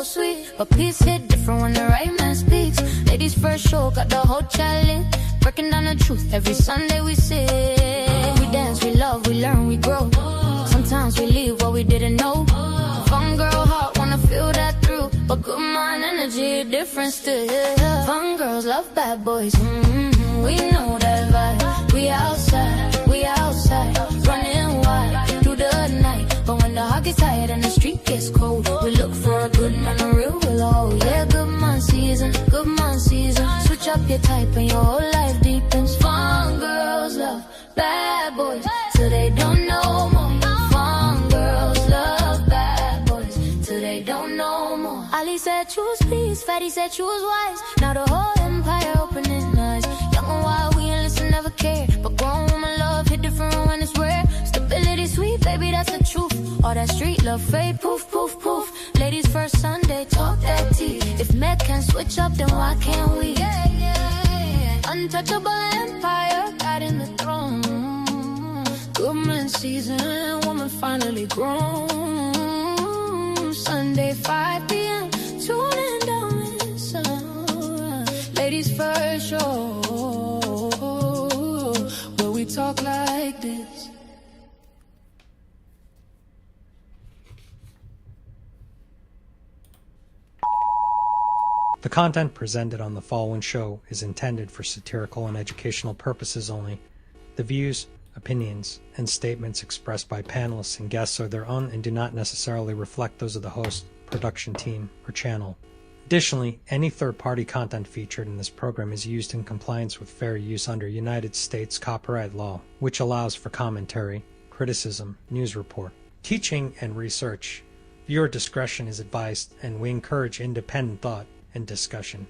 sweet, but peace hit different when the right man speaks. Ladies first show, got the whole challenge. Breaking down the truth, every Sunday we sit. We dance, we love, we learn, we grow. Sometimes we leave what we didn't know. Fun girl heart, wanna feel that through. But good mind energy, different still. Fun girls love bad boys, we know that vibe. We outside, running wild through the night. But when the heart gets tired and the street gets cold, we look for a good man, a real will. Yeah, good man season, good man season. Switch up your type and your whole life deepens. Fun girls love bad boys, so they don't know more. Fun girls love bad boys, so they don't know more. Ali said choose peace, Fatty said choose wise. Now the whole empire opening eyes. Young and wild, we ain't listen, never care. But grown woman love hit different when it's rare. Stability sweet, baby, that's the truth. All that street love fade, poof, poof, poof. Ladies first Sunday, talk that tea. If men can switch up, then why can't we? Untouchable empire, guiding the throne. Good man season, woman finally grown. Sunday 5 p.m. Tune in, don't miss out. Ladies first show, where we talk like this. The content presented on the following show is intended for satirical and educational purposes only. The views, opinions, and statements expressed by panelists and guests are their own and do not necessarily reflect those of the host, production team, or channel. Additionally, any third-party content featured in this program is used in compliance with fair use under United States copyright law, which allows for commentary, criticism, news report, teaching, and research. Viewer discretion is advised, and we encourage independent thought and discussion.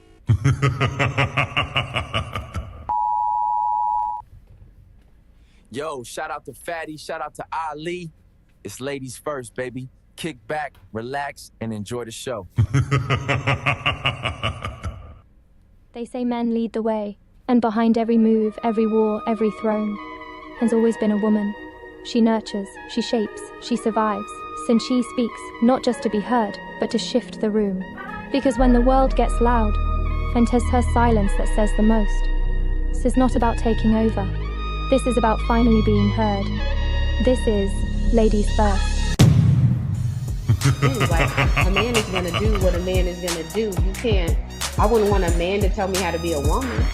Yo, shout out to Fatty, shout out to Ali. It's ladies first, baby. Kick back, relax, and enjoy the show. They say men lead the way, and behind every move, every war, every throne has always been a woman. She nurtures, she shapes, she survives, since she speaks, not just to be heard, but to shift the room. Because when the world gets loud, and 'tis her silence that says the most. This is not about taking over. This is about finally being heard. This is Ladies First. Like, a man is gonna do what a man is gonna do. You can't, I wouldn't want a man to tell me how to be a woman.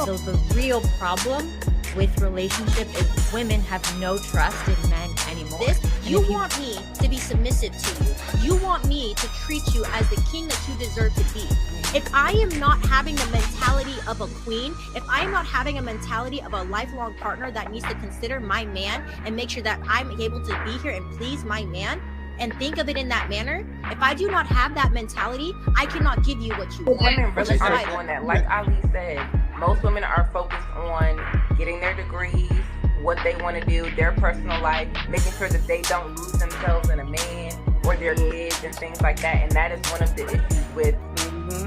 So the real problem with relationship is women have no trust in men anymore. You want me to be submissive to you. You want me to treat you as the king that you deserve to be. If I am not having the mentality of a queen, if I am not having a mentality of a lifelong partner that needs to consider my man and make sure that I'm able to be here and please my man and think of it in that manner, if I do not have that mentality, I cannot give you what you want. Women really aren't doing that. Like Ali said, most women are focused on getting their degrees, what they want to do, their personal life, making sure that they don't lose themselves in a man or their kids and things like that. And that is one of the issues with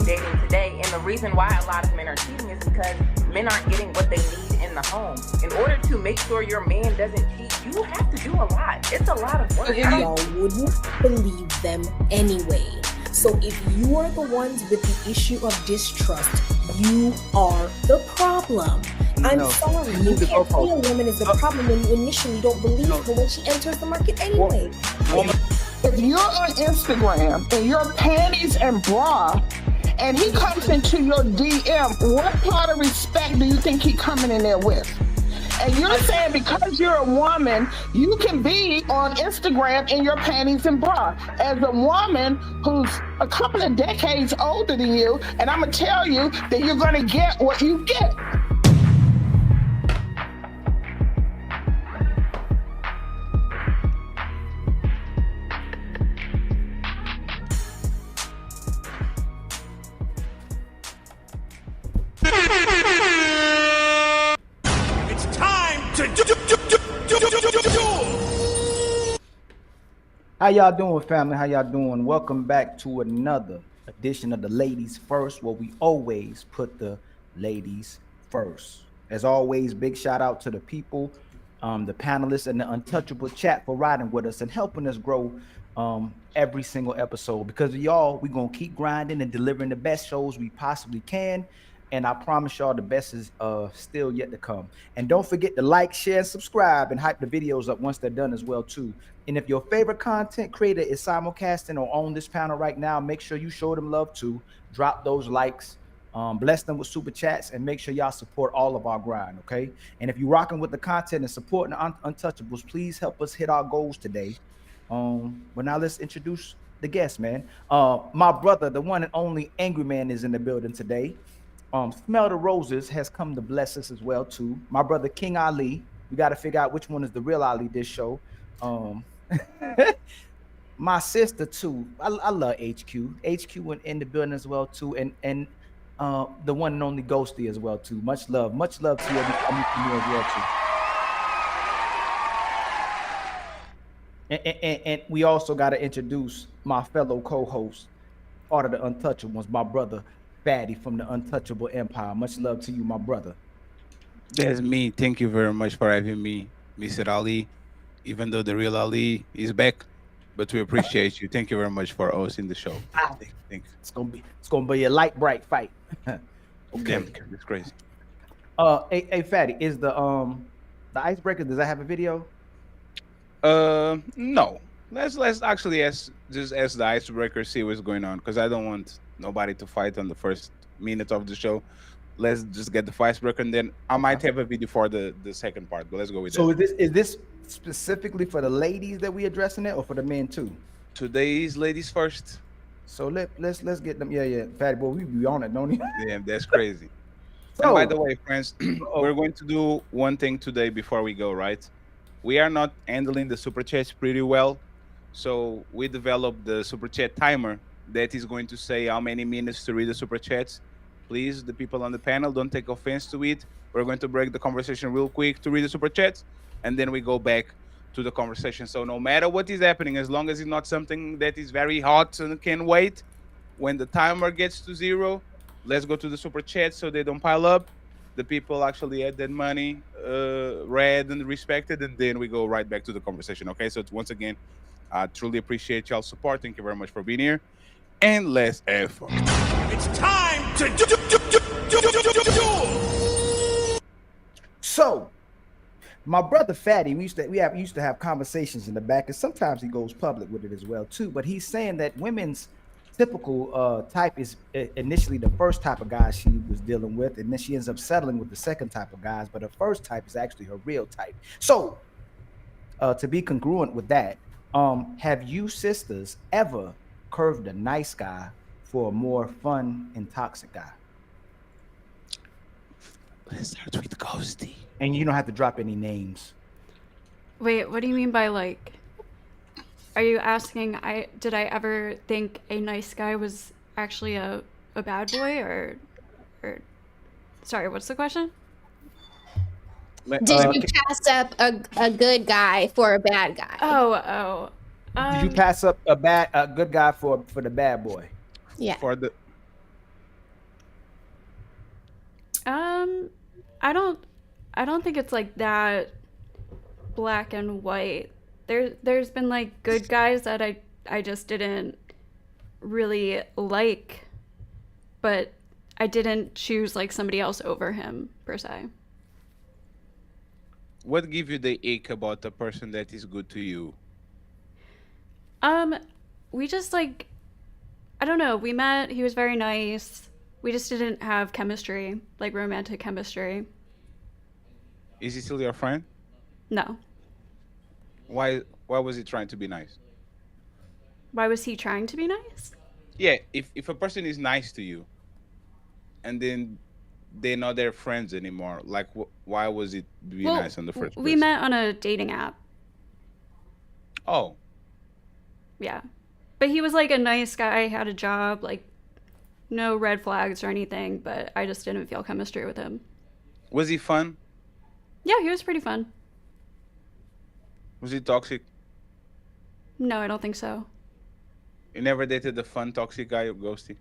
dating today. And the reason why a lot of men are cheating is because men aren't getting what they need in the home. In order to make sure your man doesn't cheat, you have to do a lot. It's a lot of work. Y'all wouldn't believe them anyway. So if you are the ones with the issue of distrust, you are the problem. I'm sorry, you can't say a woman is the problem when you initially don't believe her when she enters the market anyway. If you're on Instagram and your panties and bra, and he comes into your DM, what part of respect do you think he coming in there with? And you're saying because you're a woman, you can be on Instagram in your panties and bra. As a woman who's a couple of decades older than you, and I'm gonna tell you that you're gonna get what you get. It's time to do. How y'all doing, family? How y'all doing? Welcome back to another edition of the Ladies First, where we always put the ladies first. As always, big shout out to the people the panelists and the Untouchable chat for riding with us and helping us grow every single episode. Because of y'all, we're going to keep grinding and delivering the best shows we possibly can. And I promise y'all the best is still yet to come. And don't forget to like, share, and subscribe and hype the videos up once they're done as well too. And if your favorite content creator is simulcasting or on this panel right now, make sure you show them love too. Drop those likes, bless them with super chats, and make sure y'all support all of our grind, okay? And if you're rocking with the content and supporting the Untouchables, please help us hit our goals today. But now let's introduce the guest, man. My brother, the one and only Angry Man, is in the building today. Smell the Roses has come to bless us as well too. My brother King Ali. We got to figure out which one is the real Ali this show. My sister too. I love HQ. HQ in the building as well too, and the one and only Ghosty as well too. Much love to you as well too. And we also got to introduce my fellow co-host, part of the Untouchables, my brother Fatty from the Untouchable Empire. Much love to you, my brother. That's me. Thank you very much for having me, Mr. Ali. Even though the real Ali is back, but we appreciate you. Thank you very much for hosting the show. Thanks. It's gonna be a light bright fight. Okay, it's crazy. Hey, Fatty, is the icebreaker? Does that have a video? No. Let's actually ask the icebreaker, see what's going on, because I don't want nobody to fight on the first minute of the show. Let's just get the icebreaker, and then I might have a video for the second part. But let's go with that. So is this specifically for the ladies that we addressing it, or for the men too? Today's ladies first. So let's get them. Yeah, Fatty boy, we be on it, don't we? Yeah, that's crazy. So, and by the way, friends, we're going to do one thing today before we go, right? We are not handling the super chats pretty well, so we developed the super chat timer that is going to say how many minutes to read the super chats. Please, the people on the panel, don't take offense to it. We're going to break the conversation real quick to read the super chats, and then we go back to the conversation. So no matter what is happening, as long as it's not something that is very hot and can wait, when the timer gets to 0, let's go to the super chat so they don't pile up. The people actually had that money read and respected, and then we go right back to the conversation. Okay, so once again, I truly appreciate y'all's support. Thank you very much for being here, and let's have fun. It's time to do. So, my brother Fatty, we used to have conversations in the back, and sometimes he goes public with it as well too. But he's saying that women's typical type is initially the first type of guy she was dealing with, and then she ends up settling with the second type of guys. But her first type is actually her real type. So, to be congruent with that, have you sisters ever curved a nice guy for a more fun and toxic guy? Let's start with Ghosty. And you don't have to drop any names. Wait, what do you mean by like? Are you asking? Did I ever think a nice guy was actually a bad boy, or? Sorry, what's the question? Did you pass up a good guy for a bad guy? Did you pass up a good guy for the bad boy? Yeah. For the. I don't think it's like that black and white. There's been like good guys that I just didn't really like, but I didn't choose like somebody else over him per se. What gives you the ick about the person that is good to you? We just like, I don't know, we met, he was very nice. We just didn't have chemistry, like romantic chemistry. Is he still your friend? No. Why was he trying to be nice? Why was he trying to be nice? Yeah, if a person is nice to you, and then they're not their friends anymore, like why was it being nice in the first place? We met on a dating app. Oh. Yeah. But he was like a nice guy, had a job, like no red flags or anything, but I just didn't feel chemistry with him. Was he fun? Yeah, he was pretty fun. Was he toxic? No, I don't think so. You never dated the fun toxic guy, Ghosty?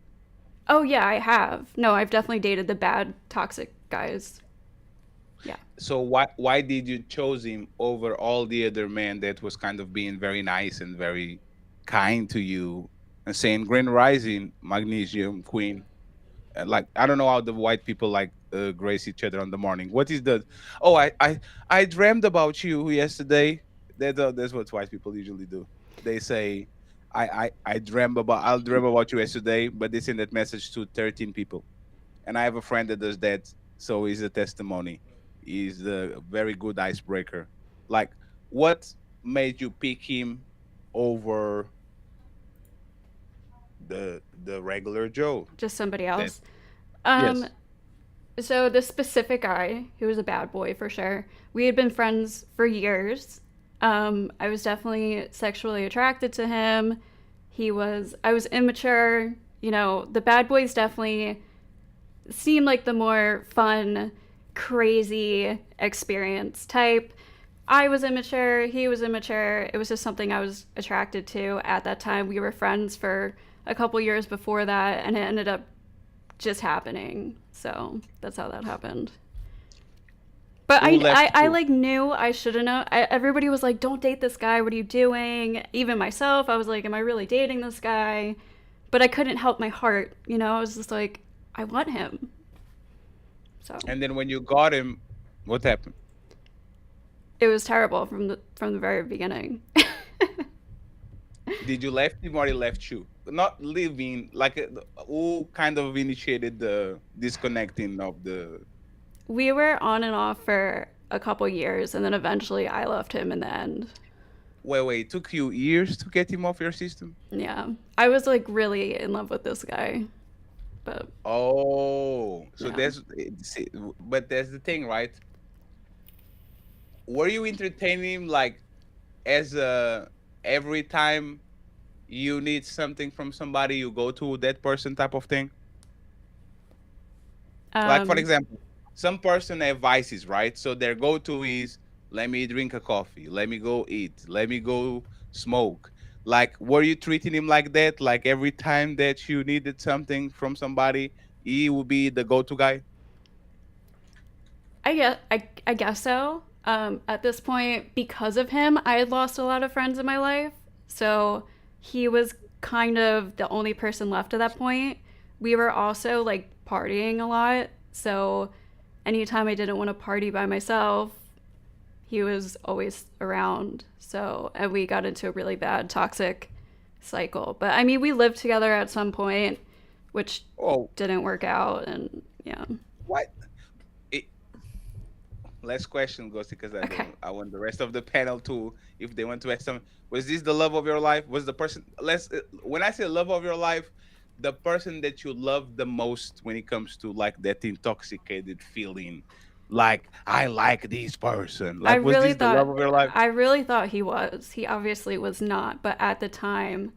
Oh yeah, I have. No, I've definitely dated the bad toxic guys. Yeah. So why did you choose him over all the other men that was kind of being very nice and very kind to you and saying Green Rising, Magnesium, Queen? Like I don't know how the white people like grace each other on the morning. What is the? Oh, I dreamed about you yesterday. That's what white people usually do. They say, I'll dream about you yesterday, but they send that message to 13 people, and I have a friend that does that. So he's a testimony. He's a very good icebreaker. Like, what made you pick him over the regular Joe? Just somebody else. Yes. So this specific guy, he was a bad boy for sure. We had been friends for years. I was definitely sexually attracted to him. I was immature. You know, the bad boys definitely seemed like the more fun, crazy experience type. I was immature. He was immature. It was just something I was attracted to at that time. We were friends for a couple years before that, and it ended up just happening. So that's how that happened. But I like knew I should have known. Everybody was like, don't date this guy. What are you doing? Even myself, I was like, am I really dating this guy? But I couldn't help my heart. You know, I was just like, I want him. So. And then when you got him, what happened? It was terrible from the very beginning. Did you left him or he left you? Not leaving, like who kind of initiated the disconnecting of the... We were on and off for a couple years, and then eventually I left him in the end. Wait, it took you years to get him off your system? Yeah. I was like really in love with this guy. But oh, so yeah. That's the thing, right? Were you entertaining him like as every time you need something from somebody, you go to that person type of thing? Like for example, some person have vices, right? So their go-to is, let me drink a coffee, let me go eat, let me go smoke. Like, were you treating him like that? Like every time that you needed something from somebody, he would be the go-to guy? I guess so. At this point, because of him, I had lost a lot of friends in my life. So he was kind of the only person left at that point. We were also like partying a lot. So anytime I didn't want to party by myself, he was always around. So, and we got into a really bad toxic cycle. But I mean, we lived together at some point, which didn't work out. And yeah. What? Last question, Ghosty, because I want the rest of the panel to, if they want to ask something. Was this the love of your life? Was the person, when I say love of your life, the person that you love the most when it comes to like that intoxicated feeling, like I like this person. Like, was this the love of your life? I really thought he was. He obviously was not, but at the time,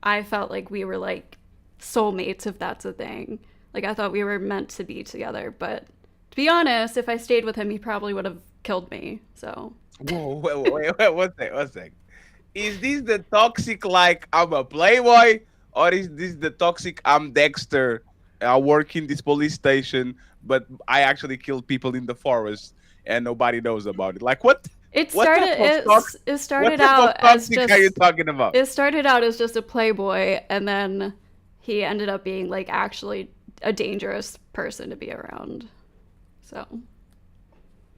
I felt like we were like soulmates, if that's a thing. Like I thought we were meant to be together, but to be honest, if I stayed with him, he probably would have killed me. So. Whoa, wait, one sec. Is this the toxic like I'm a playboy, or is this the toxic I'm Dexter? I work in this police station, but I actually killed people in the forest and nobody knows about it. Like what? It started out as just. Are you talking about? It started out as just a playboy, and then he ended up being like actually a dangerous person to be around.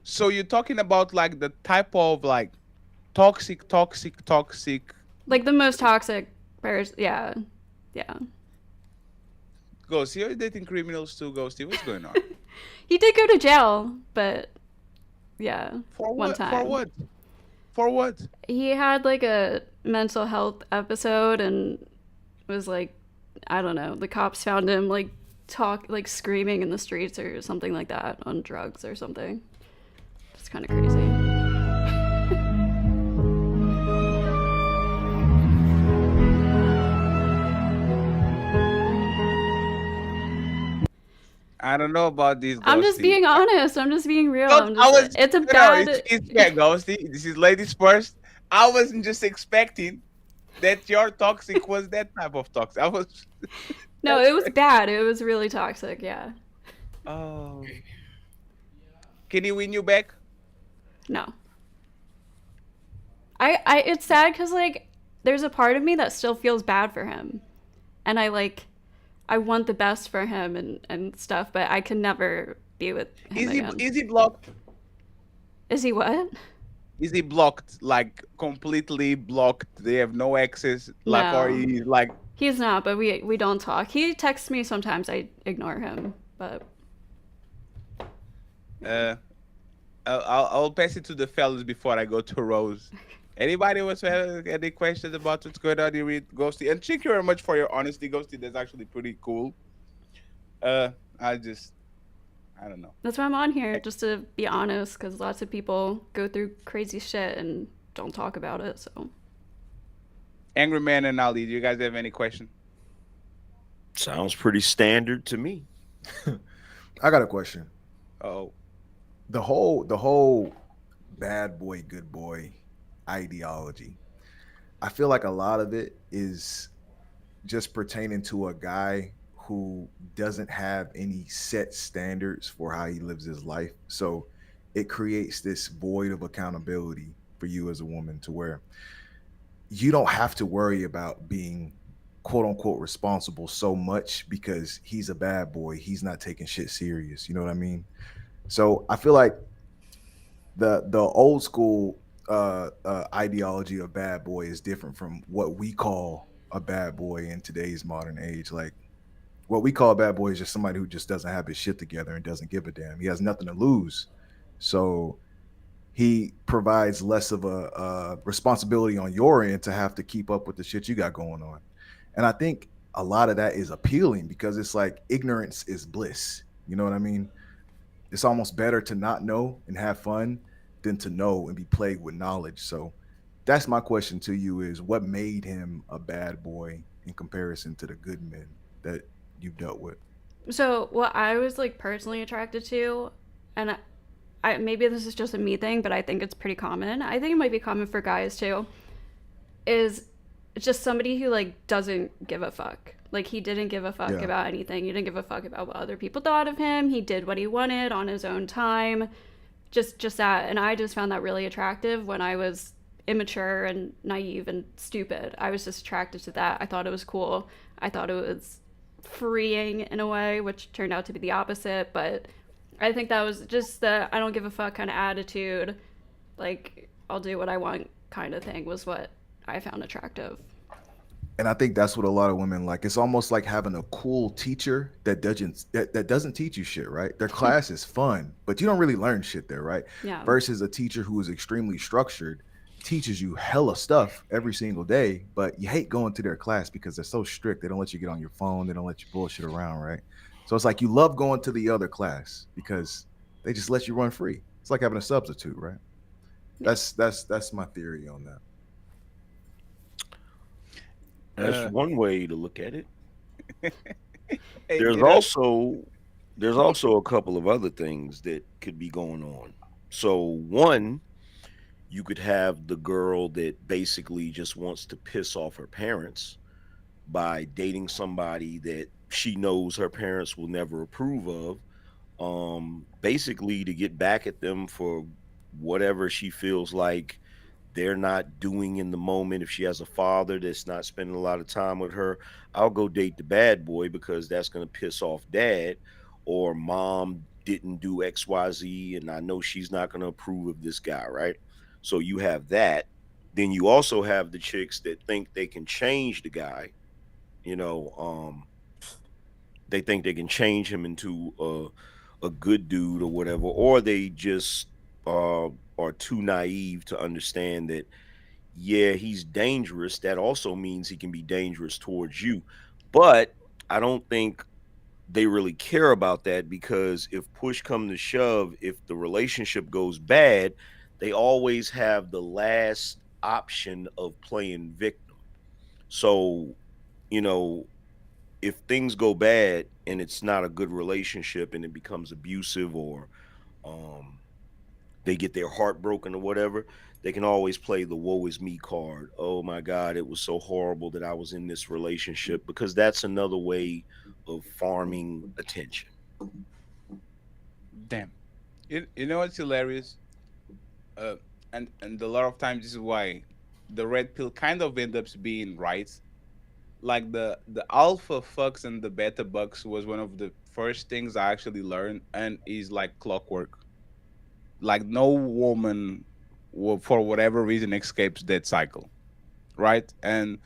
So you're talking about like the type of like toxic. Like the most toxic person, yeah. Ghosty, you're dating criminals too, Ghosty. What's going on? He did go to jail, but yeah. For one what? time. For what? He had like a mental health episode and was like, I don't know, the cops found him like screaming in the streets or something like that on drugs or something. It's kind of crazy. I don't know about these. I'm just being honest. I'm just being real. It's a bad. It's Ghosty. This is ladies first. I wasn't just expecting that your toxic was that type of toxic. No, it was bad. It was really toxic. Yeah. Oh. Can he win you back? No. It's sad because like there's a part of me that still feels bad for him, and I want the best for him and stuff, but I can never be with him again. Is he blocked? Is he what? Is he blocked, like completely blocked? They have no access, like, No. or he's like, He's not, but we don't talk. He texts me sometimes. I ignore him, but I'll pass it to the fellas before I go to Rose. Anybody wants to have any questions about what's going on here with Ghosty? And thank you very much for your honesty, Ghosty. That's actually pretty cool. I don't know. that's why I'm on here, just to be honest, because lots of people go through crazy shit and don't talk about it. So Angry Man and Ali, do you guys have any question? Sounds pretty standard to me. I got a question. Oh, The whole bad boy, good boy ideology. I feel like a lot of it is just pertaining to a guy who doesn't have any set standards for how he lives his life. So it creates this void of accountability for you as a woman to where you don't have to worry about being quote unquote responsible so much because he's a bad boy. He's not taking shit serious. You know what I mean? So I feel like the old school ideology of bad boy is different from what we call a bad boy in today's modern age. Like what we call a bad boy is just somebody who just doesn't have his shit together and doesn't give a damn. He has nothing to lose. So he provides less of a responsibility on your end to have to keep up with the shit you got going on. And I think a lot of that is appealing because it's like ignorance is bliss. You know what I mean? It's almost better to not know and have fun than to know and be plagued with knowledge. So that's my question to you is what made him a bad boy in comparison to the good men that you've dealt with? So what I was like personally attracted to, and I maybe this is just a me thing, but I think it's pretty common. I think it might be common for guys too, is just somebody who like doesn't give a fuck. Like he didn't give a fuck about anything. He didn't give a fuck about what other people thought of him. He did what he wanted on his own time. Just that. And I just found that really attractive when I was immature and naive and stupid. I was just attracted to that. I thought it was cool. I thought it was freeing in a way, which turned out to be the opposite. But I think that was just the I don't give a fuck kind of attitude. Like I'll do what I want kind of thing was what I found attractive. And I think that's what a lot of women like. It's almost like having a cool teacher that doesn't teach you shit, right? Their class is fun, but you don't really learn shit there, right? Yeah. Versus a teacher who is extremely structured, teaches you hella stuff every single day, but you hate going to their class because they're so strict. They don't let you get on your phone. They don't let you bullshit around, right? So it's like you love going to the other class because they just let you run free. It's like having a substitute, right? That's my theory on that. That's one way to look at it. There's also a couple of other things that could be going on. So one, you could have the girl that basically just wants to piss off her parents by dating somebody that she knows her parents will never approve of, basically to get back at them for whatever she feels like they're not doing in the moment. If she has a father that's not spending a lot of time with her, I'll go date the bad boy because that's going to piss off dad, or mom didn't do XYZ and I know she's not going to approve of this guy, right? So you have that. Then you also have the chicks that think they can change the guy, you know, they think they can change him into a good dude or whatever, or they just are too naive to understand that, yeah, he's dangerous. That also means he can be dangerous towards you. But I don't think they really care about that because if push comes to shove, if the relationship goes bad, they always have the last option of playing victim. So, you know, if things go bad and it's not a good relationship and it becomes abusive or they get their heart broken or whatever, they can always play the woe is me card. Oh my God, it was so horrible that I was in this relationship, because that's another way of farming attention. Damn. You know what's hilarious? And a lot of times this is why the red pill kind of ends up being right. Like the alpha fucks and the beta bucks was one of the first things I actually learned, and is like clockwork. Like no woman will, for whatever reason, escapes that cycle, right? And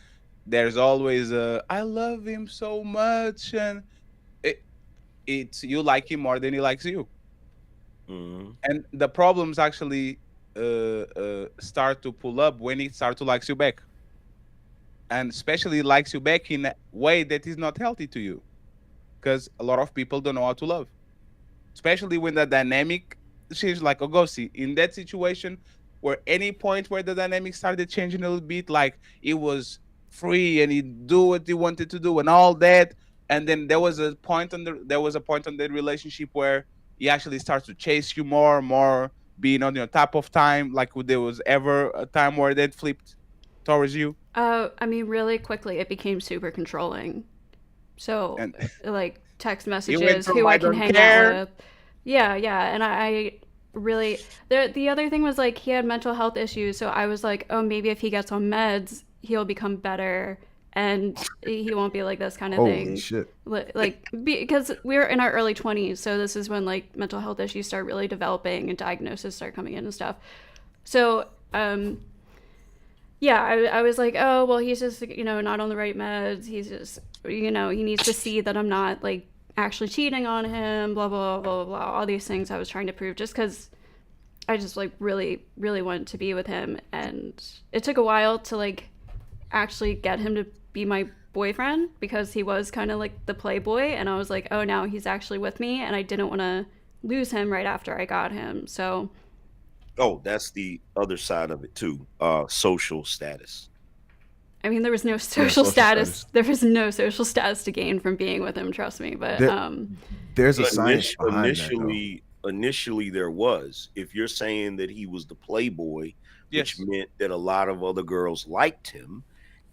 there's always a I love him so much, and it's you like him more than he likes you. And the problems actually start to pull up when he starts to likes you back, and especially likes you back in a way that is not healthy to you, because a lot of people don't know how to love, especially when the dynamic changes. Like Ogosi in that situation, where any point where the dynamic started changing a little bit, like it was free and he do what he wanted to do and all that, and then there was a point on the relationship where he actually starts to chase you more, being on your top of time. Like there was ever a time where that flipped towards you? I mean, really quickly, it became super controlling. So, like text messages, who I can hang out with. Yeah, and I really the other thing was like he had mental health issues, so I was like, oh, maybe if he gets on meds, he'll become better. And he won't be like this kind of thing. Holy shit. Like, because we're in our early 20s, so this is when like mental health issues start really developing and diagnoses start coming in and stuff. So, yeah, I was like, oh, well, he's just, not on the right meds. He's just, he needs to see that I'm not like actually cheating on him, blah, blah, blah, blah, blah. All these things I was trying to prove just because I just like really, really wanted to be with him. And it took a while to like actually get him to be my boyfriend, because he was kind of like the playboy, and I was like, oh, now he's actually with me, and I didn't want to lose him right after I got him. So that's the other side of it too. Social status. I mean, there was no social status. There was no social status to gain from being with him, trust me. But there's a science behind initially there was. If you're saying that he was the playboy, which meant that a lot of other girls liked him,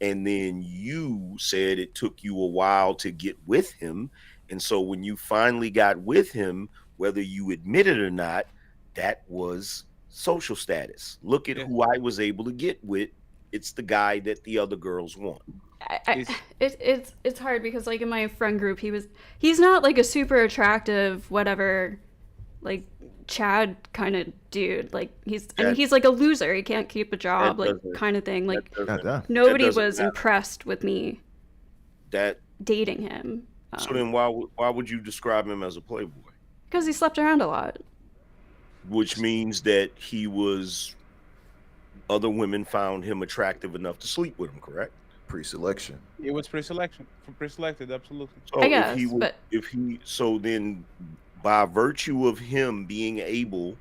and then you said it took you a while to get with him, and so when you finally got with him, whether you admit it or not, that was social status. Look at who I was able to get with. It's the guy that the other girls want. It's hard because like in my friend group, he's not like a super attractive whatever, like Chad kind of dude. Like he's like a loser. He can't keep a job, like kind of thing. Like nobody was impressed with me dating him. So then why would you describe him as a playboy? Because he slept around a lot. Which means that other women found him attractive enough to sleep with him, correct? Pre-selection. It was pre-selected, absolutely. So I guess, so then by virtue of him being able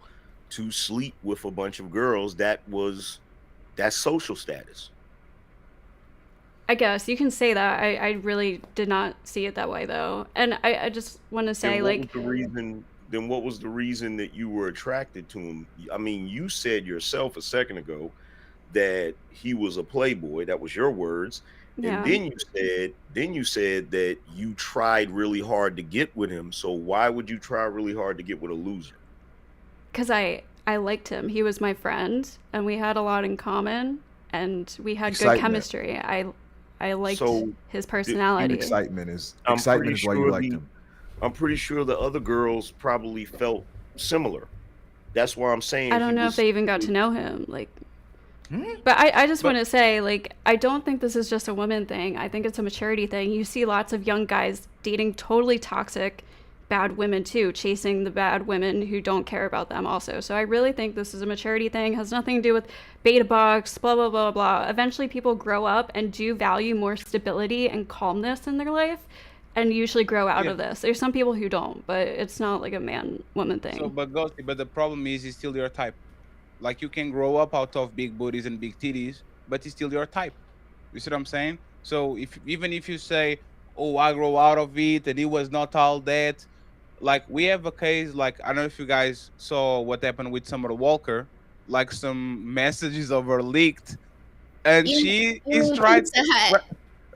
to sleep with a bunch of girls, that's social status. I guess you can say that. I really did not see it that way though. And I just want to say then what was the reason that you were attracted to him? I mean, you said yourself a second ago that he was a playboy. That was your words. Yeah. And then you said that you tried really hard to get with him. So why would you try really hard to get with a loser? Because I liked him. He was my friend, and we had a lot in common, and we had good chemistry. I liked his personality. Excitement is why you liked him. I'm pretty sure the other girls probably felt similar. That's why I'm saying I don't know if they even got to know him. Like, but I just want to say, like, I don't think this is just a woman thing. I think it's a maturity thing. You see lots of young guys dating totally toxic, bad women too, chasing the bad women who don't care about them also. So I really think this is a maturity thing. It has nothing to do with beta bucks, blah, blah, blah, blah. Eventually people grow up and do value more stability and calmness in their life, and usually grow out of this. There's some people who don't, but it's not like a man-woman thing. So, but the problem is he's still your type. Like you can grow up out of big booties and big titties, but he's still your type. You see what I'm saying? So even if you say, oh, I grow out of it and it was not all that, like we have a case, like I don't know if you guys saw what happened with Summer Walker, like some messages of her leaked, and she is trying to,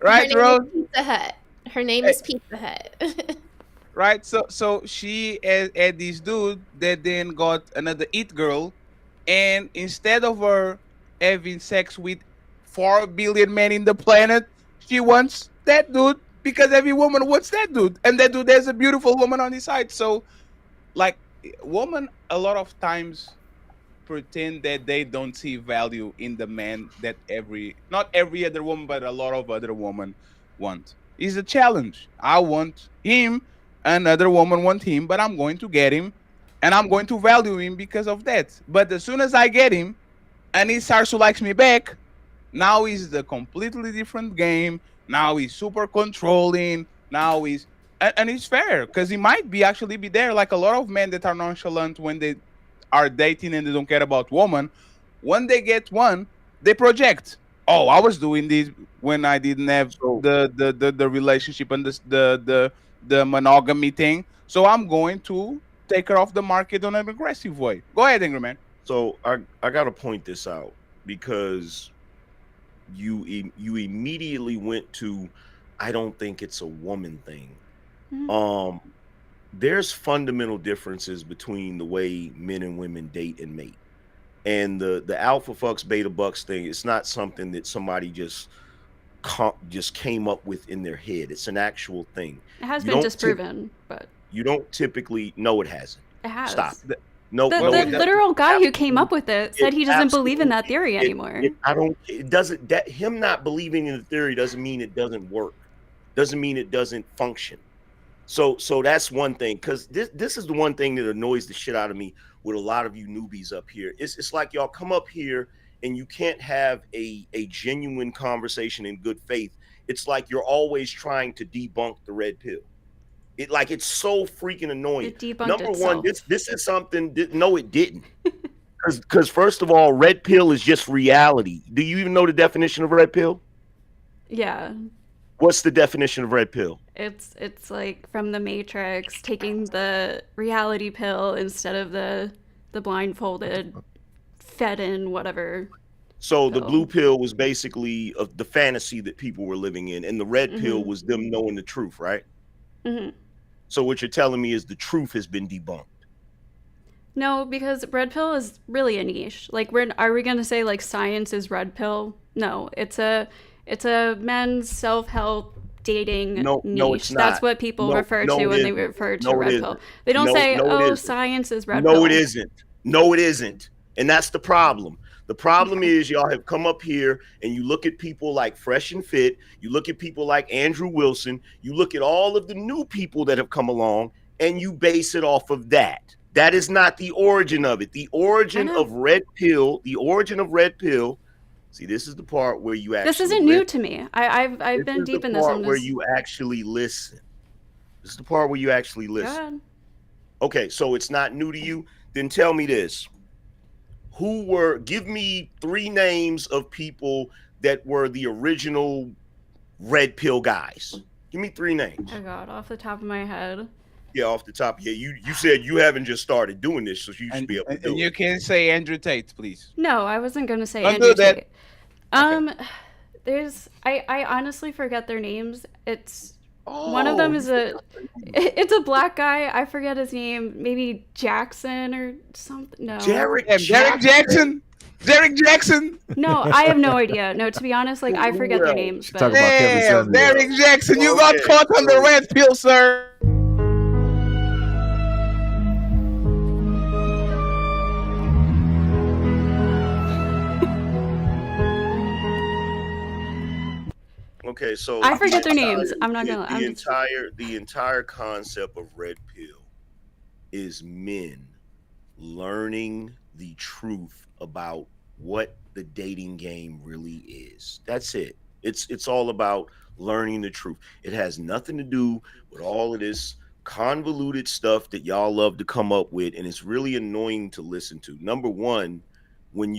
right, Rose? Pizza Hut. Her name is Pizza Hut. right? So she had this dude that then got another it girl, and instead of her having sex with 4 billion men in the planet, she wants that dude because every woman wants that dude, and that dude has a beautiful woman on his side. So, like, women a lot of times pretend that they don't see value in the man that not every other woman, but a lot of other women want. It's a challenge. I want him, another woman want him, but I'm going to get him, and I'm going to value him because of that. But as soon as I get him, and he starts to like me back, now he's a completely different game. Now he's super controlling. Now he's and it's fair because he might be actually be there. Like a lot of men that are nonchalant when they are dating and they don't care about woman. When they get one, they project. Oh, I was doing this when I didn't have the relationship and the monogamy thing. So I'm going to take her off the market on an aggressive way. Go ahead, Angry Man. So I gotta point this out because you immediately went to, I don't think it's a woman thing. There's fundamental differences between the way men and women date and mate, and the alpha fucks beta bucks thing. It's not something that somebody just came up with in their head. It's an actual thing. It has been disproven, but you don't typically. No, it hasn't. It has. Stop. No, the literal guy who came up with it said he doesn't believe in that theory anymore. It doesn't. That him not believing in the theory doesn't mean it doesn't work. Doesn't mean it doesn't function. So that's one thing, because this is the one thing that annoys the shit out of me with a lot of you newbies up here. It's like y'all come up here and you can't have a genuine conversation in good faith. It's like you're always trying to debunk the red pill. It's so freaking annoying. It debunked Number itself. one, this is something no, it didn't. Because first of all, red pill is just reality. Do you even know the definition of red pill? Yeah. What's the definition of red pill? It's like from the Matrix, taking the reality pill instead of the blindfolded, fed in whatever. So the blue pill was basically the fantasy that people were living in, and the red pill was them knowing the truth, right? Mm-hmm. So what you're telling me is the truth has been debunked. No, because red pill is really a niche. Like, are we gonna say like science is red pill? No, it's a men's self-help dating niche. No, it's not. That's what people refer to when they refer to red pill. They don't say, science is red pill. No, it isn't. No, it isn't. And that's the problem. The problem is y'all have come up here and you look at people like Fresh and Fit. You look at people like Andrew Wilson. You look at all of the new people that have come along and you base it off of that. That is not the origin of it. The origin of red pill, see, this is the part where you actually. This isn't new to me. I've been deep in this. This is the part where you actually listen. This is the part where you actually listen. Go ahead. Okay, so it's not new to you. Then tell me this: give me 3 names of people that were the original red pill guys. Give me 3 names. Oh God, off the top of my head. Yeah, off the top. Yeah, you said you haven't just started doing this, so you should be able to do it. And you can say Andrew Tate, please. No, I wasn't gonna say Don't Andrew do that. Tate. I honestly forget their names. One of them is it's a black guy. I forget his name. Maybe Jackson or something. No. Derek Jackson. Derek Jackson. No, I have no idea. No, to be honest, like I forget their names. But... Damn, Derek Jackson, you got caught on the red pill, sir. Okay, so I forget their names. I'm not gonna lie. The entire concept of red pill is men learning the truth about what the dating game really is. That's it. It's all about learning the truth. It has nothing to do with all of this convoluted stuff that y'all love to come up with, and it's really annoying to listen to. Number one, when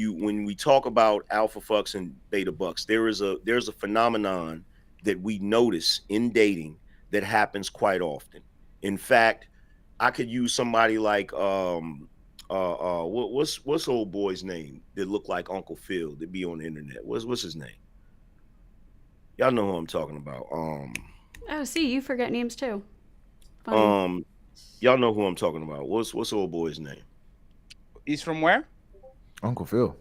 we talk about alpha fucks and beta bucks, there's a phenomenon that we notice in dating that happens quite often. In fact, I could use somebody like what's old boy's name that looked like Uncle Phil that be on the internet? What's his name? Y'all know who I'm talking about. Oh, see, you forget names too. Funny. Y'all know who I'm talking about. What's old boy's name? He's from where? Uncle Phil.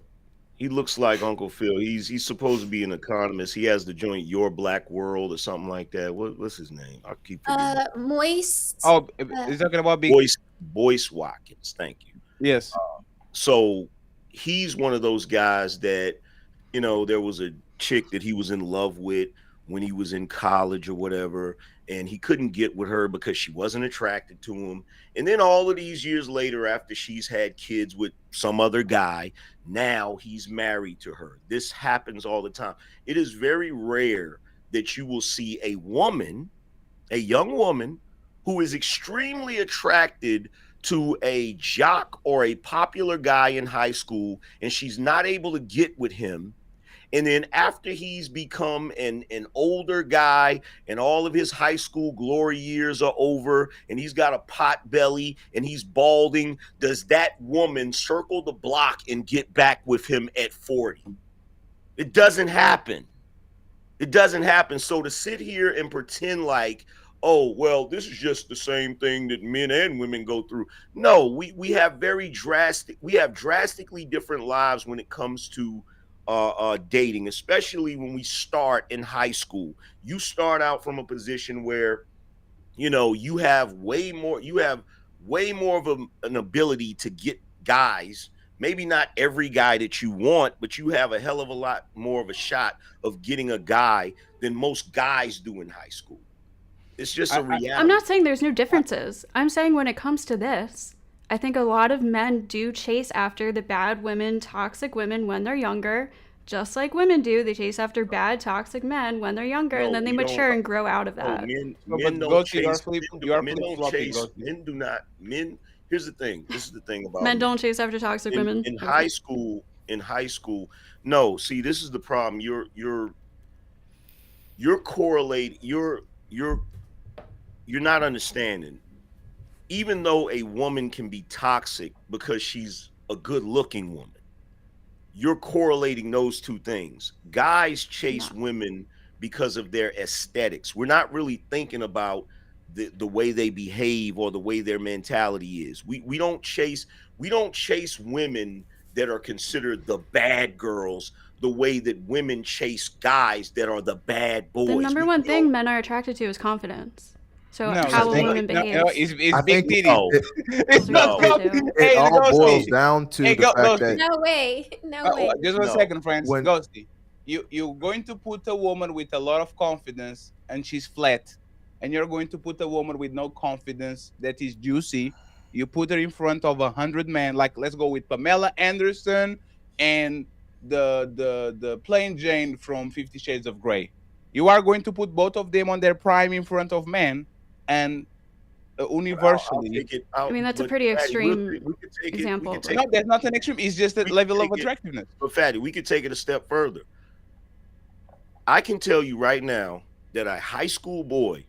He looks like Uncle Phil. He's supposed to be an economist. He has the joint Your Black World or something like that. What's his name? I keep forgetting. Moist. Oh, he's talking about big Boyce Watkins. Thank you. Yes. So he's one of those guys that, you know, there was a chick that he was in love with when he was in college or whatever, and he couldn't get with her because she wasn't attracted to him. And then all of these years later, after she's had kids with some other guy, now he's married to her. This happens all the time. It is very rare that you will see a woman, a young woman, who is extremely attracted to a jock or a popular guy in high school, and she's not able to get with him. And then after he's become an older guy and all of his high school glory years are over and he's got a pot belly and he's balding, does that woman circle the block and get back with him at 40? It doesn't happen. It doesn't happen. So to sit here and pretend like, oh, well, this is just the same thing that men and women go through. No, we have drastically different lives when it comes to dating, especially when we start in high school. You start out from a position where, you know, you have way more of an ability to get guys. Maybe not every guy that you want, but you have a hell of a lot more of a shot of getting a guy than most guys do in high school. It's just a reality. I'm not saying there's no differences. I'm saying when it comes to this, I think a lot of men do chase after the bad women, toxic women when they're younger, just like women do. They chase after bad, toxic men when they're younger, and then they mature and grow out of that. Men do not. Here's the thing. This is the thing about men don't chase after toxic women in high school. In high school, no. See, this is the problem. You're correlating. You're not understanding. Even though a woman can be toxic because she's a good-looking woman, you're correlating those two things. Guys chase women because of their aesthetics. We're not really thinking about the way they behave or the way their mentality is. We don't chase women that are considered the bad girls the way that women chase guys that are the bad boys. The number one thing men are attracted to is confidence. So how a woman behaves. It's big titty. It all boils down to the fact that No way. Just one second, friends. Ghosty, you're going to put a woman with a lot of confidence and she's flat, and you're going to put a woman with no confidence that is juicy. You put her in front of 100 men. Like, let's go with Pamela Anderson and the plain Jane from 50 Shades of Grey. You are going to put both of them on their prime in front of men, and universally. I mean, that's a pretty extreme example. No, that's not an extreme. It's just a level of attractiveness. But Fatty, we could take it a step further. I can tell you right now that a high school boy,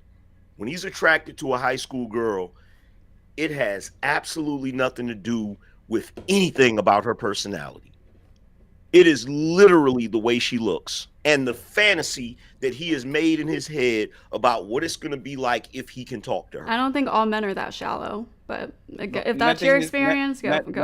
when he's attracted to a high school girl, it has absolutely nothing to do with anything about her personality. It is literally the way she looks and the fantasy that he has made in his head about what it's going to be like if he can talk to her. I don't think all men are that shallow, but if that's your experience, go for it. But I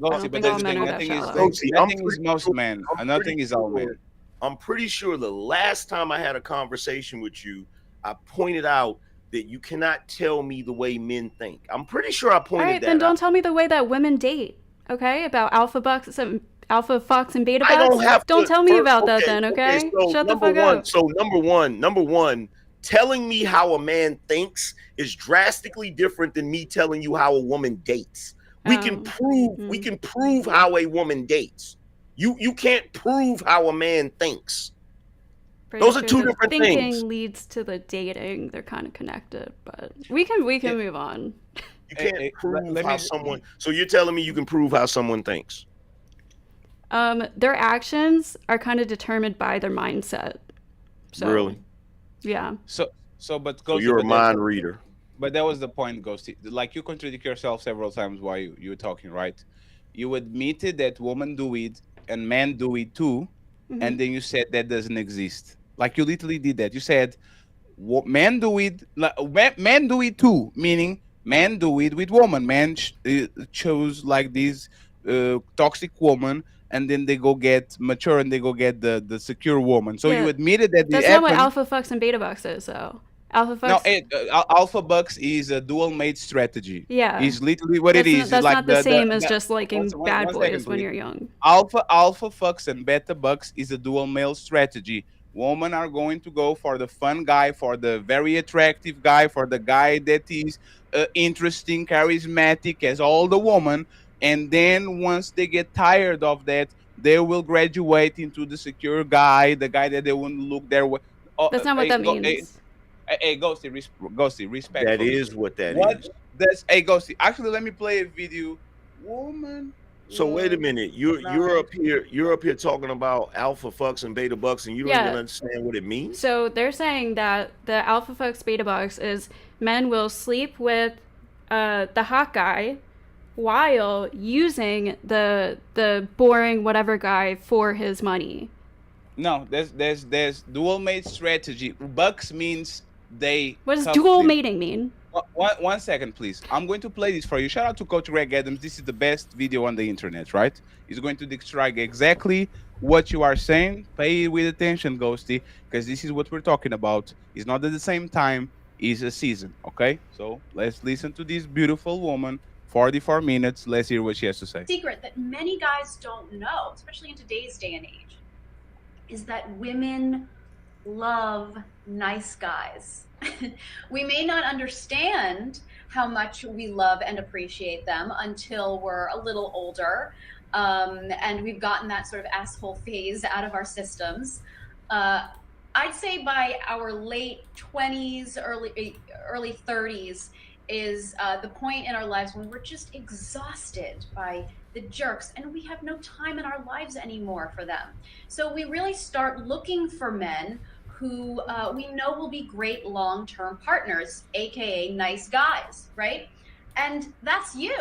don't think all men are that shallow. Nothing is most men. Nothing is all men. I'm pretty sure the last time I had a conversation with you, I pointed out that you cannot tell me the way men think. I'm pretty sure I pointed that out. All right, then don't tell me the way that women date, okay? About alpha fox and beta bucks? Don't tell me about that then, okay? So Shut the fuck up. So number one, telling me how a man thinks is drastically different than me telling you how a woman dates. We can prove how a woman dates. You can't prove how a man thinks. Those are two different things. Thinking leads to the dating. They're kind of connected, but we can move on. You can't prove how someone. So you're telling me you can prove how someone thinks? Their actions are kind of determined by their mindset. So, really? Yeah. So you're a mind reader. But that was the point, Ghosty. Like, you contradict yourself several times while you were talking, right? You admitted that women do it and men do it too, and then you said that doesn't exist. Like, you literally did that. You said Men do it, men do it too, meaning men do it with women. Men chose like this toxic woman, and then they go get mature and they go get the secure woman. So you admitted that that's not what alpha fucks and beta bucks is, though. Alpha fucks. No, alpha bucks is a dual mate strategy. Yeah, is literally what it is. That's like not the same as just liking bad boys second, when you're young. Alpha fucks and beta bucks is a dual male strategy. Women are going to go for the fun guy, for the very attractive guy, for the guy that is interesting, charismatic as all the woman. And then once they get tired of that, they will graduate into the secure guy, the guy that they wouldn't look their way. That's not what that means. Hey, Ghosty, respect. That is what that is. Hey, Ghosty. Actually, let me play a video. Woman. So wait a minute. You're up here talking about alpha fucks and beta bucks, and you don't even understand what it means. So they're saying that the alpha fucks beta bucks is men will sleep with the hot guy while using the boring whatever guy for his money. No, there's dual mate strategy. Bucks means they. What does dual mating mean? One second, please. I'm going to play this for you. Shout out to Coach Greg Adams. This is the best video on the internet, right? He's going to describe exactly what you are saying. Pay with attention, Ghosty, because this is what we're talking about. It's not at the same time. It's a season, okay? So let's listen to this beautiful woman. 44 minutes. Let's hear what she has to say. Secret that many guys don't know, especially in today's day and age, is that women love nice guys. We may not understand how much we love and appreciate them until we're a little older, and we've gotten that sort of asshole phase out of our systems. I'd say by our late 20s, early 30s is the point in our lives when we're just exhausted by the jerks and we have no time in our lives anymore for them. So we really start looking for men who we know will be great long-term partners, aka nice guys, right? And that's you.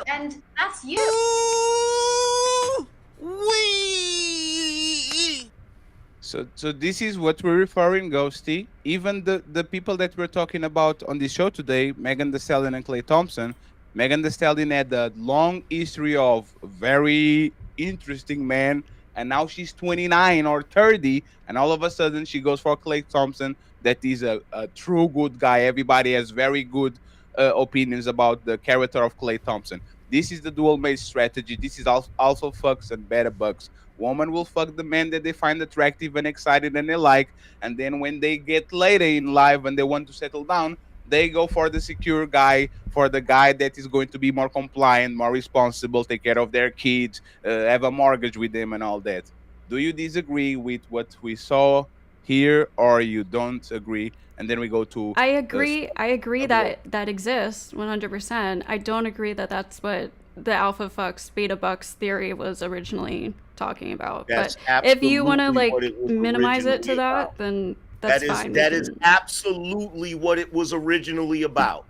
So this is what we're referring, Ghosty. Even the people that we're talking about on this show today, Megan Thee Stallion and Klay Thompson. Megan Thee Stallion had a long history of very interesting men, and now she's 29 or 30, and all of a sudden she goes for Klay Thompson. That is a true good guy. Everybody has very good opinions about the character of Klay Thompson. This is the dual mate strategy. This is also fucks and beta bucks. Woman will fuck the men that they find attractive and excited and they like, and then when they get later in life and they want to settle down, they go for the secure guy, for the guy that is going to be more compliant, more responsible, take care of their kids, have a mortgage with them and all that. Do you disagree with what we saw here, or you don't agree? And then we go to... I agree that exists 100%. I don't agree that that's what the alpha fucks beta bucks theory was originally talking about. That's but if you want to like minimize it to that, then that's fine. That is absolutely what it was originally about.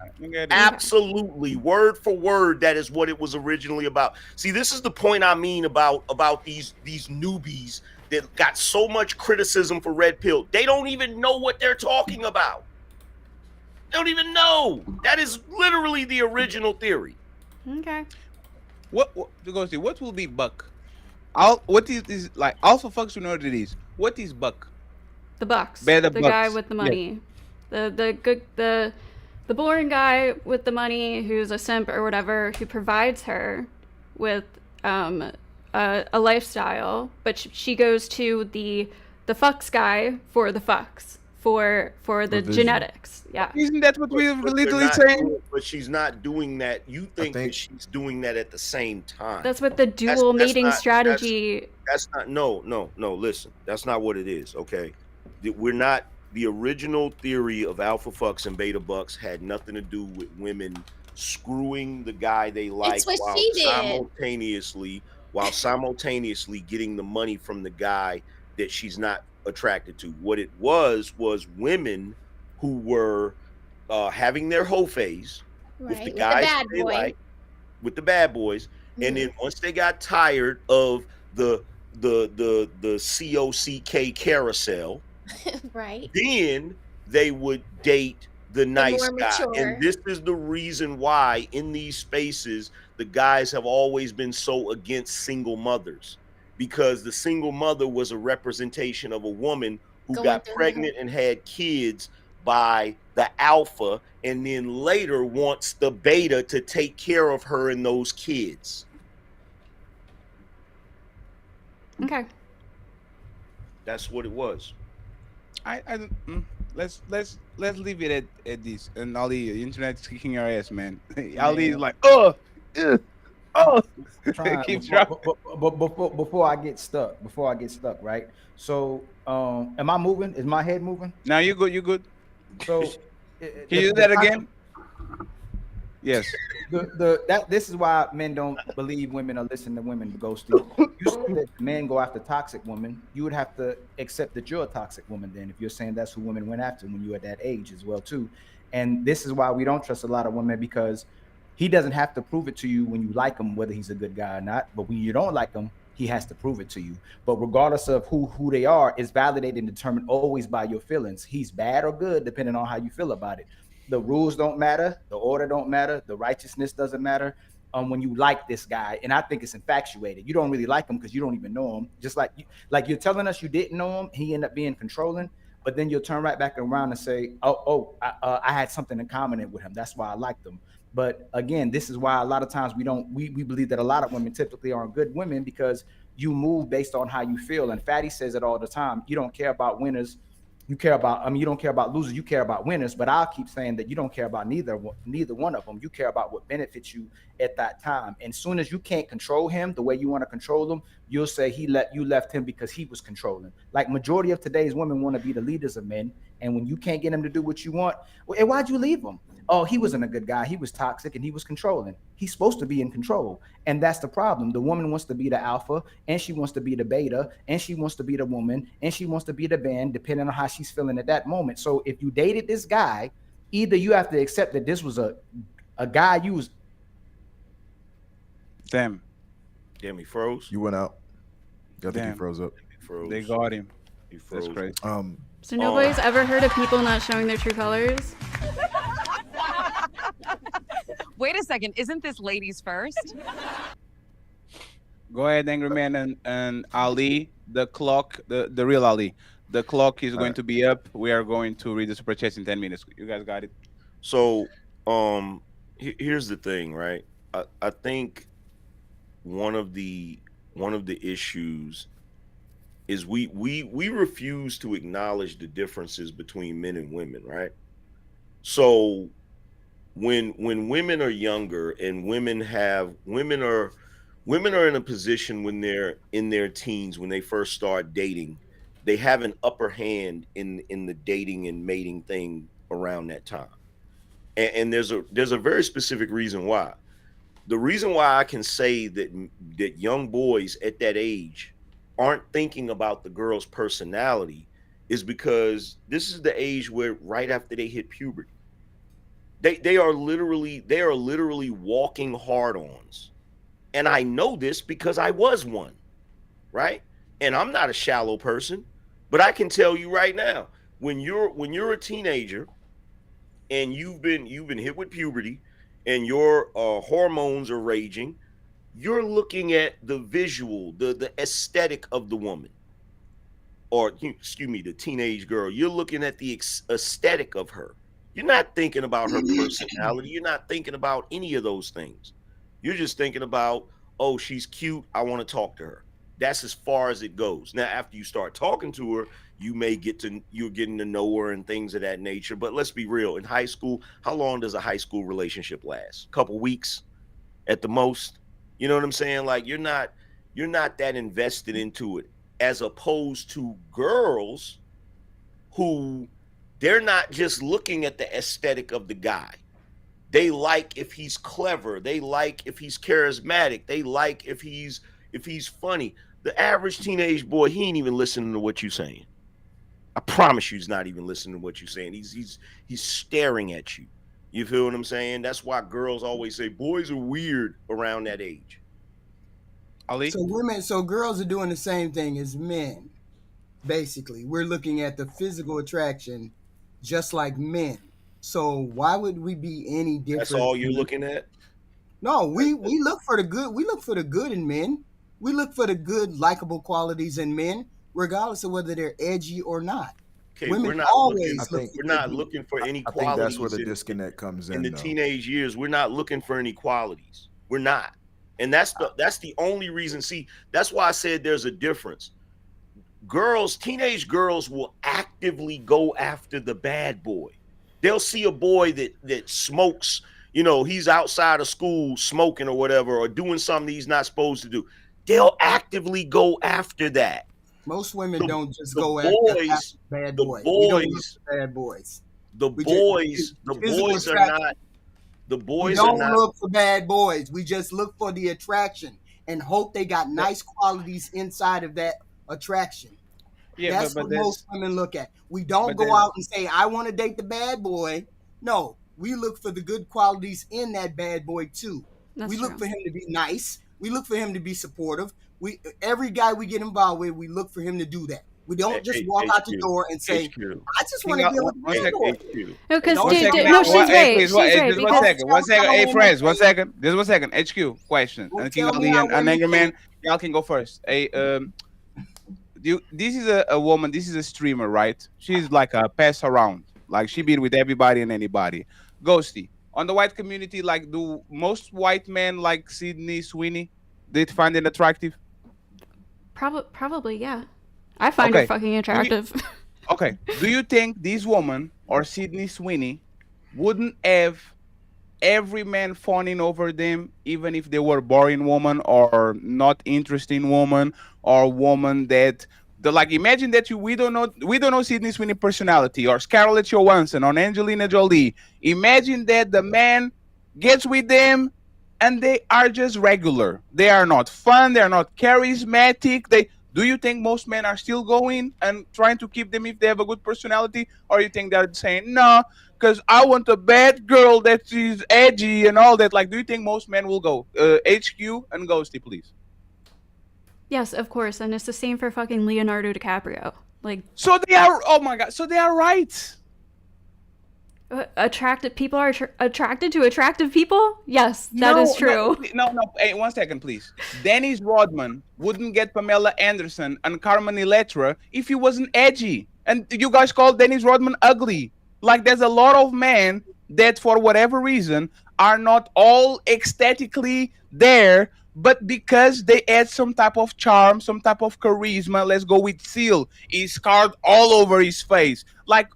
Absolutely, word for word, that is what it was originally about. See, this is the point I mean about these newbies that got so much criticism for Red Pill. They don't even know what they're talking about. They don't even know. That is literally the original theory. Okay. What will be buck? What is like alpha fucks? You know what it is. What is buck? The bucks. The bucks. Guy with the money. Yeah. The boring guy with the money who's a simp or whatever, who provides her with a lifestyle, but she goes to the fucks guy for the fucks, for the genetics. Yeah. Isn't that what we're literally saying? But she's not doing that. You think that she's doing that at the same time. That's what the dual mating strategy. That's not. No. Listen, that's not what it is. Okay, we're not. The original theory of alpha fucks and beta bucks had nothing to do with women screwing the guy they like while simultaneously getting the money from the guy that she's not attracted to. What it was women who were having their hoe phase with the guys they like, with the bad boys, and then once they got tired of the COCK carousel, right, then they would date the nice more guy. mature. And this is the reason why in these spaces the guys have always been so against single mothers, because the single mother was a representation of a woman who Going got through pregnant and had kids by the alpha, and then later wants the beta to take care of her and those kids. Okay. That's what it was. Let's leave it at this. And Ali, the internet's kicking your ass, man. Ali is like, oh. Trying, Keep dropping. before I get stuck, right? So, am I moving? Is my head moving? Now you good. You good. So, Can you do that again? Yes. This is why men don't believe women or listen to women, Ghosty. You say that men go after toxic women, you would have to accept that you're a toxic woman then, if you're saying that's who women went after when you were at that age as well too. And this is why we don't trust a lot of women, because he doesn't have to prove it to you when you like him, whether he's a good guy or not. But when you don't like him, he has to prove it to you. But regardless of who they are, it's validated and determined always by your feelings. He's bad or good, depending on how you feel about it. The rules don't matter. The order don't matter. The righteousness doesn't matter. When you like this guy, and I think it's infatuated. You don't really like him because you don't even know him. Just like you're telling us you didn't know him. He ended up being controlling, but then you'll turn right back around and say, I had something in common with him. That's why I liked him. But again, this is why a lot of times we believe that a lot of women typically aren't good women, because you move based on how you feel. And Fatty says it all the time. You don't care about winners. You don't care about losers. You care about winners. But I'll keep saying that you don't care about neither one of them. You care about what benefits you at that time. And soon as you can't control him the way you want to control him, you'll say you left him because he was controlling. Like majority of today's women want to be the leaders of men. And when you can't get him to do what you want, well, why'd you leave him? Oh, he wasn't a good guy. He was toxic and he was controlling. He's supposed to be in control. And that's the problem. The woman wants to be the alpha, and she wants to be the beta, and she wants to be the woman, and she wants to be the band, depending on how she's feeling at that moment. So if you dated this guy, either you have to accept that this was a guy you was. Damn, he froze. You went out. I think he Damn. froze up. They got him. He froze. That's crazy. So nobody's ever heard of people not showing their true colors? Wait a second, isn't this ladies first? Go ahead, Angry Man and Ali. The clock, the real Ali. The clock is going to be up. We are going to read the super chats in 10 minutes. You guys got it? So, here's the thing, right? I think one of the issues is we refuse to acknowledge the differences between men and women, right? So when women are younger and women are in a position when they're in their teens, when they first start dating, they have an upper hand in the dating and mating thing around that time. And there's a very specific reason why. The reason why I can say that young boys at that age aren't thinking about the girl's personality is because this is the age where right after they hit puberty, they are literally walking hard-ons. And I know this because I was one, right? And I'm not a shallow person, but I can tell you right now, when you're a teenager and you've been hit with puberty and your hormones are raging, you're looking at the visual, the aesthetic of the woman, or excuse me, the teenage girl. You're looking at the aesthetic of her. You're not thinking about her personality. You're not thinking about any of those things. You're just thinking about, oh, she's cute, I want to talk to her. That's as far as it goes. Now, after you start talking to her, you're getting to know her and things of that nature. But let's be real. In high school, how long does a high school relationship last? A couple weeks at the most. You know what I'm saying? Like you're not that invested into it, as opposed to girls who they're not just looking at the aesthetic of the guy. They like if he's clever. They like if he's charismatic. They like if he's funny. The average teenage boy, he ain't even listening to what you're saying. I promise you he's not even listening to what you're saying. He's staring at you. You feel what I'm saying? That's why girls always say boys are weird around that age. Ali? So girls are doing the same thing as men. Basically, we're looking at the physical attraction just like men. So why would we be any different? That's all you're looking at? No, we look for the good. We look for the good in men. We look for the good, likable qualities in men, regardless of whether they're edgy or not. Okay, Women we're not always we're not looking for any I think qualities. that's where the disconnect comes in. In the though. teenage years, we're not looking for any qualities. We're not. And that's the only reason. See, that's why I said there's a difference. Teenage girls will actively go after the bad boy. They'll see a boy that smokes, he's outside of school smoking or whatever, or doing something he's not supposed to do. They'll actively go after that. Most women don't just go after bad boys. Bad boys. The boys are not. The boys we don't are not. look for bad boys. We just look for the attraction and hope they got nice qualities inside of that attraction. Yeah, that's what most women look at. We don't go out and say, I want to date the bad boy. No, we look for the good qualities in that bad boy too. We look for him to be nice. We look for him to be supportive. Every guy we get involved with, we look for him to do that. We don't just walk out the door and say, I just want to deal with the bad boy. No, because she's right. Just one second. Hey, friends, 1 second. Just 1 second. HQ, question. And King Ali and Angry Man, y'all can go first. Hey, this is a woman, this is a streamer, right? She's like a pass around. Like, she been with everybody and anybody. Ghosty, on the white community, like, do most white men like Sydney Sweeney? They find it attractive? Probably, yeah. I find her fucking attractive. Okay. Do you think this woman or Sydney Sweeney wouldn't have every man fawning over them, even if they were boring woman or not interesting woman or woman that imagine that we don't know Sydney Sweeney personality or Scarlett Johansson or Angelina Jolie. Imagine that the man gets with them and they are just regular. They are not fun. They are not charismatic. Do you think most men are still going and trying to keep them if they have a good personality? Or you think they're saying, no, because I want a bad girl that is edgy and all that? Like, do you think most men will go? HQ and Ghosty, please. Yes, of course. And it's the same for fucking Leonardo DiCaprio. So they are, oh my God, so they are right. Attractive people are attracted to attractive people? Yes, that is true. No. Hey, 1 second, please. Dennis Rodman wouldn't get Pamela Anderson and Carmen Electra if he wasn't edgy. And you guys call Dennis Rodman ugly. Like, there's a lot of men that, for whatever reason, are not all ecstatically there, but because they add some type of charm, some type of charisma. Let's go with Seal. He's scarred all over his face. Like,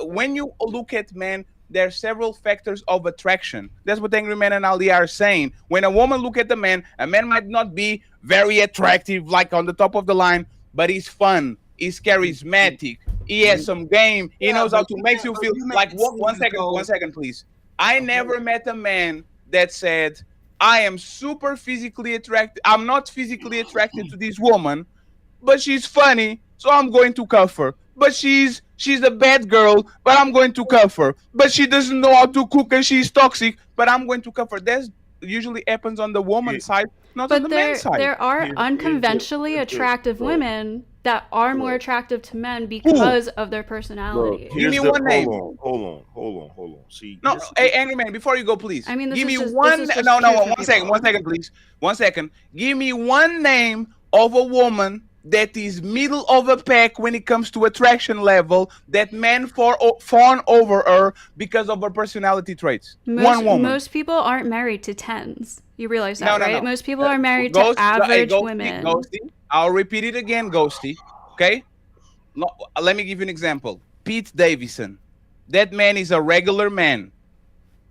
when you look at men, there are several factors of attraction. That's what Angry Man and Ali are saying. When a woman look at the man, a man might not be very attractive, like on the top of the line, but he's fun, he's charismatic, he has some game, he knows how to make you feel like, 1 second, please. I never met a man that said, I am super physically attracted. I'm not physically attracted to this woman, but she's funny, so I'm going to cuff her. But she's a bad girl, but I'm going to cuff her. But she doesn't know how to cook and she's toxic, but I'm going to cuff her. That usually happens on the woman's side, not on the man's side. There are unconventionally attractive women that are more attractive to men because of their personality. Give me one name. Hold on. See, no, hey, Angry Man, before you go, please. I mean, give me one. No, 1 second, please. 1 second. Give me one name of a woman that is middle of a pack when it comes to attraction level, that men fawn over her because of her personality traits. One woman. Most people aren't married to 10s. You realize that, right? No. Most people are married to average women. Ghosty, I'll repeat it again, Ghosty. Okay? Let me give you an example. Pete Davidson. That man is a regular man,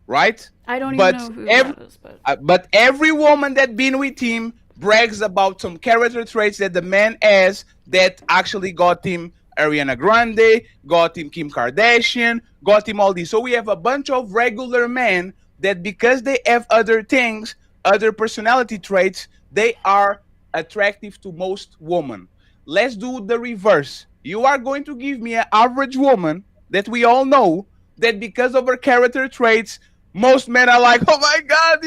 right? I don't even know who that is. But every woman that been with him brags about some character traits that the man has that actually got him Ariana Grande, got him Kim Kardashian, got him all these. So we have a bunch of regular men that, because they have other things, other personality traits, they are attractive to most women. Let's do the reverse. You are going to give me an average woman that we all know that because of her character traits, most men are like, oh my God,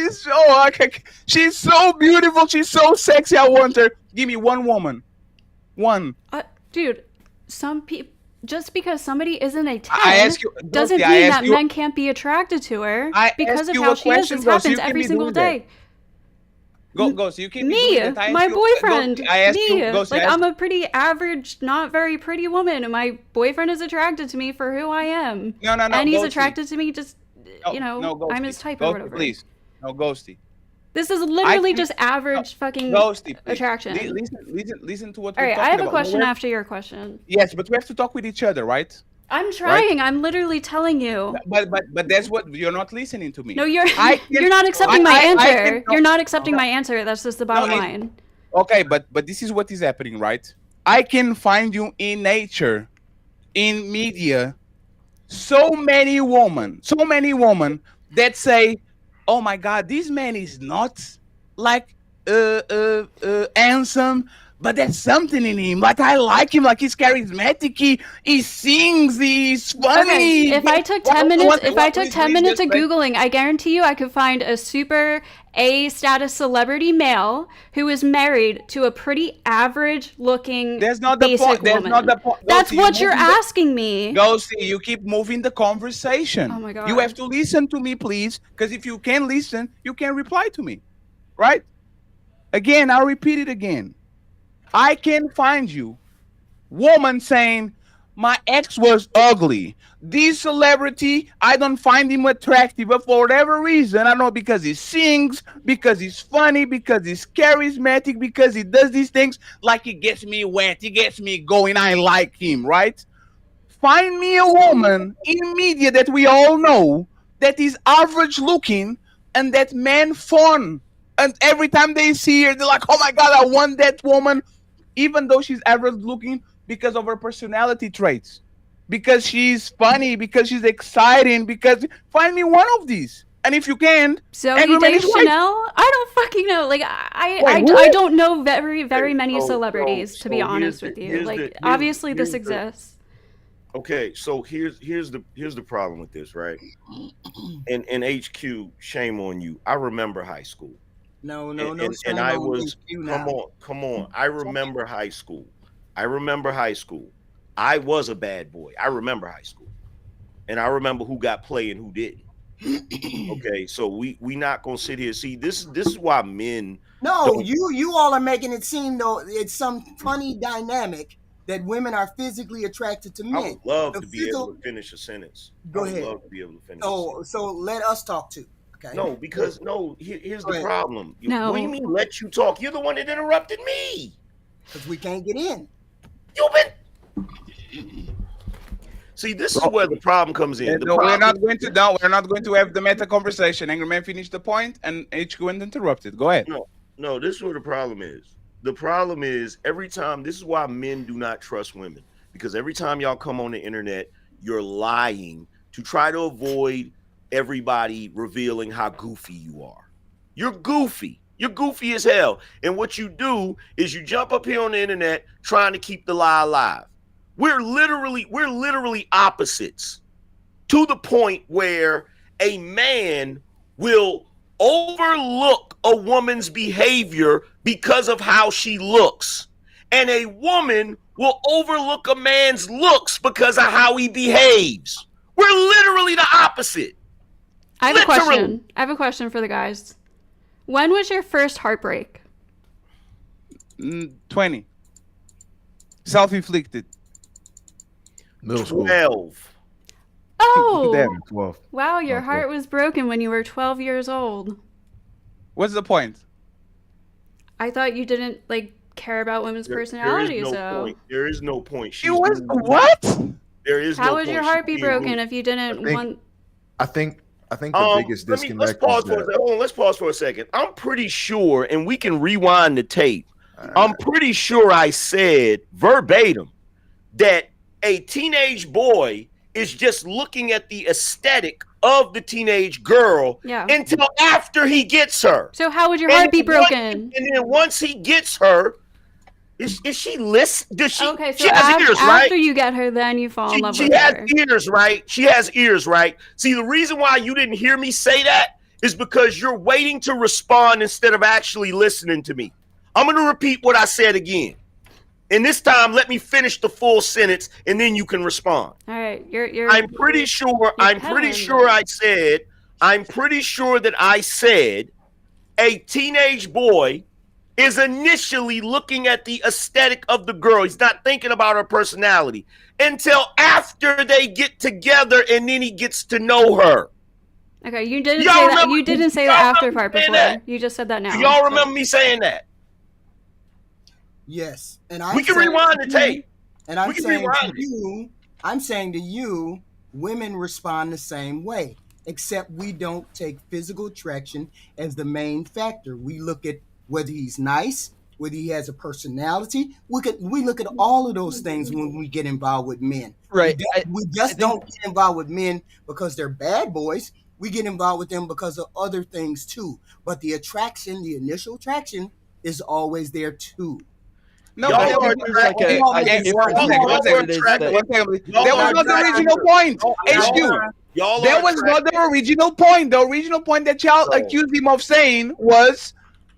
she's so beautiful, she's so sexy, I want her. Give me one woman. One. Dude, some people, just because somebody isn't a 10 I ask you, doesn't Ghosty, mean that men can't be attracted to her because ask of you how a she is. question, This Ghosty, happens you can every be single doing that. day. Ghost, you keep Me, doing that. I my ask you- boyfriend, Ghost, I ask me. you, Ghost, I Like, ask- I'm a pretty average, not very pretty woman, and my boyfriend is attracted to me for who I am. No, And he's Ghosty. attracted to me just, you know, No, Ghosty. I'm his type or Ghosty, whatever. please. No, Ghosty. This is literally can- just average fucking Ghosty, please. attraction. Listen to what All we're right, talking I have a about. question We're- after your question. Yes, but we have to talk with each other, right? I'm trying. I'm literally telling you. But that's what you're not listening to me. No, you're I can- you're not accepting my I answer. can- You're not accepting my answer. That's just the bottom No, line. Okay, but this is what is happening, right? I can find you in nature, in media, so many women that say, "Oh my God, this man is not like handsome, but there's something in him. Like I like him. Like he's charismatic. He sings. He's funny." Okay, if I took 10 minutes, if I took 10 minutes of Googling, I guarantee you I could find a super A status celebrity male who is married to a pretty average looking That's not the basic point. That's woman. not the point. That's Ghosty, what you're moving the- asking me. Ghosty, you keep moving the conversation. Oh my God. You have to listen to me, please, because if you can listen, you can reply to me, right? Again, I'll repeat it again. I can find you, woman saying, "My ex was ugly. This celebrity, I don't find him attractive, but for whatever reason, I don't know, because he sings, because he's funny, because he's charismatic, because he does these things, like he gets me wet, he gets me going, I like him," right? Find me a woman in media that we all know that is average looking and that men fun. And every time they see her, they're like, "Oh my God, I want that woman," even though she's average looking, because of her personality traits, because she's funny, because she's exciting, because find me one of these. And if you can, Zoe Anchorman is right. Deschanel? I don't fucking know. Like Wait, I what? don't know very many so- celebrities, to be so honest here's with the- you. here's Like the- here's- obviously this here's the- exists. Okay, so here's the problem with this, right? And HQ, shame on you. I remember high school. No, And shame I on was you now. come on. I remember high school. I was a bad boy. I remember high school. And I remember who got play and who didn't. Okay, so we not gonna sit here. See, this is why men No, don't- you all are making it seem though it's some funny dynamic that women are physically attracted to men. I would love The to be physical- able to finish a sentence. Go I would ahead. love to be able to finish a Oh, sentence. so let us talk too. Okay. No, because here's Go the ahead. problem. No. What do you mean let you talk? You're the one that interrupted me. Because we can't get in. See, this is where the problem comes in. The No, we're problem- not going to. No, we're not going to have the meta conversation. Angry Man finished the point, and HQ went interrupted. Go ahead. No, this is where the problem is. The problem is every time, this is why men do not trust women. Because every time y'all come on the internet, you're lying to try to avoid everybody revealing how goofy you are. You're goofy. You're goofy as hell. And what you do is you jump up here on the internet trying to keep the lie alive. We're literally opposites, to the point where a man will overlook a woman's behavior because of how she looks, and a woman will overlook a man's looks because of how he behaves. We're literally the opposite. I have a Literally. question. I have a question for the guys. When was your first heartbreak? 20. Self-inflicted. Middle school. 12. Oh, Damn, 12. wow, your heart was broken when you were 12 years old. What's the point? I thought you didn't like care about women's There is personalities, no so point. There is no point. It was what? There is how no would your point. heart be She's being broken rude. if you didn't want? I think the biggest let's disconnect pause is for a that second. Hold on, let's pause for a second. I'm pretty sure, and we can rewind the tape. I'm pretty sure I said verbatim that a teenage boy is just looking at the aesthetic of the teenage girl until after he gets her. So how would your heart be broken? And then once he gets her, is she listen? Does she? Okay, so she has ears, right? after you get her, then you fall in love She with has her. ears, right? She has ears, right? See, the reason why you didn't hear me say that is because you're waiting to respond instead of actually listening to me. I'm going to repeat what I said again. And this time, let me finish the full sentence, and then you can respond. All right, you're. I'm pretty sure I said a teenage boy is initially looking at the aesthetic of the girl. He's not thinking about her personality until after they get together, and then he gets to know her. Okay, you didn't say that. You didn't say the after part before. You just said that now. Do y'all remember me saying that? Yes, and we can rewind the tape. And I'm saying to you, women respond the same way, except we don't take physical attraction as the main factor. We look at whether he's nice, whether he has a personality. We look at all of those things when we get involved with men. Right. We just don't get involved with men because they're bad boys. We get involved with them because of other things too. But the attraction, the initial attraction, is always there too. No, that was not the original point. That was not the original point. The original point that y'all accused him of saying was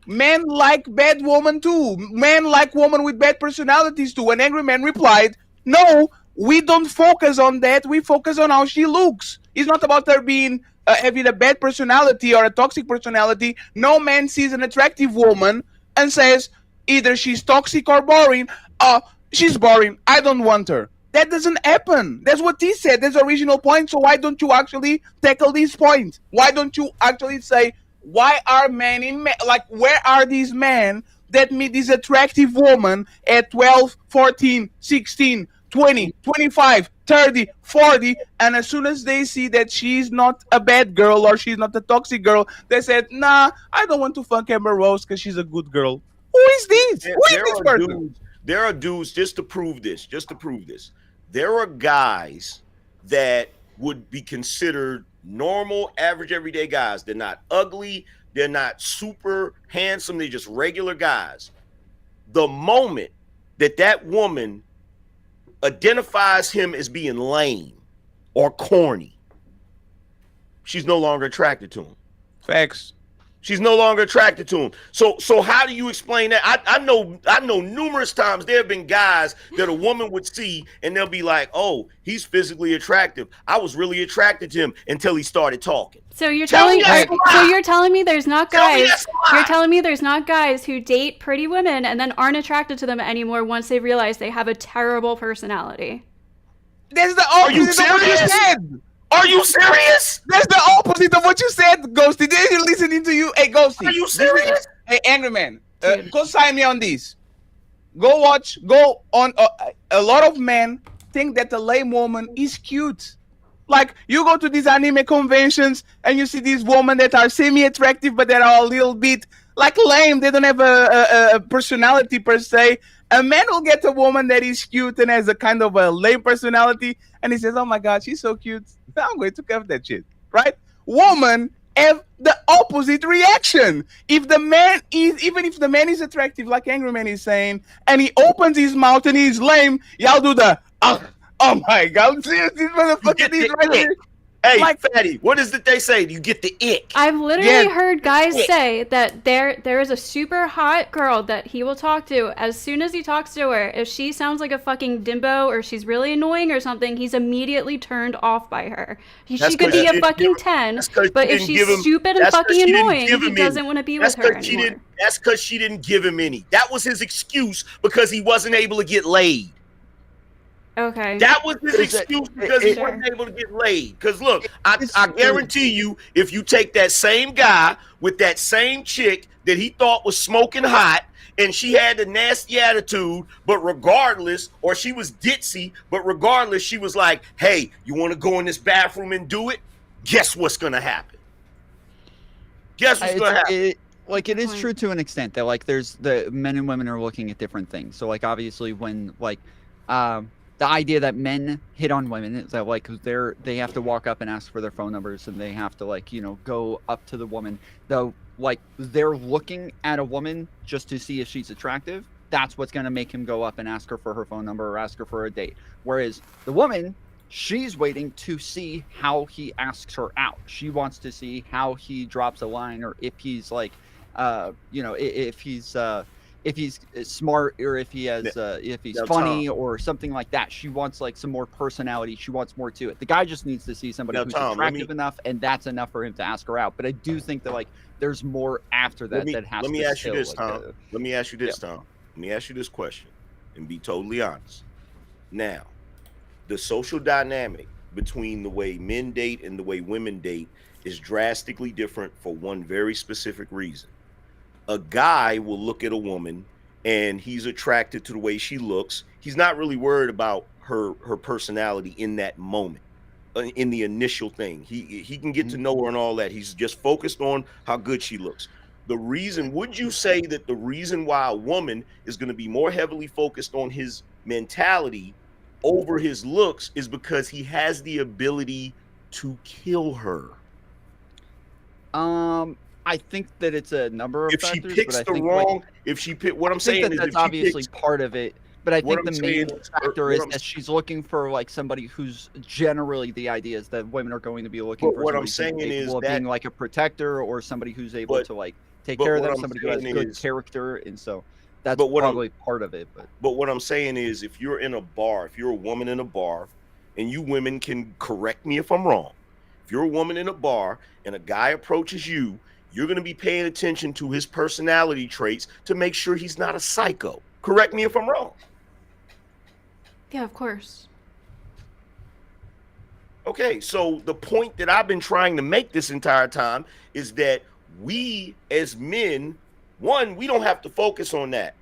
men like bad women too. Men like women with bad personalities too. And Angry Man replied, no, we don't focus on that. We focus on how she looks. It's not about her being having a bad personality or a toxic personality. No man sees an attractive woman and says, either she's toxic or boring. She's boring. I don't want her. That doesn't happen. That's what he said. That's the original point. So why don't you actually tackle this point? Why don't you actually say, why are men where are these men that meet this attractive woman at 12, 14, 16, 20, 25, 30, 40, and as soon as they see that she's not a bad girl or she's not a toxic girl, they said, nah, I don't want to fuck Amber Rose because she's a good girl. Who is this? Who is this person? There are dudes, just to prove this, there are guys that would be considered normal, average, everyday guys. They're not ugly. They're not super handsome. They're just regular guys. The moment that woman identifies him as being lame or corny, she's no longer attracted to him. Facts. She's no longer attracted to him. So how do you explain that? I know numerous times there have been guys that a woman would see and they'll be like, oh, he's physically attractive. I was really attracted to him until he started talking. So you're telling me there's not guys. You're telling me there's not guys who date pretty women and then aren't attracted to them anymore once they realize they have a terrible personality. That's the opposite of what you said. Are you serious? That's the opposite of what you said, Ghosty. They're listening to you. Hey, Ghosty. Are you serious? Hey, Angry Man, go sign me on this. Go on. A lot of men think that a lame woman is cute. Like, you go to these anime conventions and you see these women that are semi-attractive, but that are a little bit like lame. They don't have a personality per se. A man will get a woman that is cute and has a kind of a lame personality, and he says, oh my God, she's so cute. I'm going to cover that shit, right? Woman have the opposite reaction. Even if the man is attractive, like Angry Man is saying, and he opens his mouth and he's lame, y'all do the, oh my God, this motherfucker is right here. Hey, Fatty, what is it they say? You get the ick. I've literally heard guys say that there is a super hot girl that he will talk to. As soon as he talks to her, if she sounds like a fucking dimbo or she's really annoying or something, he's immediately turned off by her. She could be a fucking 10, but if she's stupid and fucking annoying, he doesn't want to be with her anymore. That's because she didn't give him any. That was his excuse because he wasn't able to get laid. Okay. That was his excuse because he wasn't able to get laid. Because look, I guarantee you, if you take that same guy with that same chick that he thought was smoking hot, and she had a nasty attitude, but regardless, or she was ditzy, but regardless, she was like, hey, you want to go in this bathroom and do it? Guess what's going to happen? Guess what's going to happen? It is true to an extent that, like, there's the men and women are looking at different things. So, like, obviously when, like, the idea that men hit on women is that, like, because they have to walk up and ask for their phone numbers and they have to, like, you know, go up to the woman, though, like, they're looking at a woman just to see if she's attractive. That's what's going to make him go up and ask her for her phone number or ask her for a date. Whereas the woman, she's waiting to see how he asks her out. She wants to see how he drops a line, or if he's like, you know, if he's if he's smart or if he has if he's funny or something like that. She wants like some more personality. She wants more to it. The guy just needs to see somebody who's attractive enough, and that's enough for him to ask her out. But I do think that like there's more after that that has to. Let me ask you this, like, Tom. Let me ask you this, Tom. Let me ask you this question, and be totally honest. Now, the social dynamic between the way men date and the way women date is drastically different for one very specific reason. A guy will look at a woman and he's attracted to the way she looks. He's not really worried about her personality in that moment, in the initial thing. He can get to know her and all that. He's just focused on how good she looks. Would you say that the reason why a woman is going to be more heavily focused on his mentality over his looks is because he has the ability to kill her? I think that it's a number of if factors. She picks but I the think, wrong, like, if she pick, what I I'm think saying that is that's obviously part of it. But I think the main factor is that she's looking for like somebody who's generally the idea is that women are going to be looking for. What I'm somebody saying who's is capable of that being like a protector or somebody who's able to like take care of them, somebody who has good character, and so that's probably part of it. But what I'm saying is, if you're in a bar, if you're a woman in a bar, and you women can correct me if I'm wrong, if you're a woman in a bar and a guy approaches you, you're going to be paying attention to his personality traits to make sure he's not a psycho. Correct me if I'm wrong. Yeah, of course. Okay, so the point that I've been trying to make this entire time is that we as men, one, we don't have to focus on that.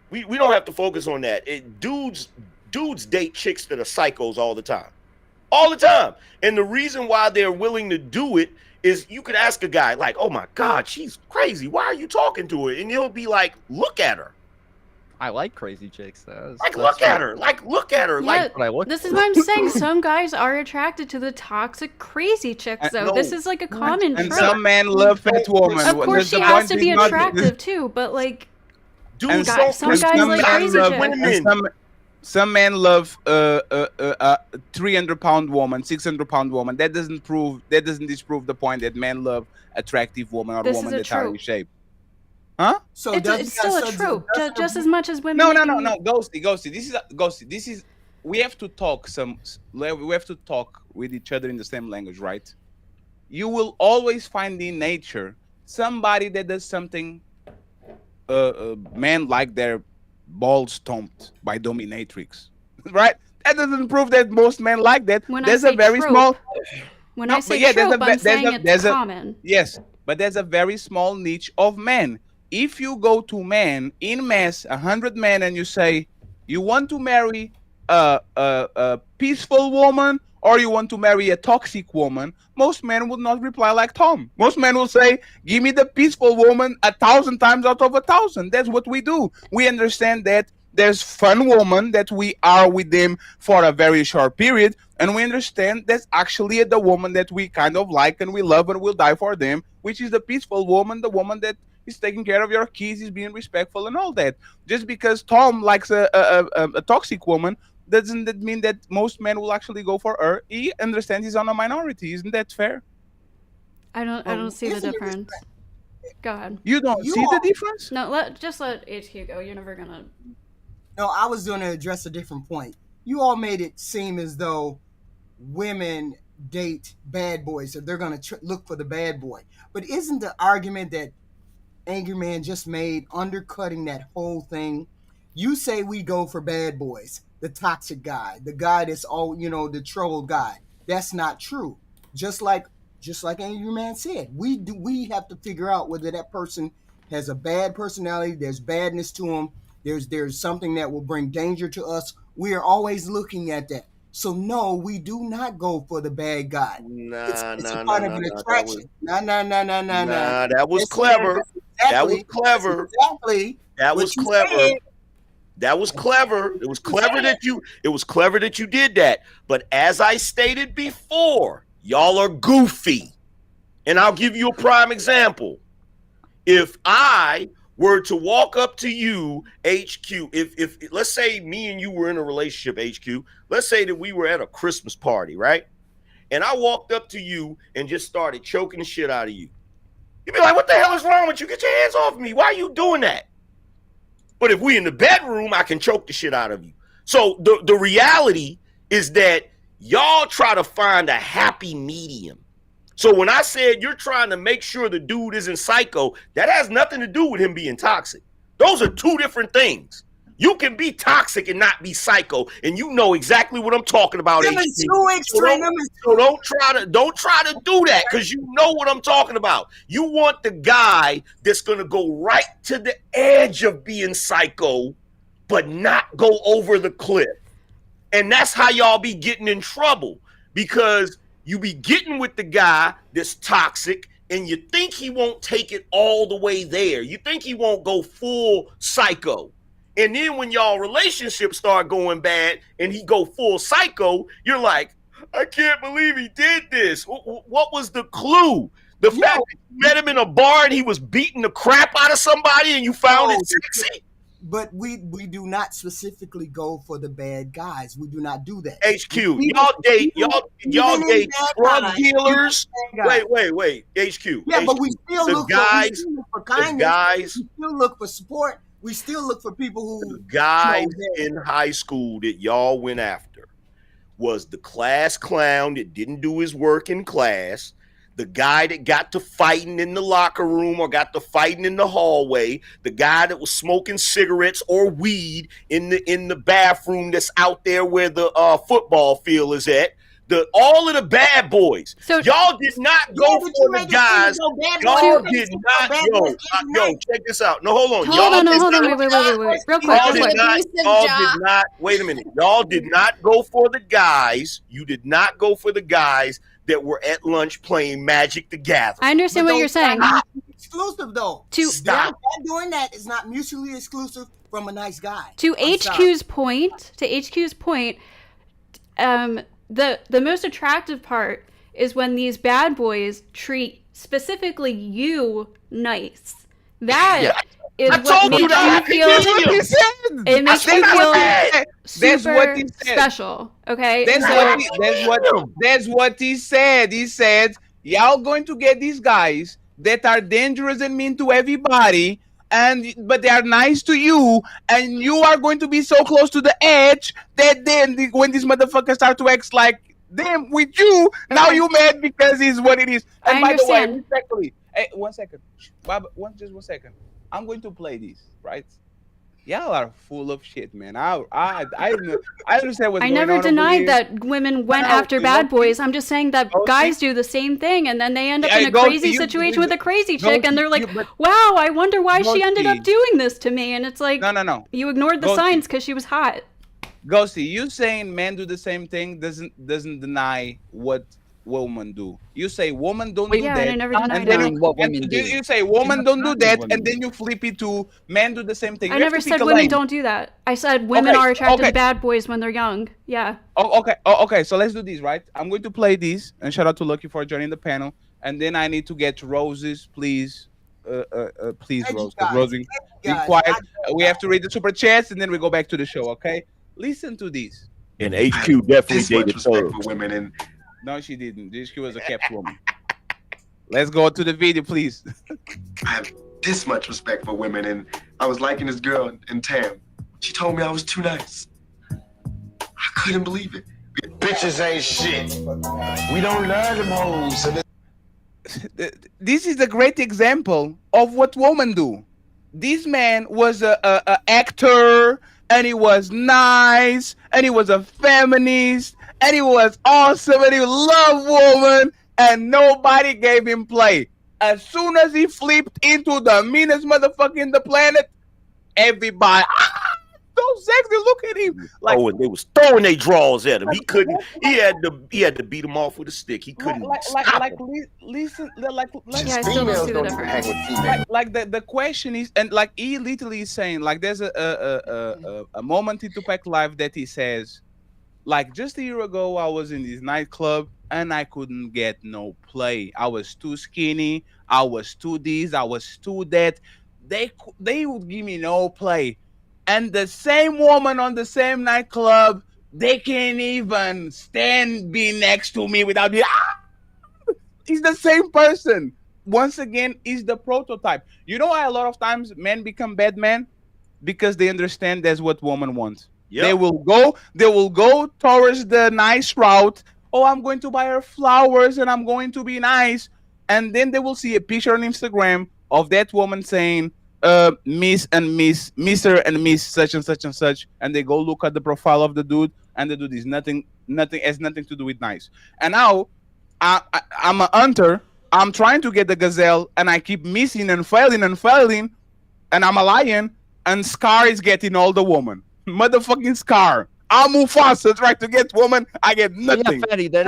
We don't have to focus on that. Dudes date chicks that are psychos all the time. All the time. And the reason why they're willing to do it is you could ask a guy like, oh my God, she's crazy. Why are you talking to her? And he'll be like, look at her. I like crazy chicks though. Look at her. Look at her. Yeah, this is what I'm saying. Some guys are attracted to the toxic, crazy chicks, though. This is like a common and trope. some men love fat women. Of course, she has to be attractive too, but like, some guys like crazy chicks. Some men love 300-pound woman, 600-pound woman. That doesn't disprove the point that men love attractive women or women that are in shape. Huh? So it's still a trope, just as much as women. No. Ghosty. This is. We have to talk we have to talk with each other in the same language, right? You will always find in nature somebody that does something. Men like their balls stomped by dominatrix, right? That doesn't prove that most men like that. There's a very small. When I say trope, I'm saying it's common. Yes, but there's a very small niche of men. If you go to men in mass, 100 men, and you say you want to marry a peaceful woman or you want to marry a toxic woman, most men would not reply like Tom. Most men will say, give me the peaceful woman 1,000 times out of 1,000. That's what we do. We understand that there's fun woman that we are with them for a very short period, and we understand that's actually the woman that we kind of like and we love and will die for them, which is the peaceful woman, the woman that is taking care of your kids, is being respectful and all that. Just because Tom likes a toxic woman, doesn't that mean that most men will actually go for her? He understands he's on a minority. Isn't that fair? I don't see the difference. Go ahead. You don't see the difference? No, let HQ go. You're never gonna. No, I was going to address a different point. You all made it seem as though women date bad boys, so they're going to look for the bad boy. But isn't the argument that Angry Man just made undercutting that whole thing? You say we go for bad boys, the toxic guy, the guy that's all, the troll guy. That's not true. Just like Angry Man said, we have to figure out whether that person has a bad personality, there's badness to him, there's something that will bring danger to us. We are always looking at that. So no, we do not go for the bad guy. It's part of an attraction. No. That was clever. That was clever. Exactly. That was clever. That was clever. It was clever that you did that. But as I stated before, y'all are goofy. And I'll give you a prime example. If I were to walk up to you, HQ, if let's say me and you were in a relationship, HQ, let's say that we were at a Christmas party, right? And I walked up to you and just started choking the shit out of you. You'd be like, what the hell is wrong with you? Get your hands off me. Why are you doing that? But if we in the bedroom, I can choke the shit out of you. So the reality is that y'all try to find a happy medium. So when I said you're trying to make sure the dude isn't psycho, that has nothing to do with him being toxic. Those are two different things. You can be toxic and not be psycho, and you know exactly what I'm talking about. So don't try to do that, because you know what I'm talking about. You want the guy that's gonna go right to the edge of being psycho, but not go over the cliff. And that's how y'all be getting in trouble, because you be getting with the guy that's toxic, and you think he won't take it all the way there. You think he won't go full psycho. And then when y'all relationships start going bad and he go full psycho, you're like, I can't believe he did this. What was the clue? The fact that you met him in a bar and he was beating the crap out of somebody and you found it sexy? But we do not specifically go for the bad guys. We do not do that. HQ, y'all date drug dealers. Wait, HQ. Yeah, HQ. but we still look for kindness. Guys, we still look for support. We still look for people who... The guys in high school that y'all went after was the class clown that didn't do his work in class, the guy that got to fighting in the locker room or got to fighting in the hallway, the guy that was smoking cigarettes or weed in the bathroom that's out there where the football field is at. All of the bad boys. So y'all did not go for the guys. Y'all did not. Yo, check this out. No, hold on. Hold on. Wait. Real quick. Wait a minute. Y'all did not go for the guys. You did not go for the guys that were at lunch playing Magic the Gathering. I understand what you're saying. Exclusive though. Stop. Doing that is not mutually exclusive from a nice guy. To HQ's point, the most attractive part is when these bad boys treat specifically you nice. That is what makes you feel. It makes you feel super special. Okay, that's what he said. He said, "Y'all going to get these guys that are dangerous and mean to everybody." But they are nice to you, and you are going to be so close to the edge that then when these motherfuckers start to act like them with you, now you mad because it's what it is. And by the way, respectfully, hey, 1 second, Bob, just 1 second. I'm going to play this, right? Y'all are full of shit, man. I understand what's going on. I never denied that women went after bad boys. I'm just saying that guys do the same thing, and then they end up in a crazy situation with a crazy chick, and they're like, wow, I wonder why she ended up doing this to me. And it's like, no. You ignored the signs because she was hot. Ghosty, you saying men do the same thing doesn't deny what women do. You say women don't do that. I never denied that. You say women don't do that, and then you flip it to men do the same thing. I never said women don't do that. I said women are attracted to bad boys when they're young. Yeah. Okay. So let's do this, right? I'm going to play this, and shout out to Lucky for joining the panel. And then I need to get Roses, please. Please, Rose, be quiet. We have to read the super chats, and then we go back to the show. Okay? Listen to this. And HQ definitely dated for women and. No, she didn't. She was a kept woman. Let's go to the video, please. I have this much respect for women, and I was liking this girl in Tam. She told me I was too nice. I couldn't believe it. Bitches ain't shit. We don't love them hoes. So this is a great example of what women do. This man was a actor, and he was nice, and he was a feminist, and he was awesome, and he loved women, and nobody gave him play. As soon as he flipped into the meanest motherfucker in the planet, everybody, so sexy, look at him. Like, and they was throwing their draws at him. He couldn't. He had to beat him off with a stick. He couldn't. Listen, yeah, I still don't see the difference. Like the question is, and like he literally is saying, like there's a moment in Tupac live that he says, like just a year ago I was in this nightclub and I couldn't get no play. I was too skinny. I was too this. I was too that. They would give me no play. And the same woman on the same nightclub, they can't even stand be next to me without being, He's the same person. Once again, he's the prototype. You know why a lot of times men become bad men? because they understand that's what women want. Yep. They will go towards the nice route. Oh, I'm going to buy her flowers and I'm going to be nice. And then they will see a picture on Instagram of that woman saying, Miss and Miss, Mr. and Miss such and such and such. And they go look at the profile of the dude, and the dude is nothing has nothing to do with nice. And now I'm a hunter. I'm trying to get the gazelle, and I keep missing and failing, and I'm a lion, and Scar is getting all the woman. Motherfucking Scar. I'm Mufasa trying to get woman. I get nothing. Yeah, Fatty, that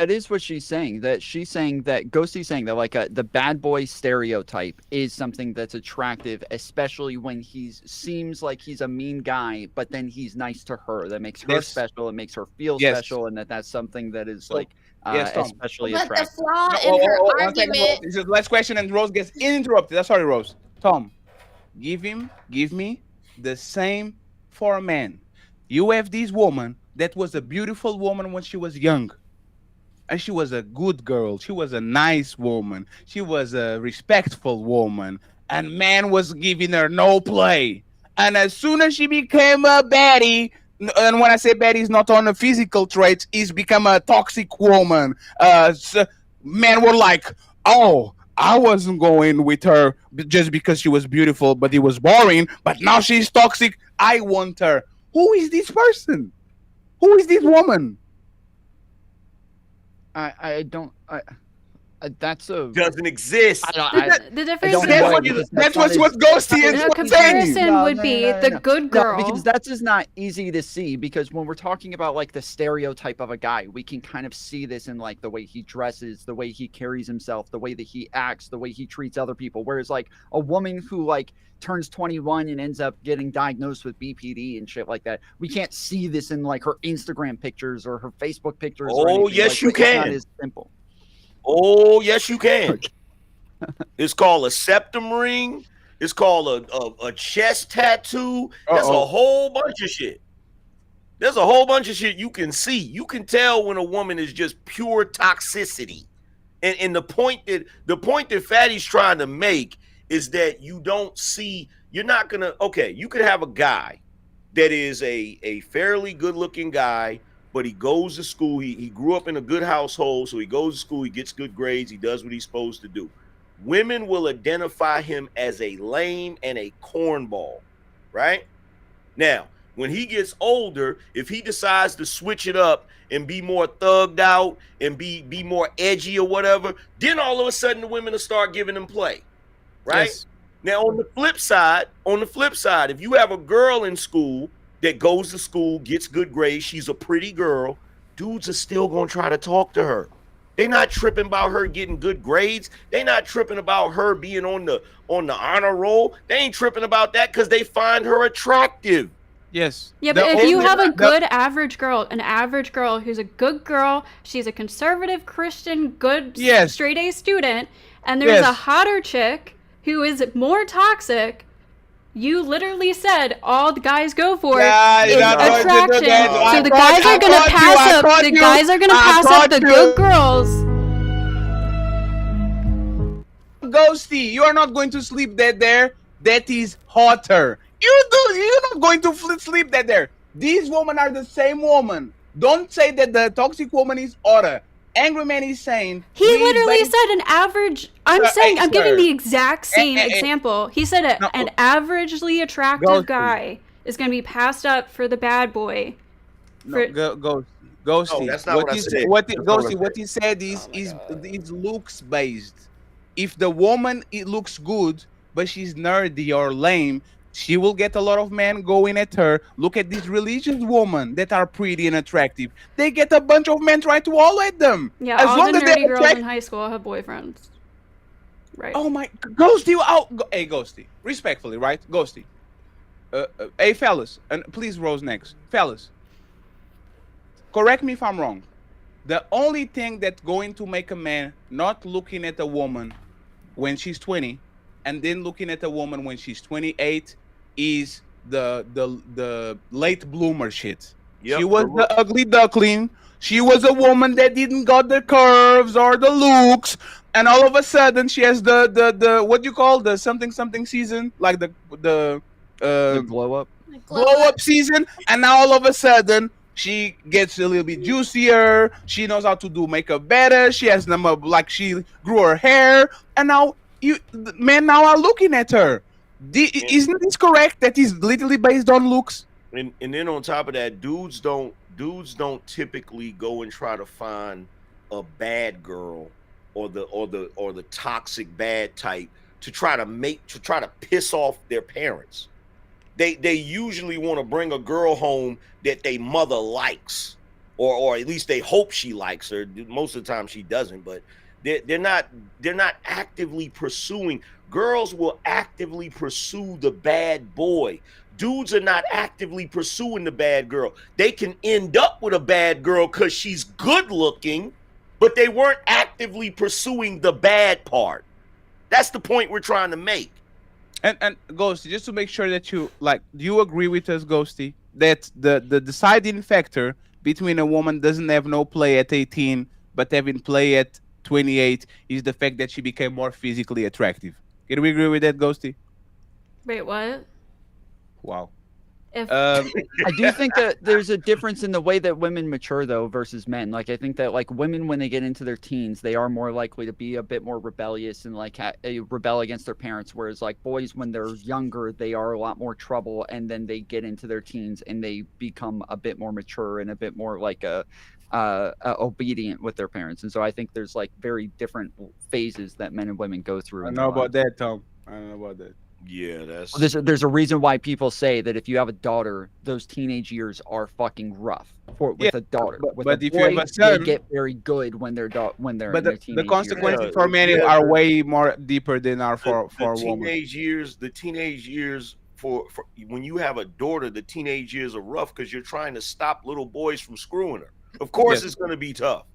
is what she's saying. That she's saying that Ghosty's saying that like the bad boy stereotype is something that's attractive, especially when he seems like he's a mean guy, but then he's nice to her. That makes her special. It makes her feel special, and that's something that is like especially But attractive. the flaw in her One second, Rose. argument. This is the last question, and Rose gets interrupted. Sorry, Rose. Tom, give me the same for a man. You have this woman that was a beautiful woman when she was young. And she was a good girl. She was a nice woman. She was a respectful woman. And man was giving her no play. And as soon as she became a baddie, and when I say baddie, it's not on the physical traits, it's become a toxic woman. Men were like, oh, I wasn't going with her just because she was beautiful, but it was boring. But now she's toxic. I want her. Who is this person? Who is this woman? That's a doesn't exist. The difference That's what Ghosty is the comparison would be the good girl. No, because that's just not easy to see, because when we're talking about like the stereotype of a guy, we can kind of see this in like the way he dresses, the way he carries himself, the way that he acts, the way he treats other people. Whereas like a woman who like turns 21 and ends up getting diagnosed with BPD and shit like that, we can't see this in like her Instagram pictures or her Facebook pictures. Oh, yes, you can. It's not as simple. Oh, yes, you can. It's called a septum ring. It's called a chest tattoo. There's a whole bunch of shit. There's a whole bunch of shit you can see. You can tell when a woman is just pure toxicity. And the point that Fatty's trying to make is that you don't see, you're not gonna, okay, you could have a guy that is a fairly good looking guy, but he goes to school, he grew up in a good household, so he goes to school, he gets good grades, he does what he's supposed to do. Women will identify him as a lame and a cornball, right? Now, when he gets older, if he decides to switch it up and be more thugged out and be more edgy or whatever, then all of a sudden the women will start giving him play, right? Yes. Now, on the flip side, if you have a girl in school that goes to school, gets good grades, she's a pretty girl, dudes are still gonna try to talk to her. They're not tripping about her getting good grades. They're not tripping about her being on the honor roll. They ain't tripping about that because they find her attractive. Yes. Yeah, but if you have a good average girl, an average girl who's a good girl, she's a conservative Christian, good straight A student, and there's a hotter chick who is more toxic, you literally said all the guys go for is attraction. So the guys are gonna pass up. The guys are gonna pass up the good girls. Ghosty, you are not going to sleep that there. That is hotter. You're not going to sleep that there. These women are the same woman. Don't say that the toxic woman is hotter. Angry Man is saying he literally said an average. I'm giving the exact same example. He said an averagely attractive guy is going to be passed up for the bad boy. Ghosty. No, that's not what I said. What he said is looks based. If the woman looks good but she's nerdy or lame, she will get a lot of men going at her. Look at these religious women that are pretty and attractive. They get a bunch of men trying to all at them. Yeah, as all long the nerdy girls in high school have boyfriends. Right. Oh my, Ghosty. Hey, Ghosty. Respectfully, right? Ghosty. Hey, fellas. And please, Rose next. Fellas. Correct me if I'm wrong. The only thing that's going to make a man not looking at a woman when she's 20 and then looking at a woman when she's 28 is the late bloomer shit. Yep. She was the ugly duckling. She was a woman that didn't got the curves or the looks, and all of a sudden she has the what do you call the something season, like the glow up season, and now all of a sudden she gets a little bit juicier. She knows how to do makeup better. She has like she grew her hair, and now men now are looking at her. Isn't this correct? That is literally based on looks. And then on top of that, dudes don't typically go and try to find a bad girl or the toxic bad type to try to piss off their parents. They usually want to bring a girl home that their mother likes, or at least they hope she likes her. Most of the time she doesn't, but they're not actively pursuing. Girls will actively pursue the bad boy. Dudes are not actively pursuing the bad girl. They can end up with a bad girl because she's good looking, but they weren't actively pursuing the bad part. That's the point we're trying to make. And Ghosty, just to make sure that do you agree with us, Ghosty, that the deciding factor between a woman doesn't have no play at 18 but having play at 28 is the fact that she became more physically attractive? Can we agree with that, Ghosty? Wait, what? Wow. I do think that there's a difference in the way that women mature though versus men. Like I think that like women, when they get into their teens, they are more likely to be a bit more rebellious and like rebel against their parents. Whereas like boys, when they're younger, they are a lot more trouble, and then they get into their teens and they become a bit more mature and a bit more like obedient with their parents. And so I think there's like very different phases that men and women go through. I know about that, Tom. I don't know about that. Yeah, that's. There's a reason why people say that if you have a daughter, those teenage years are fucking rough with a daughter. But if you have a son, they get very good when they're in their teenage the consequences years. for men are way more deeper than are for women. The teenage years for when you have a daughter, the teenage years are rough because you're trying to stop little boys from screwing her. Of course, it's going to be tough.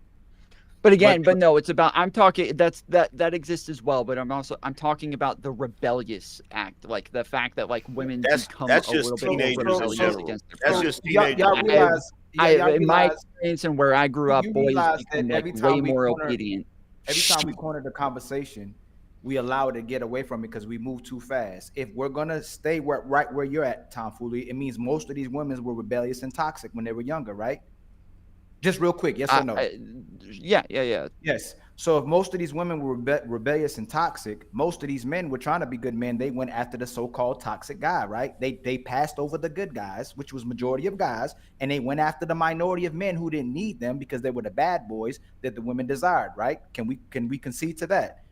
But again, but no, it's about, I'm talking, that exists as well, but I'm talking about the rebellious act, like the fact that like women become a little bit more rebellious against their parents. That's just teenagers. In my experience and where I grew up, boys become like way more obedient. Every time we corner the conversation, we allow it to get away from it because we move too fast. If we're gonna stay right where you're at, Tom Foolery, it means most of these women were rebellious and toxic when they were younger, right? Just real quick, yes or no? Yeah. Yes. So if most of these women were rebellious and toxic, most of these men were trying to be good men. They went after the so-called toxic guy, right? They passed over the good guys, which was majority of guys, and they went after the minority of men who didn't need them because they were the bad boys that the women desired, right? Can we concede to that?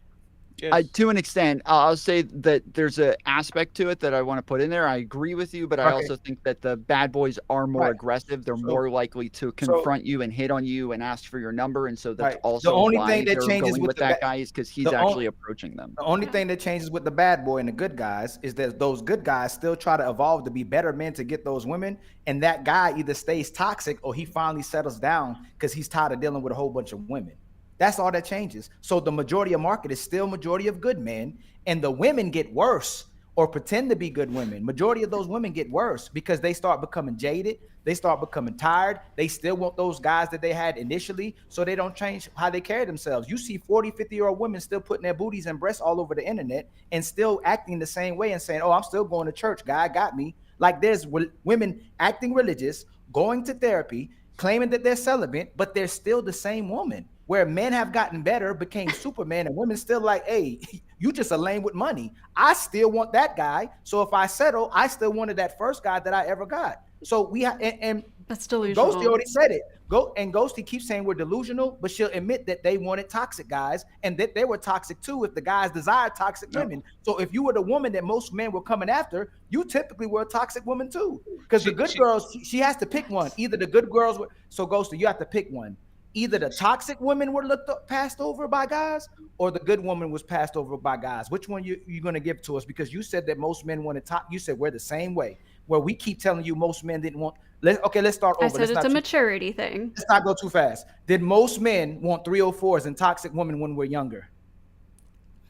Yes. To an extent, I'll say that there's an aspect to it that I want to put in there. I agree with you, but I also think that the bad boys are more aggressive. They're more likely to confront you and hit on you and ask for your number, and so that's also the only why thing that they're changes going with with the that guy is because he's actually approaching them. The only thing that changes with the bad boy and the good guys is that those good guys still try to evolve to be better men to get those women, and that guy either stays toxic or he finally settles down because he's tired of dealing with a whole bunch of women. That's all that changes. So the majority of market is still majority of good men, and the women get worse or pretend to be good women. Majority of those women get worse because they start becoming jaded. They start becoming tired. They still want those guys that they had initially, so they don't change how they carry themselves. You see 40, 50-year-old women still putting their booties and breasts all over the internet and still acting the same way and saying, oh, I'm still going to church. God got me. Like there's women acting religious, going to therapy, claiming that they're celibate, but they're still the same woman. Where men have gotten better, became Superman, and women still like, hey, you just a lame with money. I still want that guy. So if I settle, I still wanted that first guy that I ever got. So we have, and that's delusional. Ghosty already said it. Ghosty keeps saying we're delusional, but she'll admit that they wanted toxic guys and that they were toxic too if the guys desired toxic women. So if you were the woman that most men were coming after, you typically were a toxic woman too. Because the good girls, she has to pick one. Either the good girls were, so Ghosty, you have to pick one. Either the toxic women were passed over by guys or the good woman was passed over by guys. Which one you going to give to us? Because you said that most men wanted top. You said we're the same way. Where we keep telling you most men didn't want. Let's start over. I said it's a maturity thing. Let's not go too fast. Did most men want 304s and toxic women when we're younger?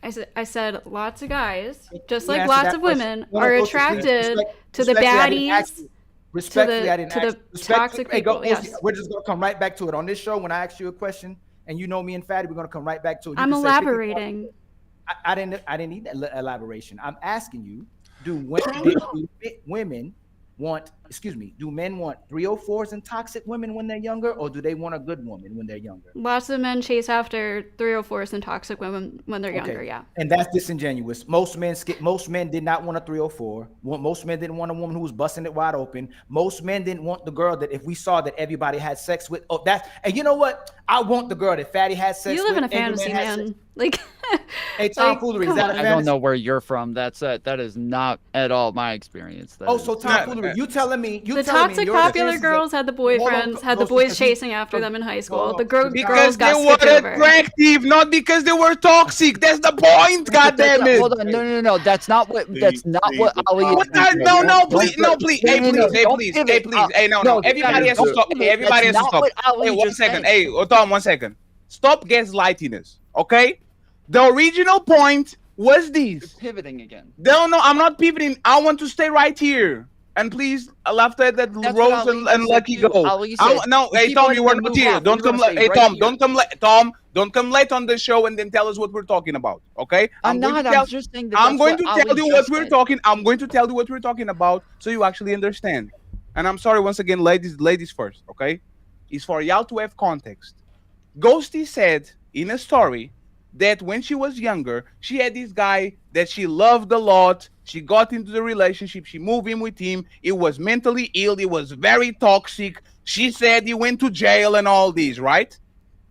I said lots of guys, just like lots of women, are attracted to the baddies. Respectfully, I didn't ask. To the toxic people, yes. We're just going to come right back to it. On this show, when I ask you a question, and you know me and Fatty, we're going to come right back to it. I'm elaborating. I didn't need that elaboration. I'm asking you, women want, excuse me, do men want 304s and toxic women when they're younger, or do they want a good woman when they're younger? Lots of men chase after 304s and toxic women when they're younger. Yeah. And that's disingenuous. Most men did not want a 304. Most men didn't want a woman who was busting it wide open. Most men didn't want the girl that if we saw that everybody had sex with. Oh, that's, and you know what? I want the girl that Fatty had sex with. You live in a fantasy, man. Like, hey, tomfoolery, is that a fantasy? I don't know where you're from. That is not at all my experience. So tomfoolery. You telling me? The toxic popular girls had the boyfriends, had the boys chasing after them in high school. The girls Because got they were skipped over. attractive, not because they were toxic. That's the point. God damn it! Hold on, no. That's not what. That's not what Ali. No, please. Hey, no. Everybody has to stop. Everybody has to stop. Hey, 1 second. Hey, Tom, 1 second. Stop gaslightiness, okay? The original point was this. You're pivoting again. No, I'm not pivoting. I want to stay right here. And please, after that, Rose and Lucky go. No, hey Tom, you were not here. Don't come late. Hey Tom, don't come late. Tom, don't come late on the show and then tell us what we're talking about. Okay? I'm just saying that. I'm going to tell you what we're talking. I'm going to tell you what we're talking about, so you actually understand. And I'm sorry once again, ladies first. Okay? It's for y'all to have context. Ghosty said in a story that when she was younger, she had this guy that she loved a lot. She got into the relationship. She moved in with him. It was mentally ill. It was very toxic. She said he went to jail and all these, right?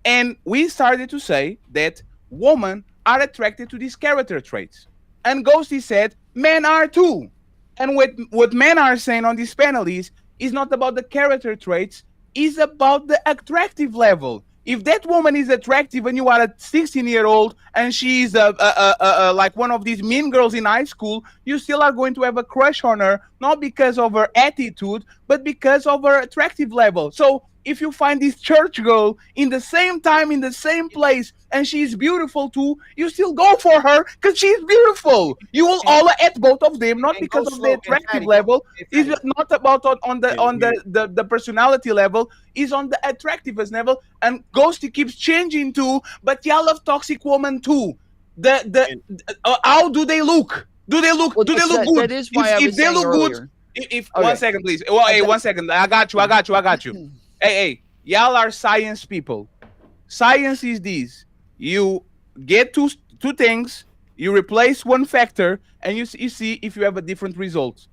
And we started to say that women are attracted to these character traits. And Ghosty said men are too. And what men are saying on this panel is not about the character traits. It's about the attractive level. If that woman is attractive and you are a 16-year-old and she's like one of these mean girls in high school, you still are going to have a crush on her, not because of her attitude, but because of her attractive level. So if you find this church girl in the same time, in the same place, and she's beautiful too, you still go for her because she's beautiful. You will all at both of them, not because of the attractive level. It's not about on the personality level. It's on the attractiveness level. And Ghosty keeps changing too, but y'all love toxic woman too. How do they look? Do they look? Do they look good? That is why if they look earlier. Good. 1 second, please. Well, hey, 1 second. I got you. Hey, y'all are science people. Science is this. You get two things, you replace one factor, and you see if you have a different result.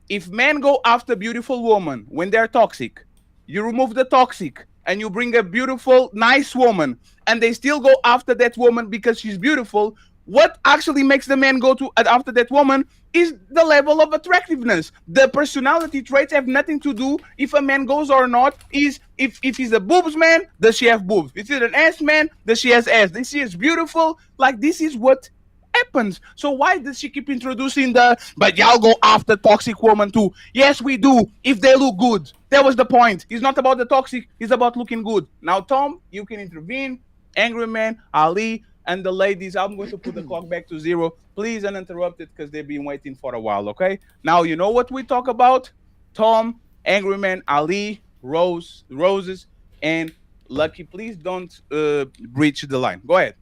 If men go after beautiful woman when they're toxic, you remove the toxic and you bring a beautiful, nice woman, and they still go after that woman because she's beautiful. What actually makes the man go after that woman is the level of attractiveness. The personality traits have nothing to do if a man goes or not. Is if he's a boobs man, does she have boobs? If he's an ass man, does she has ass? This is beautiful. Like, this is what happens. So why does she keep introducing but y'all go after toxic woman too? Yes, we do, if they look good. That was the point. It's not about the toxic, it's about looking good. Now, Tom, you can intervene. Angry Man, Ali, and the ladies, I'm going to put the clock back to 0. Please uninterrupt it because they've been waiting for a while, okay? Now, you know what we talk about? Tom, Angry Man, Ali, Roses, and Lucky. Please don't breach the line. Go ahead.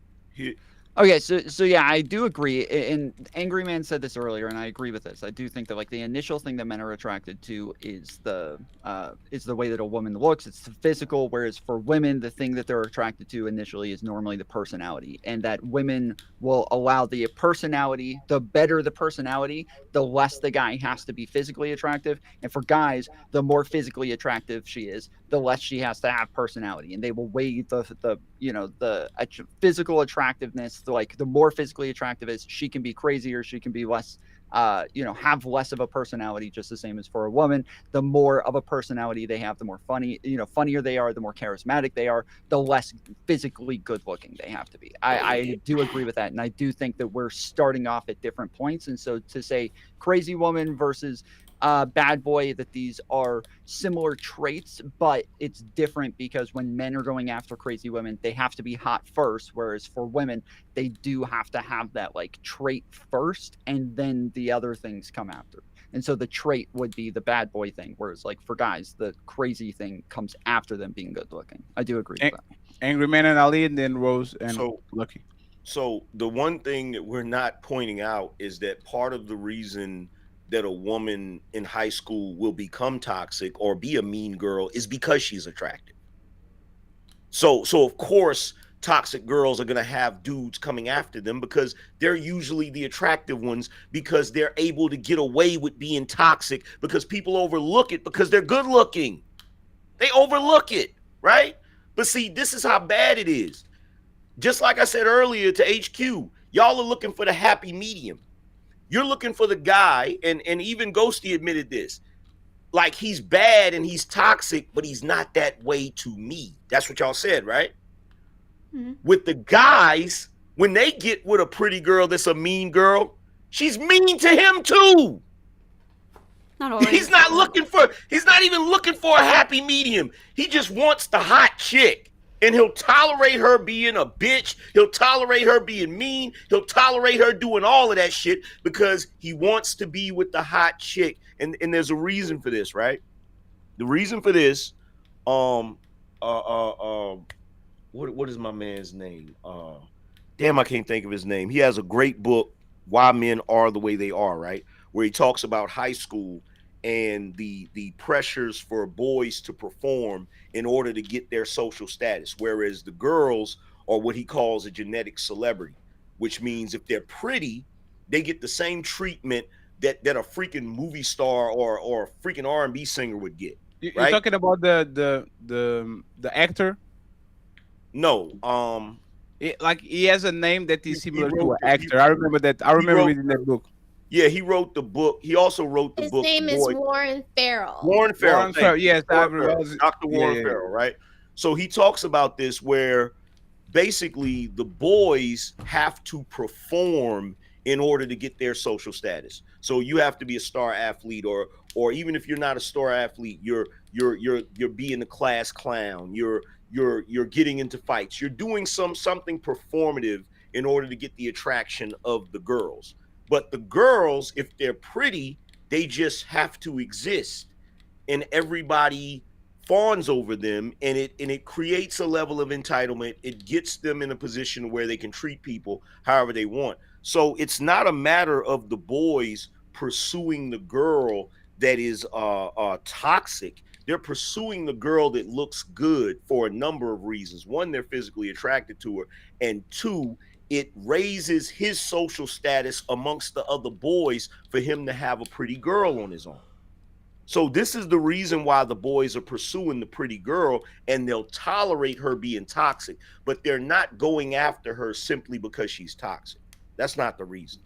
Okay, so yeah, I do agree. And Angry Man said this earlier, and I agree with this. I do think that like the initial thing that men are attracted to is the way that a woman looks. It's the physical, whereas for women, the thing that they're attracted to initially is normally the personality, and that women will allow the personality. The better the personality, the less the guy has to be physically attractive. And for guys, the more physically attractive she is, the less she has to have personality, and they will weigh the physical attractiveness. Like the more physically attractive is, she can be crazier, she can be less have less of a personality, just the same as for a woman. The more of a personality they have, the more funnier they are, the more charismatic they are, the less physically good looking they have to be. I do agree with that, and I do think that we're starting off at different points. And so to say crazy woman versus bad boy, that these are similar traits, but it's different because when men are going after crazy women, they have to be hot first, whereas for women, they do have to have that like trait first, and then the other things come after. And so the trait would be the bad boy thing, whereas like for guys, the crazy thing comes after them being good looking. I do agree with that. Angry Man and Ali, and then Rose and Lucky. So the one thing that we're not pointing out is that part of the reason that a woman in high school will become toxic or be a mean girl is because she's attractive. So of course, toxic girls are going to have dudes coming after them because they're usually the attractive ones, because they're able to get away with being toxic because people overlook it because they're good looking. They overlook it, right? But see, this is how bad it is. Just like I said earlier to HQ, y'all are looking for the happy medium. You're looking for the guy, and even Ghosty admitted this, like he's bad and he's toxic, but he's not that way to me. That's what y'all said, right? Mm-hmm. With the guys, when they get with a pretty girl that's a mean girl, she's mean to him too. Not always. He's not even looking for a happy medium. He just wants the hot chick. And he'll tolerate her being a bitch. He'll tolerate her being mean. He'll tolerate her doing all of that shit because he wants to be with the hot chick. And there's a reason for this, right? The reason for this, what is my man's name? Damn, I can't think of his name. He has a great book, Why Men Are the Way They Are, right? Where he talks about high school and the pressures for boys to perform in order to get their social status, whereas the girls are what he calls a genetic celebrity, which means if they're pretty, they get the same treatment that a freaking movie star or a freaking R&B singer would get. You're right? talking about the actor? No, like he has a name that is similar to an wrote- actor. I remember that. I remember wrote- reading that book. Yeah, he wrote the book. He also wrote the His book. name is Warren Farrell. Warren Farrell. Warren Farrell, yes, Warren I Farrell, was- Dr. Warren yeah. Farrell, right? So he talks about this where basically the boys have to perform in order to get their social status. So you have to be a star athlete, or even if you're not a star athlete, you're being a class clown. You're getting into fights. You're doing something performative in order to get the attraction of the girls. But the girls, if they're pretty, they just have to exist, and everybody fawns over them, and it creates a level of entitlement. It gets them in a position where they can treat people however they want. So it's not a matter of the boys pursuing the girl that is toxic. They're pursuing the girl that looks good for a number of reasons. One, they're physically attracted to her, and two, it raises his social status amongst the other boys for him to have a pretty girl on his own. So this is the reason why the boys are pursuing the pretty girl, and they'll tolerate her being toxic, but they're not going after her simply because she's toxic. That's not the reason.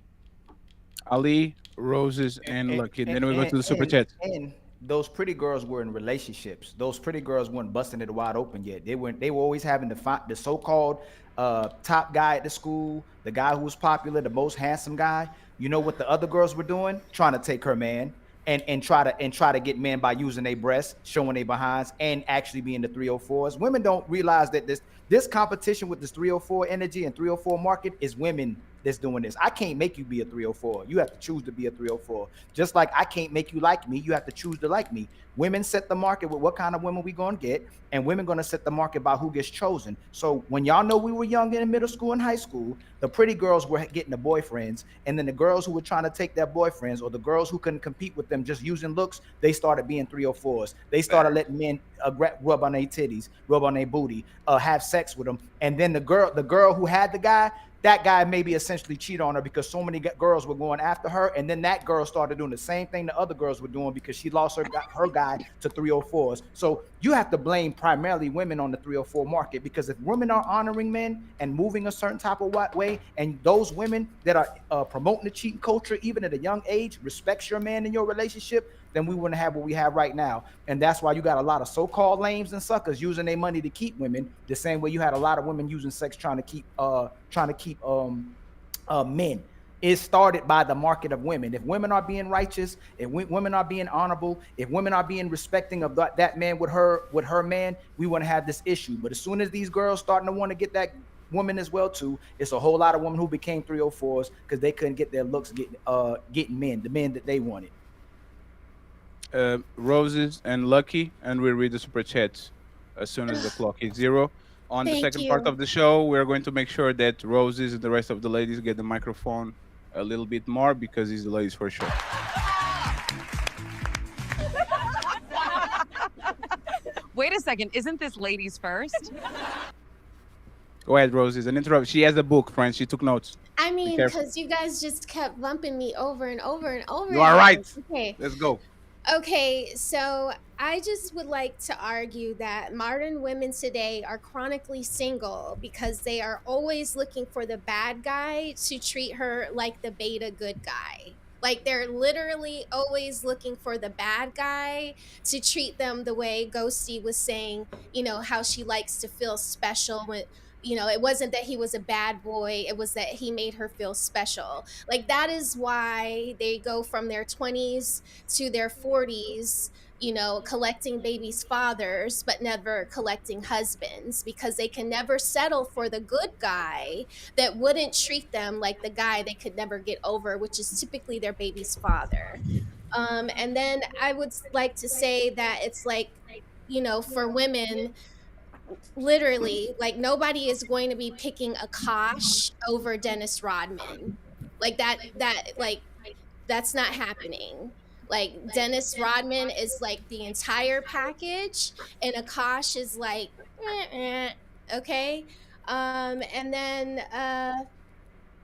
Ali, Roses, and Lucky. Then we go to the super chat. And those pretty girls were in relationships. Those pretty girls weren't busting it wide open yet. They were always having the so-called top guy at the school, the guy who was popular, the most handsome guy. You know what the other girls were doing? Trying to take her man and try to get men by using their breasts, showing their behinds, and actually being the 304s. Women don't realize that this competition with this 304 energy and 304 market is women that's doing this. I can't make you be a 304. You have to choose to be a 304. Just like I can't make you like me, you have to choose to like me. Women set the market with what kind of women we gonna get, and women gonna set the market by who gets chosen. So when y'all know we were young in middle school and high school, the pretty girls were getting the boyfriends, and then the girls who were trying to take their boyfriends, or the girls who couldn't compete with them just using looks, they started being 304s. They started letting men rub on their titties, rub on their booty, have sex with them, and then the girl who had the guy, that guy maybe essentially cheated on her because so many girls were going after her, and then that girl started doing the same thing the other girls were doing because she lost her guy to 304s. So you have to blame primarily women on the 304 market, because if women are honoring men and moving a certain type of way, and those women that are promoting the cheating culture even at a young age respects your man in your relationship, then we wouldn't have what we have right now. And that's why you got a lot of so-called lames and suckers using their money to keep women, the same way you had a lot of women using sex trying to keep men. It started by the market of women. If women are being righteous, if women are being honorable, if women are being respecting of that man with her man, we wouldn't have this issue. But as soon as these girls starting to want to get that woman as well too, it's a whole lot of women who became 304s because they couldn't get their looks getting men, the men that they wanted. Roses and Lucky, and we'll read the super chats as soon as the clock is 0. On the second part of the show, we're going to make sure that Roses and the rest of the ladies get the microphone a little bit more, because it's the ladies for sure. Wait a second, isn't this ladies first? Go ahead, Rose. It's an interrupt. She has a book, friends. She took notes. I mean, careful. because you guys just kept bumping me over and over and over. You are right. Okay. Let's go. Okay, so I just would like to argue that modern women today are chronically single because they are always looking for the bad guy to treat her like the beta good guy. Like they're literally always looking for the bad guy to treat them the way Ghosty was saying, you know, how she likes to feel special when, you know, it wasn't that he was a bad boy, it was that he made her feel special. Like that is why they go from their 20s to their 40s, you know, collecting babies' fathers, but never collecting husbands, because they can never settle for the good guy that wouldn't treat them like the guy they could never get over, which is typically their baby's father. And then I would like to say that it's like, you know, for women, literally, like nobody is going to be picking Akash over Dennis Rodman. Like that's not happening. Like Dennis Rodman is like the entire package, and Akash is like, okay. And then,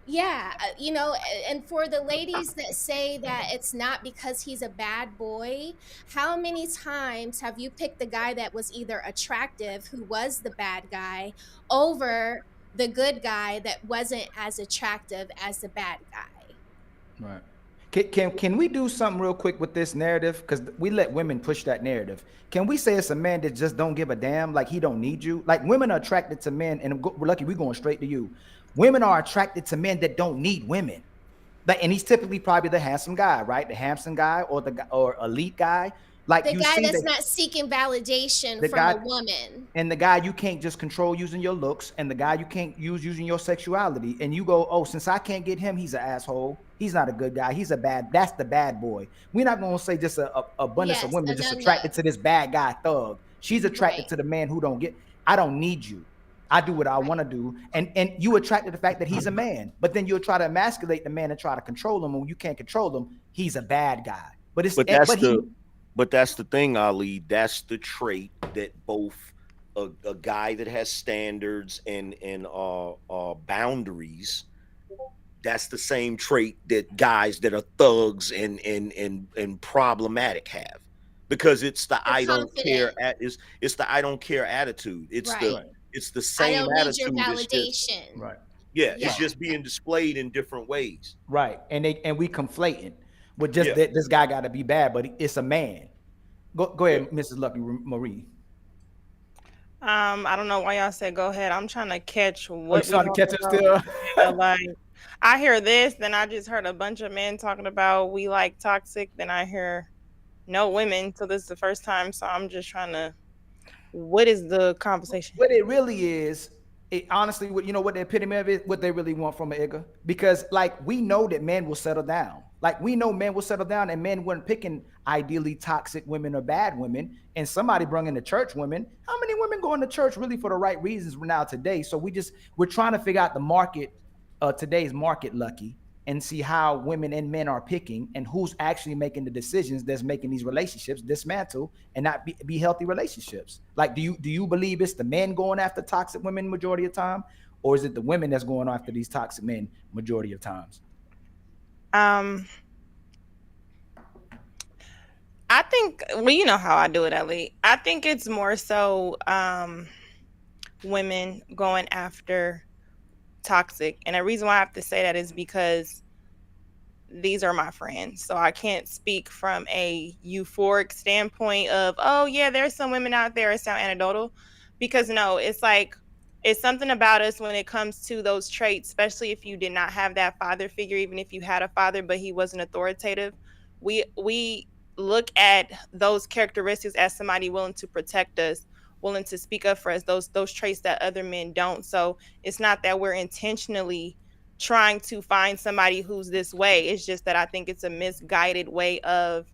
you know, and for the ladies that say that it's not because he's a bad boy, how many times have you picked the guy that was either attractive, who was the bad guy, over the good guy that wasn't as attractive as the bad guy? Right. Can we do something real quick with this narrative? Because we let women push that narrative. Can we say it's a man that just don't give a damn, like he don't need you? Like women are attracted to men, and we're lucky we're going straight to you. Women are attracted to men that don't need women. Like, and he's typically probably the handsome guy, right? The handsome guy or elite guy. Like the you guy see that's that, not seeking validation the from guy- a woman. and the guy you can't just control using your looks, and the guy you can't use using your sexuality, and you go, oh, since I can't get him, he's an asshole. He's not a good guy. He's a bad. That's the bad boy. We're not gonna say just a abundance of Yes, women just enough. attracted to this bad guy thug. She's attracted to the man who don't get. I don't need you. I do what I want to do, and you attract to the fact that he's a man, but then you'll try to emasculate the man and try to control him. And when you can't control him, he's a bad guy. But that's the thing, Ali. That's the trait that both a guy that has standards and boundaries. That's the same trait that guys that are thugs and problematic have, because it's the I don't care it's the I don't care attitude. It's the same I don't need attitude. your It's just- validation. Right. Yeah, it's just being displayed in different ways. Right, and we conflating with just that this guy got to be bad, but it's a man. Go ahead, Mrs. Lucky Marie. I don't know why y'all said go ahead. I'm trying to catch what. you trying to catch it still? Yeah, like I hear this, then I just heard a bunch of men talking about we like toxic. Then I hear no women. So this is the first time. So I'm just trying to. What is the conversation? What it really is, honestly, you know what the epitome of it, what they really want from an Igga? Because like we know that men will settle down. Like we know men will settle down, and men weren't picking ideally toxic women or bad women. And somebody brought in the church women. How many women go into church really for the right reasons now today? So we're trying to figure out the market, today's market, Lucky, and see how women and men are picking and who's actually making the decisions that's making these relationships dismantle and not be healthy relationships. Like, do you believe it's the men going after toxic women majority of the time, or is it the women that's going after these toxic men majority of times? I think, well, you know how I do it, Ali. I think it's more so women going after toxic. And the reason why I have to say that is because these are my friends. So I can't speak from a euphoric standpoint of, oh, yeah, there's some women out there. It sounds anecdotal. Because no, it's like, it's something about us when it comes to those traits, especially if you did not have that father figure, even if you had a father, but he wasn't authoritative. We look at those characteristics as somebody willing to protect us, willing to speak up for us, those traits that other men don't. So it's not that we're intentionally trying to find somebody who's this way. It's just that I think it's a misguided way of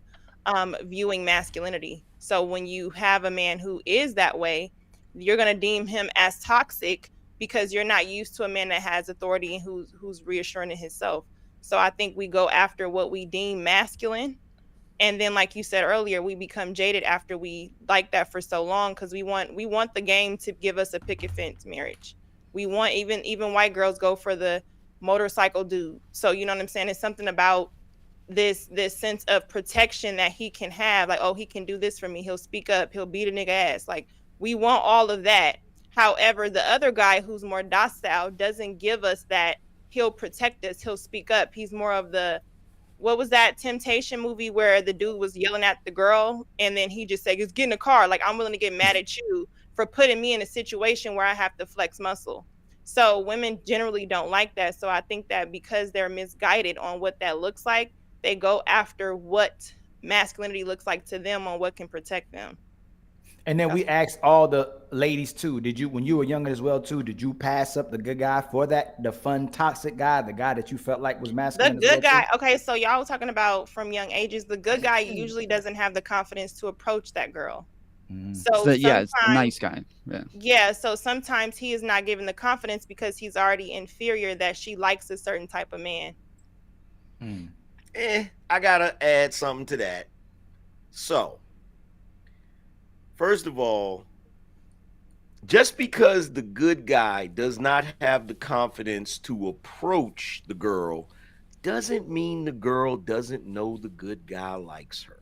viewing masculinity. So when you have a man who is that way, you're going to deem him as toxic because you're not used to a man that has authority and who's reassuring in himself. So I think we go after what we deem masculine, And then, like you said earlier, we become jaded after we like that for so long, because we want the game to give us a picket fence marriage. We want, even white girls go for the motorcycle dude. So you know what I'm saying? It's something about this sense of protection that he can have. Like, oh, he can do this for me. He'll speak up. He'll beat a nigga ass. Like, we want all of that. However, the other guy who's more docile doesn't give us that. He'll protect us. He'll speak up. He's more of the, what was that Temptation movie where the dude was yelling at the girl and then he just said, "Just get in the car. Like, I'm willing to get mad at you for putting me in a situation where I have to flex muscle." So women generally don't like that. So I think that because they're misguided on what that looks like, they go after what masculinity looks like to them on what can protect them. And then we asked all the ladies too, did you, when you were younger as well too, did you pass up the good guy for that, the fun, toxic guy, the guy that you felt like was masculine? The good guy, okay, so y'all were talking about from young ages, the good guy usually doesn't have the confidence to approach that girl. So yeah, it's the nice guy. Yeah, so sometimes he is not given the confidence because he's already inferior, that she likes a certain type of man. I gotta add something to that. So, first of all, just because the good guy does not have the confidence to approach the girl doesn't mean the girl doesn't know the good guy likes her.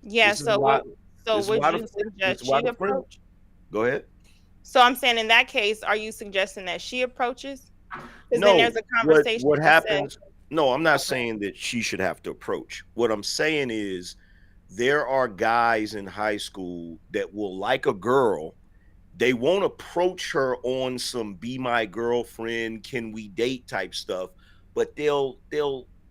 Yeah, so would you suggest she approach? Go ahead. So I'm saying in that case, are you suggesting that she approaches? Because No, then there's a conversation. what that says- happens? No, I'm not saying that she should have to approach. What I'm saying is there are guys in high school that will like a girl. They won't approach her on some "be my girlfriend, can we date" type stuff, but they'll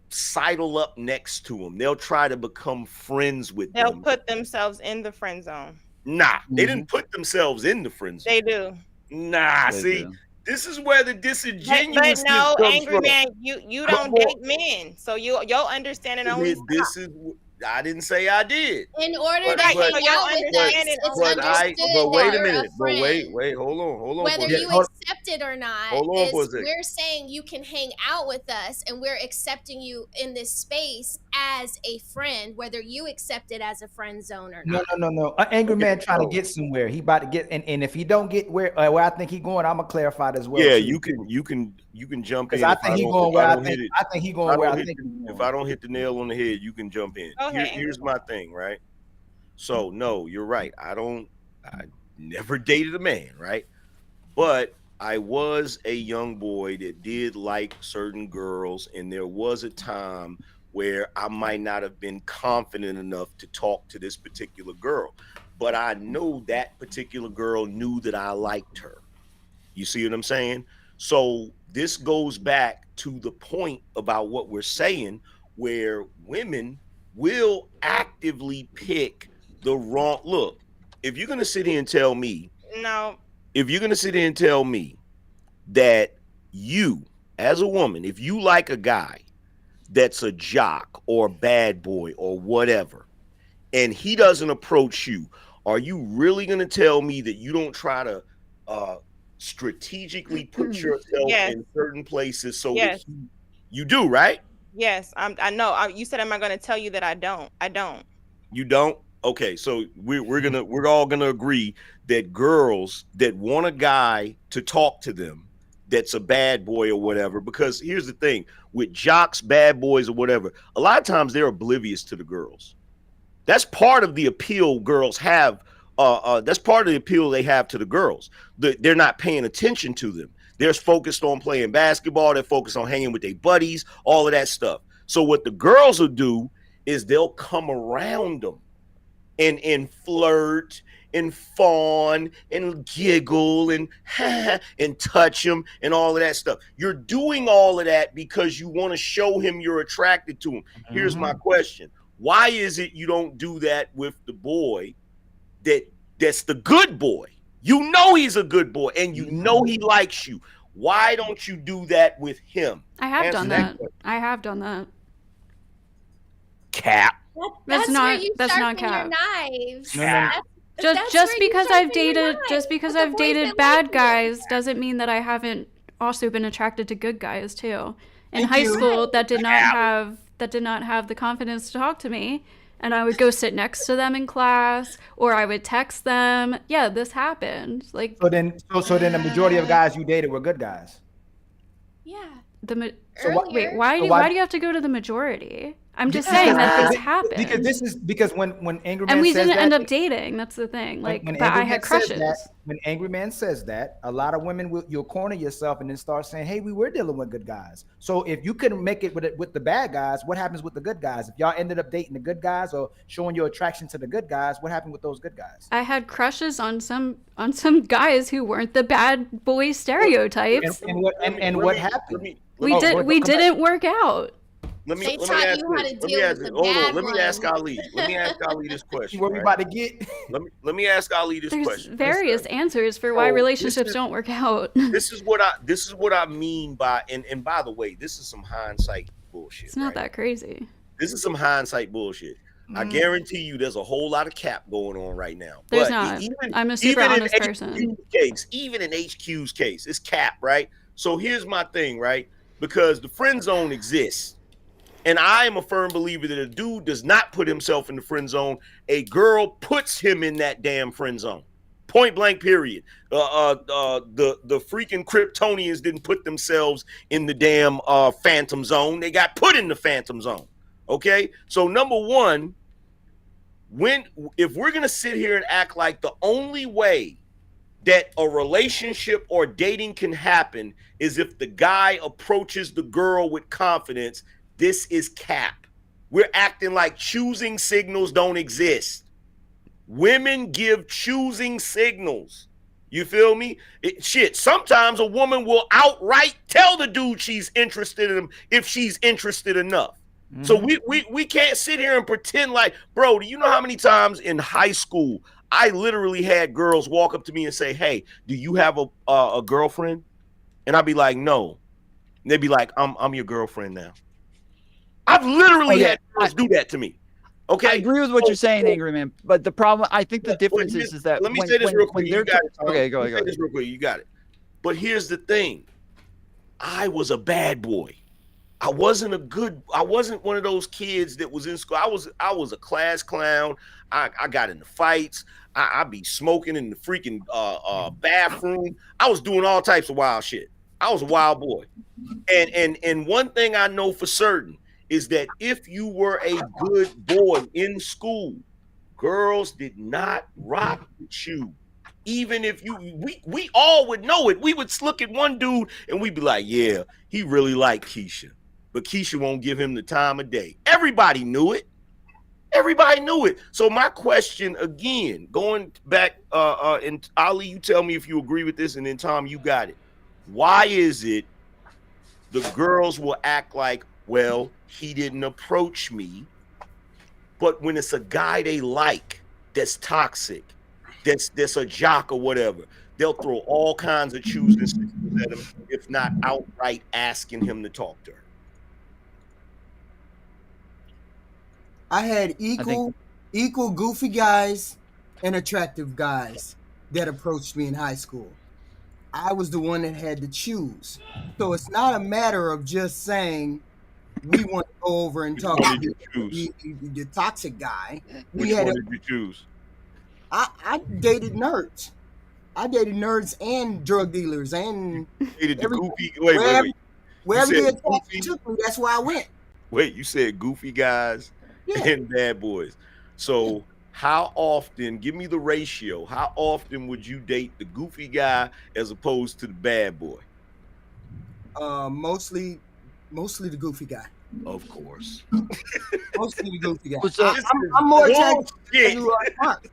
sidle up next to them. They'll try to become friends with They'll them. put themselves in the friend zone. Nah, they didn't put themselves in the friend zone. They do. Nah, They see, do. this is where the But disingenuousness no, comes angry from. man, you Come don't on. date men, so your understanding only. This is, I didn't say I did. In order But- to hang but- out with us, it's but understood wait that a you're minute. a But friend. wait, hold on. Whether for a you second. accept it or not, Hold on for a second. we're saying you can hang out with us and we're accepting you in this space as a friend, whether you accept it as a friend zone or not. No. An angry man trying to get somewhere. He about to get, and if he don't get where I think he going, I'm gonna clarify that as well. Yeah, too. you can jump in. Because I if think he don't- going if where I don't think. hit it. I think he If going where don't I hit think. the- If I don't hit the nail on the head, you can jump in. Go ahead, Here's my thing, right? So no, you're right. I never dated a man, right? But I was a young boy that did like certain girls, and there was a time where I might not have been confident enough to talk to this particular girl, but I know that particular girl knew that I liked her. You see what I'm saying? So this goes back to the point about what we're saying, where women will actively pick the wrong look. If you're gonna sit here and tell me, No, if you're gonna sit here and tell me that you, as a woman, if you like a guy that's a jock or a bad boy or whatever, and he doesn't approach you, are you really gonna tell me that you don't try to strategically put yourself Yes. in certain places so Yes. that you do, right? yes, I know. You said, am I going to tell you that I don't? I don't. You don't? Okay, so we're all gonna agree that girls that want a guy to talk to them that's a bad boy or whatever, because here's the thing with jocks, bad boys or whatever, a lot of times they're oblivious to the girls. That's part of the appeal girls have. That's part of the appeal they have to the girls. They're not paying attention to them. They're focused on playing basketball. They're focused on hanging with their buddies, all of that stuff. So what the girls will do is they'll come around them and flirt and fawn and giggle and and touch him and all of that stuff. You're doing all of that because you want to show him you're attracted to him. Here's my question. Why is it you don't do that with the boy that's the good boy? You know he's a good boy and you know he likes you. Why don't you do that with him? I have Answer done that. I have done that. Cap. That's That's not- where you that's not sharpen your cap. knives. No. That's Just where you because I've sharpen your dated knives with the boys dated that bad like you. guys doesn't mean that I haven't also been attracted to good guys too. In Thank high you. school, that did not have that did not have the confidence to talk to me, and I would go sit next to them in class, or I would text them. Yeah, this happened. Like, so then the majority of guys you dated were good guys. Yeah. Wait, why do you have to go to the majority? I'm just saying that this happened. Because when Angry Man and we says didn't that, end up dating. That's the thing. Like, when but I Angry had Man says crushes. that- when Angry Man says that, a lot of women you'll corner yourself and then start saying, "Hey, we were dealing with good guys." So if you couldn't make it with the bad guys, what happens with the good guys? If y'all ended up dating the good guys or showing your attraction to the good guys, what happened with those good guys? I had crushes on some guys who weren't the bad boy stereotypes. And what happened? We didn't work out. Let me They ask taught this. you how to Let me deal ask with this. the Hold on. bad Let me ask one. Ali. Let me ask Ali this question. What we about to get? Let me ask Ali this There's question. various answers for why So, relationships don't work out. This is what I mean by and by the way, this is some hindsight bullshit. It's not that crazy. This is some hindsight bullshit. I guarantee you there's a whole lot of cap going on right now. There's But not. even- I'm a super even in honest person. HQ's case, even in HQ's case, it's cap, right? So here's my thing, right? Because the friend zone exists. And I am a firm believer that a dude does not put himself in the friend zone. A girl puts him in that damn friend zone. Point blank, period. The freaking Kryptonians didn't put themselves in the damn phantom zone. They got put in the phantom zone. Okay? So number one, if we're gonna sit here and act like the only way that a relationship or dating can happen is if the guy approaches the girl with confidence, this is cap. We're acting like choosing signals don't exist. Women give choosing signals. You feel me? Sometimes a woman will outright tell the dude she's interested in him if she's interested enough. So we can't sit here and pretend like, bro, do you know how many times in high school I literally had girls walk up to me and say, "Hey, do you have a girlfriend?" And I'd be like, "No." And they'd be like, I'm your girlfriend now. I've literally had girls do that to me. Okay, I agree with what you're saying, Angry Man. But the problem, I think the difference is that let me say this real quick. You got it. Okay, go Let me say ahead. this real quick. You got it. But here's the thing. I was a bad boy. I wasn't one of those kids that was in school. I was a class clown. I got into fights. I'd be smoking in the freaking bathroom. I was doing all types of wild shit. I was a wild boy. And one thing I know for certain is that if you were a good boy in school, girls did not rock with you. Even if we all would know it. We would look at one dude and we'd be like, yeah, he really liked Keisha. But Keisha won't give him the time of day. Everybody knew it. Everybody knew it. So my question again, going back, and Ali, you tell me if you agree with this, and then Tom, you got it. Why is it the girls will act like, well, he didn't approach me, but when it's a guy they like that's toxic, that's a jock or whatever, they'll throw all kinds of choosing signals at him, if not outright asking him to talk to her. I had equal goofy guys and attractive guys that approached me in high school. I was the one that had to choose. So it's not a matter of just saying we want to go over and talk to the toxic guy. Which one did you choose? I dated nerds. I dated nerds and drug dealers and Dated the goofy. Wherever You the said attraction goofy? took me, that's where I went. Wait, you said goofy guys and bad boys. So how often, give me the ratio, how often would you date the goofy guy as opposed to the bad boy? Mostly the goofy guy. Of course. Mostly the goofy guy. So I'm more attracted to bullshit. people who are smart.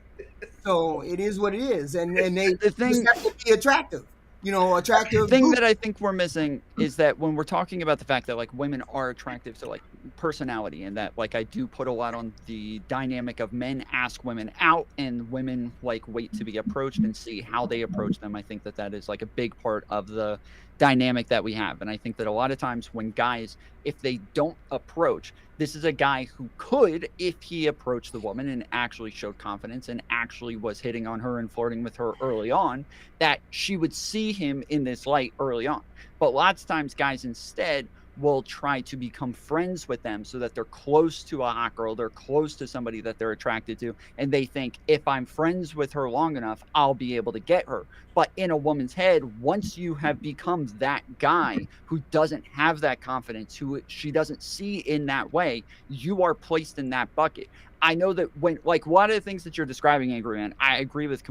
So it is what it is. And they just have to be attractive. You know, attractive. The thing that I think we're missing is that when we're talking about the fact that like women are attractive to like personality, and that like I do put a lot on the dynamic of men ask women out and women like wait to be approached and see how they approach them. I think that that is like a big part of the dynamic that we have. And I think that a lot of times when guys, if they don't approach, this is a guy who could, if he approached the woman and actually showed confidence and actually was hitting on her and flirting with her early on, that she would see him in this light early on. But lots of times guys instead will try to become friends with them so that they're close to a hot girl, they're close to somebody that they're attracted to, and they think if I'm friends with her long enough, I'll be able to get her. But in a woman's head, once you have become that guy who doesn't have that confidence, who she doesn't see in that way, you are placed in that bucket. I know that when, like, one of the things that you're describing, Angry Man, I agree with.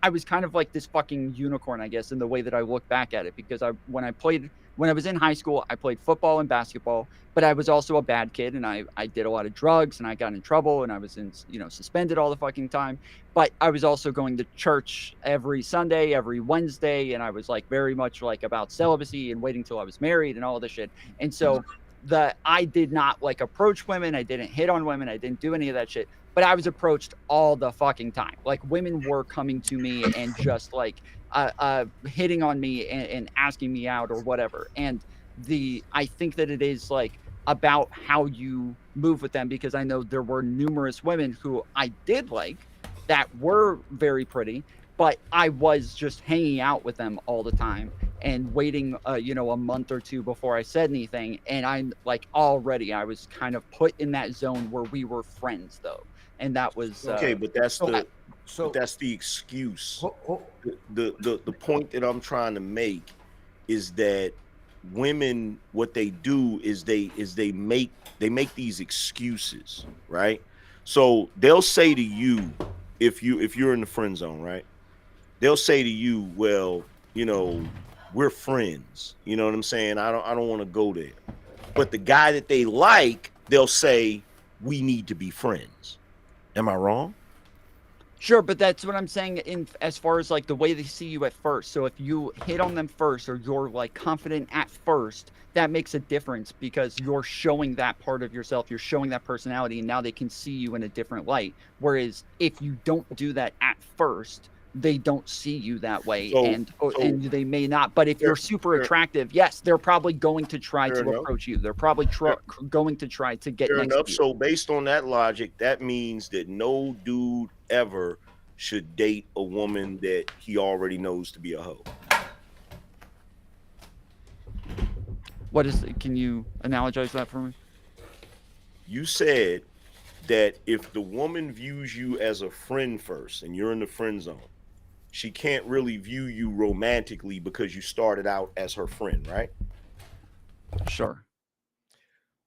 I was kind of like this fucking unicorn, I guess, in the way that I look back at it, because when I was in high school, I played football and basketball, but I was also a bad kid, and I did a lot of drugs, and I got in trouble, and I was suspended all the fucking time. But I was also going to church every Sunday, every Wednesday, and I was like very much like about celibacy and waiting till I was married and all this shit. And so I did not like approach women, I didn't hit on women, I didn't do any of that shit. But I was approached all the fucking time. Like, women were coming to me and just like hitting on me and asking me out or whatever. And I think that it is like about how you move with them, because I know there were numerous women who I did like that were very pretty, but I was just hanging out with them all the time and waiting, a month or two before I said anything. And I'm like, already I was kind of put in that zone where we were friends though. And that was okay, but that's the excuse. The point that I'm trying to make is that women, what they do is they make these excuses, right? So they'll say to you, if you're in the friend zone, right? They'll say to you, well, we're friends. You know what I'm saying? I don't want to go there. But the guy that they like, they'll say, we need to be friends. Am I wrong? Sure, but that's what I'm saying in as far as like the way they see you at first. So if you hit on them first, or you're like confident at first, that makes a difference, because you're showing that part of yourself, you're showing that personality, and now they can see you in a different light. Whereas if you don't do that at first, they don't see you that way, and they may not. But if you're super attractive, yes, they're probably going to try to approach you. They're probably going to try to get next to you. So based on that logic, that means that no dude ever should date a woman that he already knows to be a hoe. What is it? Can you analogize that for me? You said that if the woman views you as a friend first and you're in the friend zone, she can't really view you romantically because you started out as her friend, right? Sure.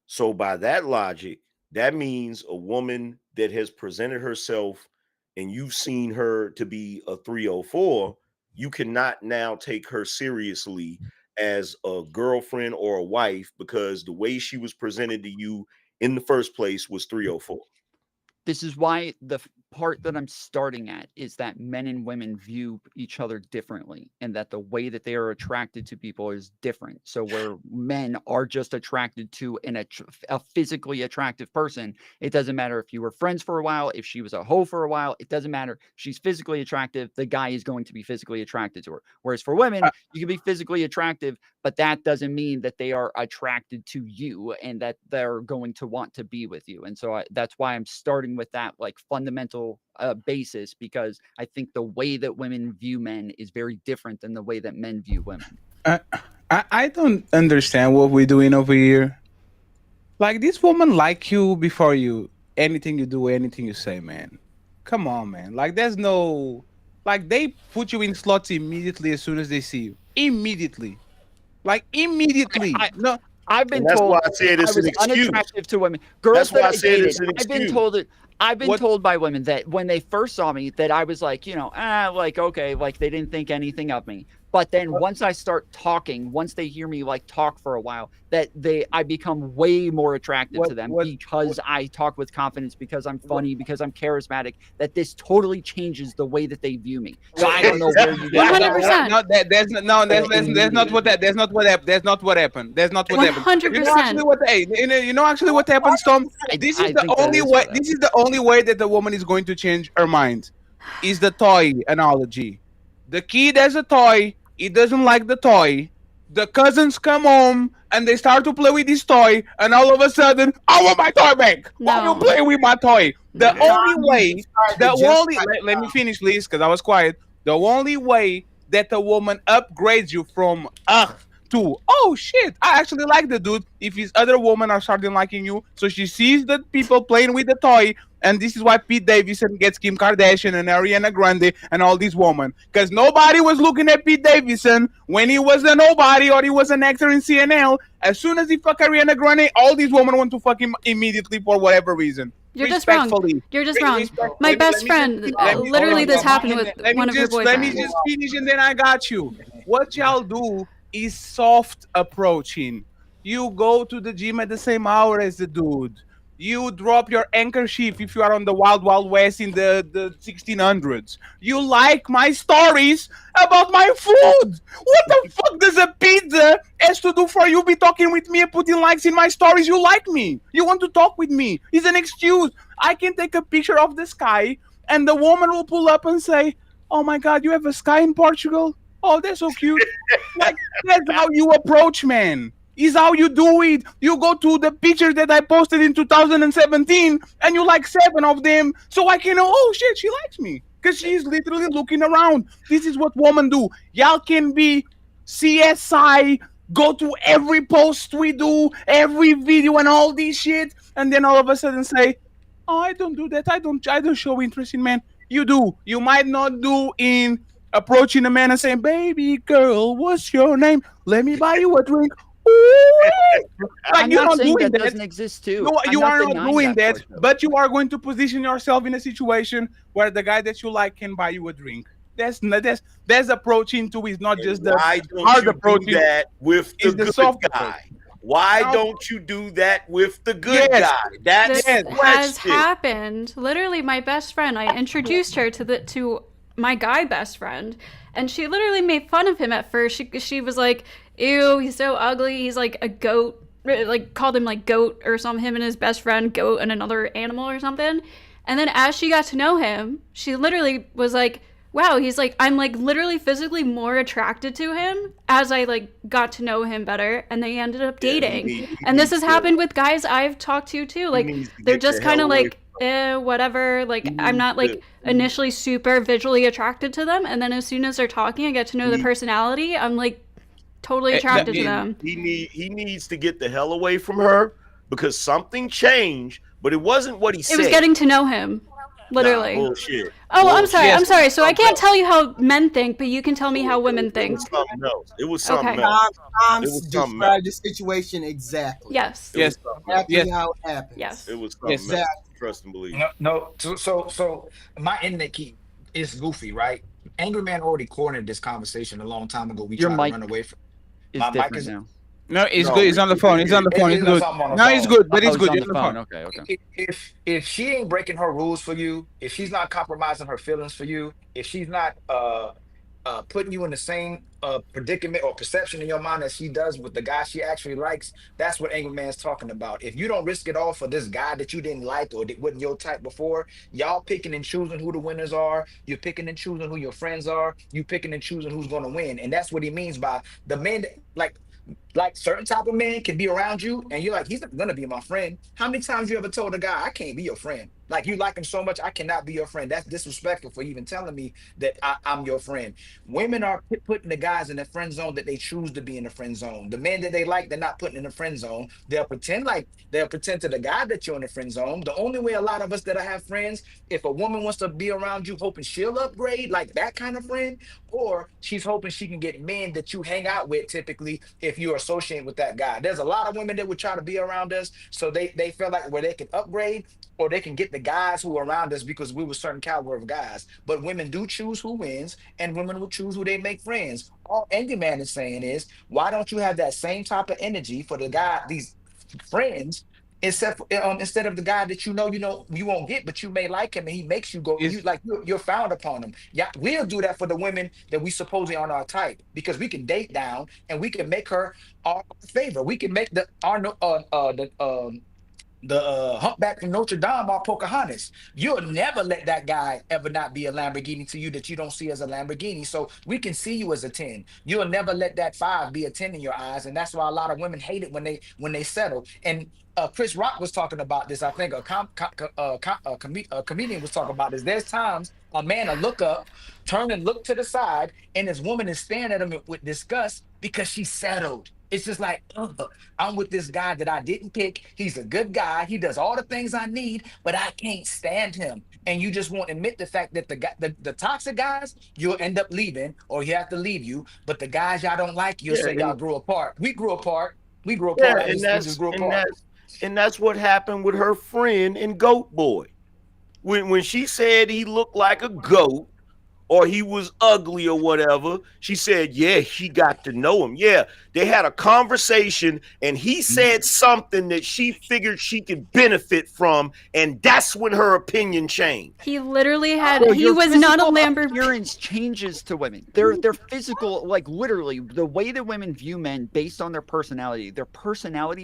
So by that logic, that means a woman that has presented herself and you've seen her to be a 304, you cannot now take her seriously as a girlfriend or a wife, because the way she was presented to you in the first place was 304. This is why the part that I'm starting at is that men and women view each other differently, and that the way that they are attracted to people is different. So where men are just attracted to a physically attractive person, it doesn't matter if you were friends for a while, if she was a hoe for a while, it doesn't matter. She's physically attractive, the guy is going to be physically attracted to her. Whereas for women, you can be physically attractive, but that doesn't mean that they are attracted to you and that they're going to want to be with you. And so that's why I'm starting with that like fundamental basis, because I think the way that women view men is very different than the way that men view women. I don't understand what we're doing over here. Like, this woman like you before you anything you do, anything you say, man. Come on, man. Like, there's no, like, they put you in slots immediately as soon as they see you. Immediately. Like, immediately. No. I've been told why I said it's an excuse. Unattractive to women. Girls that's why that I said dated, it's an excuse. I've been told by women that when they first saw me that I was like, like, okay, like they didn't think anything of me. But then once I start talking, once they hear me like talk for a while, that I become way more attractive to them because I talk with confidence, because I'm funny, because I'm charismatic, that this totally changes the way that they view me. So I don't know where you get 100%. That's not what happened. That's not what happened. 100%. You know actually what happens, Tom? This is the only way. This is the only way that the woman is going to change her mind. Is the toy analogy. The kid has a toy. He doesn't like the toy. The cousins come home and they start to play with this toy, and all of a sudden, I want my toy back. Why you play with my toy? The only way, let me finish, please, because I was quiet. The only way that a woman upgrades you from too. Oh shit, I actually like the dude. If his other women are starting liking you, so she sees the people playing with the toy, and this is why Pete Davidson gets Kim Kardashian and Ariana Grande and all these women, because nobody was looking at Pete Davidson when he was a nobody or he was an actor in CNL. As soon as he fucked Ariana Grande, all these women want to fuck him immediately for whatever reason. You're just wrong. You're just wrong. My best friend, literally, this happened with one of your boyfriends. Let me just finish and then I got you. What y'all do is soft approaching. You go to the gym at the same hour as the dude. You drop your anchor shift if you are on the Wild Wild West in the 1600s. You like my stories about my food. What the fuck does a pizza has to do for you be talking with me and putting likes in my stories? You like me. You want to talk with me. It's an excuse. I can take a picture of the sky and the woman will pull up and say, oh my God, you have a sky in Portugal? Oh, that's so cute. Like, that's how you approach, man. Is how you do it. You go to the pictures that I posted in 2017 and you like 7 of them, so I can know, oh shit, she likes me, because she's literally looking around. This is what women do. Y'all can be CSI, go to every post we do, every video and all this shit, and then all of a sudden say, oh, I don't do that. I don't show interest in men. You do. You might not do in approaching a man and saying, baby girl, what's your name? Let me buy you a drink. Like, you're not doing that. Doesn't exist too. No, you are not doing that, but you are going to position yourself in a situation where the guy that you like can buy you a drink. That's approaching too. Is not just the hard approach. That with the good guy. Why don't you do that with the good guy? That's this has happened. Literally, my best friend, I introduced her to my guy best friend, and she literally made fun of him at first. She was like, ew, he's so ugly. He's like a goat, like called him like goat or something, him and his best friend, goat and another animal or something. And then as she got to know him, she literally was like, wow, he's like, I'm like literally physically more attracted to him as I like got to know him better. And they ended up dating. And this has happened with guys I've talked to too. Like, they're just kind of like, whatever. Like, I'm not like initially super visually attracted to them. And then as soon as they're talking, I get to know the personality. I'm like, totally attracted to them. He needs to get the hell away from her, because something changed, but it wasn't what he said. It was getting to know him, literally. Nah, bullshit. Oh, bullshit. I'm sorry. So I can't tell you how men think, but you can tell me how women think. It was something else. Tom described the situation exactly. Yes. Yes. Exactly how it happened. Yes. It was something else. Trust and believe. No. So my internet key is goofy, right? Angry Man already cornered this conversation a long time ago. We tried to run away from. My mic is now. No, it's good. It's on the phone. It's on the phone. It's good. No, it's good, but it's good. On the phone. Okay. If she ain't breaking her rules for you, if she's not compromising her feelings for you, if she's not putting you in the same predicament or perception in your mind that she does with the guy she actually likes, that's what Angry Man's talking about. If you don't risk it all for this guy that you didn't like or that wasn't your type before, y'all picking and choosing who the winners are. You're picking and choosing who your friends are. You picking and choosing who's going to win. And that's what he means by the men that, like certain type of men can be around you and you're like, he's not gonna be my friend. How many times you ever told a guy, I can't be your friend? Like, you like him so much, I cannot be your friend. That's disrespectful for even telling me that I'm your friend. Women are putting the guys in the friend zone that they choose to be in the friend zone. The men that they like, they're not putting in the friend zone. They'll pretend to the guy that you're in the friend zone. The only way a lot of us that I have friends, if a woman wants to be around you hoping she'll upgrade, like that kind of friend, or she's hoping she can get men that you hang out with typically if you're associating with that guy. There's a lot of women that would try to be around us so they feel like where they can upgrade or they can get the guys who are around us because we were certain caliber of guys. But women do choose who wins, and women will choose who they make friends. All Angry Man is saying is, why don't you have that same type of energy for the guy, these friends, instead of the guy that you know you won't get, but you may like him and he makes you go, you're frowned upon him. Yeah, we'll do that for the women that we supposedly aren't our type, because we can date down and we can make her our favor. We can make humpback from Notre Dame or Pocahontas. You'll never let that guy ever not be a Lamborghini to you that you don't see as a Lamborghini. So we can see you as a 10. You'll never let that 5 be a 10 in your eyes. And that's why a lot of women hate it when they settle. And Chris Rock was talking about this. I think a comedian was talking about this. There's times a man will look up, turn and look to the side, and this woman is staring at him with disgust because she settled. It's just like, I'm with this guy that I didn't pick. He's a good guy. He does all the things I need, but I can't stand him. And you just won't admit the fact that the toxic guys, you'll end up leaving or he have to leave you. But the guys y'all don't like, you'll say y'all grew apart. We grew apart. We grew apart. Yeah, and that's what happened with her friend in Goat Boy. When she said he looked like a goat, or he was ugly or whatever, she said, yeah, she got to know him. Yeah, they had a conversation and he said something that she figured she could benefit from, and that's when her opinion changed. He literally had, he was not a Lamborghini. Appearance changes to women. Their physical, like literally, the way that women view men based on their personality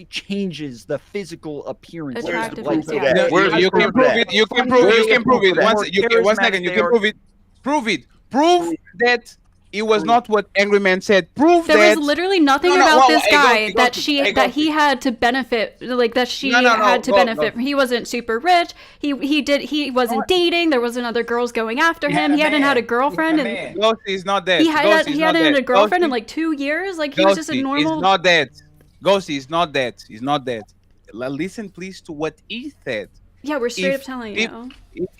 changes the physical appearance. You can prove it. You can prove it. One second. You can prove it. Prove that it was not what Angry Man said. There was literally nothing about this guy that he had to benefit, like that she had to benefit from. He wasn't super rich. He wasn't dating. There wasn't other girls going after him. He hadn't had a girlfriend. And Ghosty is not dead. He hadn't had a girlfriend in like 2 years. Like he was just a normal. He's not dead. Ghosty is not dead. He's not dead. Listen, please, to what he said. Yeah, we're straight up telling you.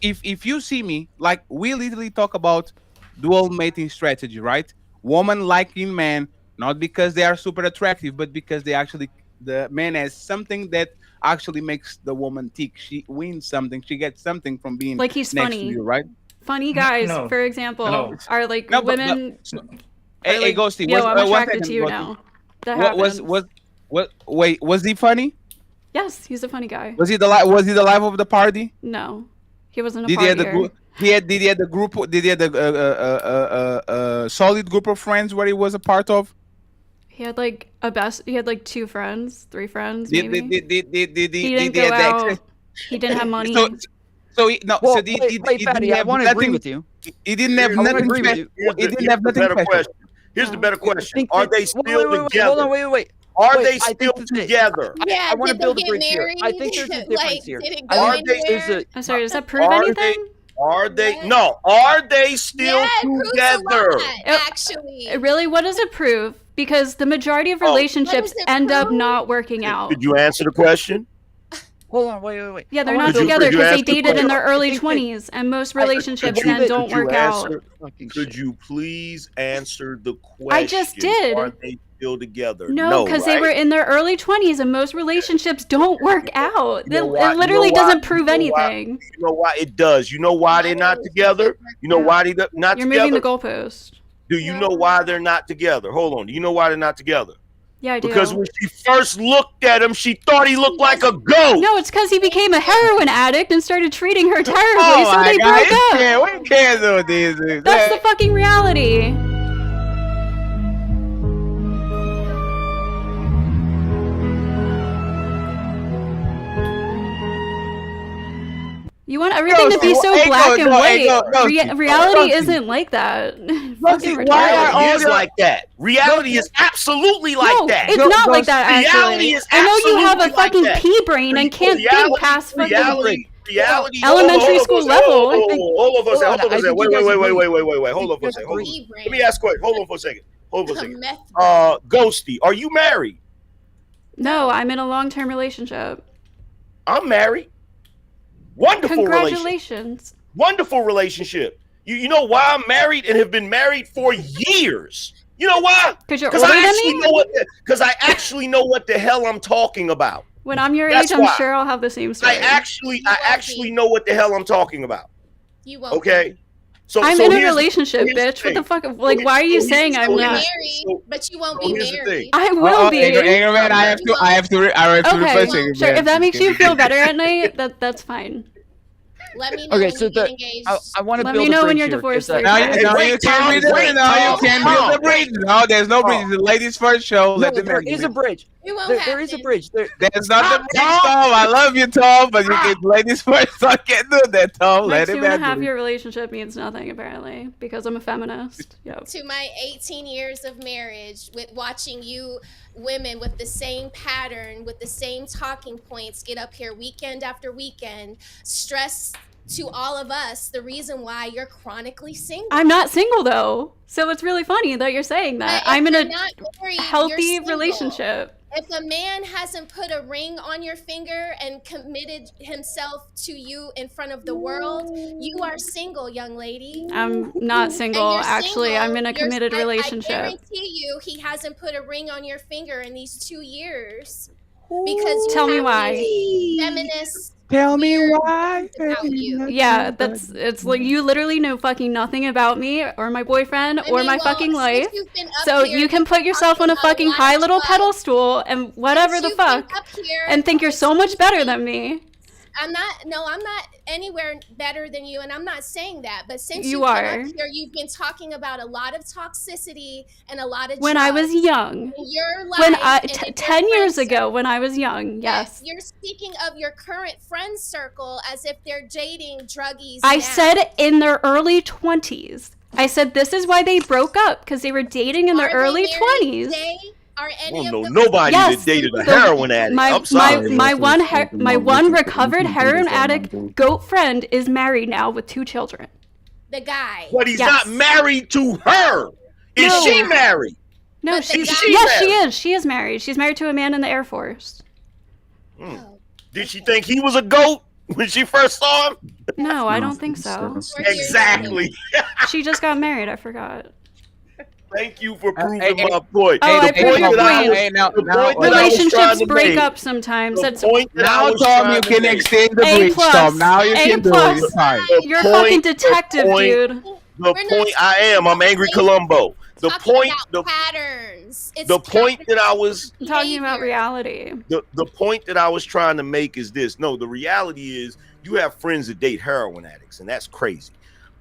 If you see me, like, we literally talk about dual mating strategy, right? Woman liking men, not because they are super attractive, but because the man has something that actually makes the woman tick. She wins something. She gets something from being like he's next funny. to you, right? Funny guys, for example, are like women. Hey, Ghosty, I'm attracted to you now. That happens. Was he funny? Yes, he's a funny guy. Was he the life of the party? No, he wasn't a Did partier. Did he have a solid group of friends where he was a part of? He had like he had like 2 friends, 3 friends. He didn't go out. He didn't have money. Wait, Fatty, I want to agree with you. He didn't have nothing. He didn't have nothing special. Here's the better question: are they still together? Hold on, wait. Are they still together? I want to build a bridge here. I think there's a difference here. I'm sorry, does that prove anything? Are they still together? Actually, really, what does it prove? Because the majority of relationships end up not working out. Did you answer the question? Hold on, wait. Yeah, they're not together because they dated in their early 20s, and most relationships then don't work out. Could you please answer the question? I just did. Are they still together? No, because they were in their early 20s, and most relationships don't work out. It literally doesn't prove anything. You know why it does? You know why they're not together? You know why they're not together? You're moving the goalpost. Do you know why they're not together? Hold on. Do you know why they're not together? Yeah, I do. Because when she first looked at him, she thought he looked like a goat. No, it's because he became a heroin addict and started treating her terribly, so they broke up. We can't do this. That's the fucking reality. You want everything to be so black and white. Reality isn't like that. Reality is like that. Reality is absolutely like that. It's not like that, actually. Reality is I know you have a absolutely like fucking that. pea brain and can't think past fucking Reality. elementary school level. Hold on for a second. Wait. Hold on for a second. Let me ask a question. Hold on for a second. Ghosty, are you married? No, I'm in a long-term relationship. I'm married. Wonderful Congratulations. Wonderful relationship. You know why I'm married and have been married for years? You know why? Because you're older than me? Because I actually know what the hell I'm talking about. When I'm your age, I'm sure I'll have the same story. I actually know what the hell I'm talking about. You won't. Okay? So I'm in a relationship, bitch. What the fuck? Like, why are you saying I'm not? But you won't be married. I will be. Angry Man, I have to replace Angry Man. Sure. If that makes you feel better at night, that's fine. Let me know when you get engaged. I want to Let build me know a when bridge you're here. divorced. Now you can't build the bridge. No, there's no bridge. No, there's no bridge. The ladies first show. Let them there is a bridge. It won't there is a happen. bridge. There's not the bridge, Tom. I love you, Tom, but you can ladies first. So I can't do that, Tom. My Let him 2.5 handle it. year relationship means nothing apparently because I'm a feminist. Yep. To my 18 years of marriage, with watching you women with the same pattern, with the same talking points, get up here weekend after weekend, stress to all of us the reason why you're chronically single. I'm not single though, so it's really funny that you're saying that. But if I'm in you're a not married, you're healthy single. relationship. If a man hasn't put a ring on your finger and committed himself to you in front of the world, you are single, young lady. I'm not And single. you're Actually, single, I'm in a you're- committed I relationship. guarantee you he hasn't put a ring on your finger in these 2 years. Because you Tell me have why. these feminist Tell me why. about you. Yeah, it's like you literally know fucking nothing about me or my boyfriend or my fucking life. you've been up So here you can put yourself on a fucking high little pedestal and whatever the you've been fuck up here and think you're so much better than me. I'm not anywhere better than you, and I'm not saying that. But since You you've been are. up here, you've been talking about a lot of toxicity and a lot of When I was drugs young. in your When life and in your 10 years friend ago when I was young, yes. You're speaking of your current friend circle as if they're dating druggies. I now. said in their early 20s. I said this is why they broke up because they were dating in their early 20s. Are I don't know nobody that dated a the- heroin addict. I'm sorry. My one recovered heroin addict goat friend is married now with 2 children. The guy. But he's Yes. not married to her. Is No. she married? No, But the she's guy- yes, she married? is. She is married. She's married to a man in the Air Force. Did she think he was a goat when she first saw him? No, I don't think so. Exactly. She just got married. I forgot. Thank you for proving my point. Oh, I proved your point. Relationships break up sometimes. That's Now, Tom, you can extend the bridge, Tom. Now you can do it. It's fine. You're a fucking detective, dude. The point I'm Angry Columbo. The point, patterns. the point that I was I'm talking about reality. the point that I was trying to make is this. No, the reality is you have friends that date heroin addicts, and that's crazy.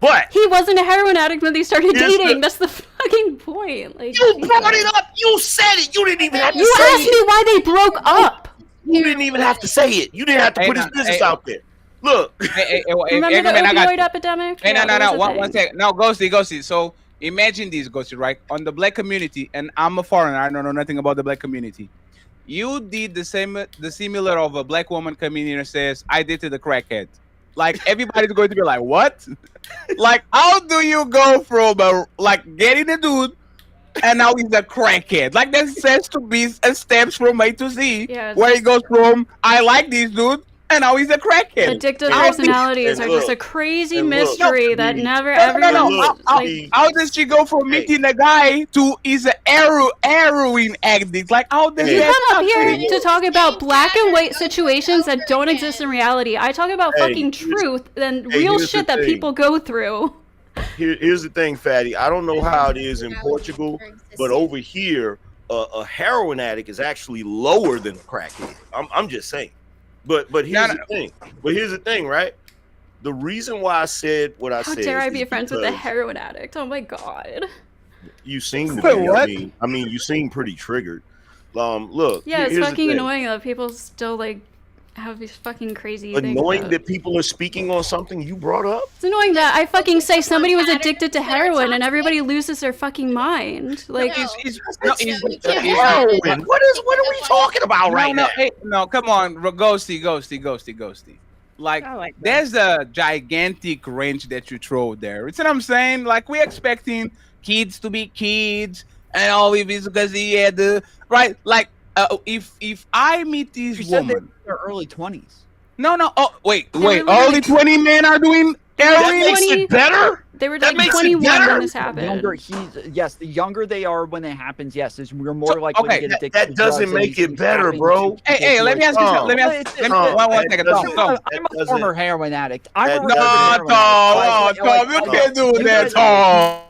But He wasn't a heroin addict when they started Here's dating. the- That's the fucking point. Like you brought it up. You said it. You didn't even have to You say asked it. me why they broke up. You didn't even have to say it. You didn't have to put his business out there. Look. Remember the Eggman, I got opioid you. epidemic? Hey, Yeah, no, that was a one thing. second. No, Ghosty. So imagine this, Ghosty, right? On the black community, and I'm a foreigner. I don't know nothing about the black community. You did the similar of a black woman coming in and says, I dated a crackhead. Like, everybody's going to be like, what? Like, how do you go from, getting a dude, and now he's a crackhead? Like, that says to be steps from A to Z, Yeah, where he goes from, I like this dude, and now he's a crackhead. Addictive How did- personalities and are just a look, crazy and look, mystery that never No, ever no, no. gets, How, like, how does she go from meeting a guy to he's a heroin addict? Like, how does You that come up here happen? to talk about black and white situations that don't exist in reality. I talk about Hey, fucking truth and hey, real here's shit the that thing. people go through. Here's the thing, Fatty. I don't know how it is in Portugal, but over here, a heroin addict is actually lower than a crackhead. I'm just saying. But here's the thing. But here's the thing, right? The reason why I said what I How said. dare I is be friends with a because heroin addict? Oh my god. You seem to Wait, be. what? I mean, you seem pretty triggered. Look. Yeah, it's here's the fucking thing. annoying that people still like have these fucking crazy things. Annoying about- that people are speaking on something you brought up. It's annoying that I fucking say somebody was addicted to heroin and everybody loses their fucking mind. Like, Heroin. What are we talking about right no, now? Hey, no, come on, ghosty. Like, there's a gigantic range that you throw there. You see what I'm saying? Like, we're expecting kids to be kids and all of this because he had the right. Like, if I meet this You said they woman, were in their early 20s. no. Oh, wait. They were Only 20 men are doing heroin. makes it better? They were That like makes it 21 better? when this happened. Yes, the younger they are when it happens, yes, is we're more likely okay, to get addicted. that to doesn't drugs make and it better, things bro. happen. Hey, let me ask you something. Let me ask. Let me one second. Tom. I'm a former heroin addict. I'm a No, recovered heroin Tom, addict. Tom, you can't do you that, guys- Tom.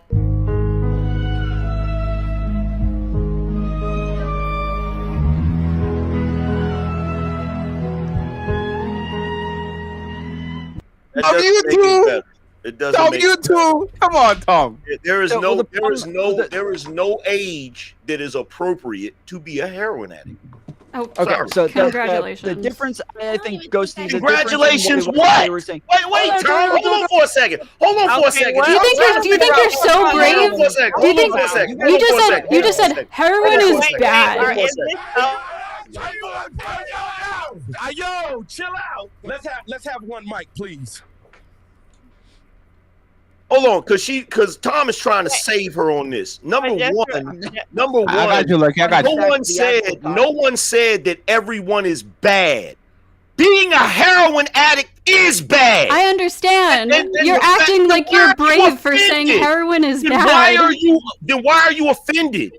That Love doesn't you make it too. better. It doesn't. Tom, make you sense. too. Come on, Tom. There is So, no, well, there is no age that is appropriate to be a heroin addict. Oh, Okay, Sorry. so Congratulations. The difference, I think, Ghosty. Congratulations, They what? were saying. Wait, Tom, hold on for a second. Hold on for a second. Do you think you're so brave? Hold on for a second. Do you Hold on think for a second. you just said heroin is bad? Yo, chill out. Let's have one mic, please. Hold on, because Tom is trying to save her on this. Number one, I got you, Lucky. I got you. no one said that everyone is bad. Being a heroin addict is bad. I understand. And You're the acting fact- like why you're are you brave for saying offended? heroin is Then bad. why are you offended?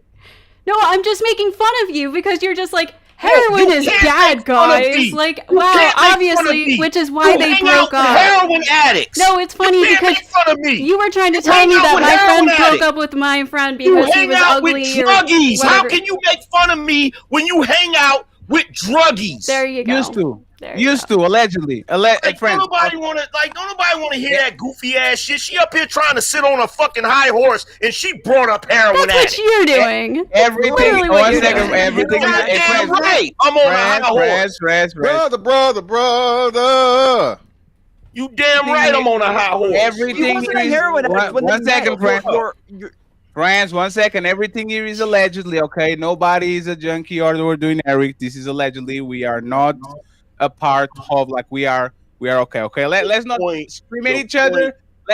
No, I'm just making fun of you because you're just like, heroin You is can't bad, make fun of guys. me. Like, You wow, can't make fun of obviously, me. which is why You they hang out broke with up. heroin addicts. No, it's funny You can't because make fun of me. you were trying to You tell hang me out that with my friend heroin broke addicts. up with my friend You because he hang was out ugly with or druggies. How whatever. can you make fun of me when you hang out with druggies? There you go. Used to, allegedly. Like, friends. don't nobody want to hear that goofy ass shit. She up here trying to sit on a fucking high horse, and she brought up heroin. That's what you're doing. Everything. Literally what One you're second. doing. Everything. You're Hey, goddamn friends. right. I'm on a high horse. Friends. Brother. You damn right. I'm on a high horse. Everything wasn't a is heroin addict when one they met. second, friends. You're- Friends, 1 second. Everything here is allegedly, okay? Nobody is a junkie or we're doing Eric. This is allegedly. We are not a part of, like, we are okay. Okay, let's not scream at each other.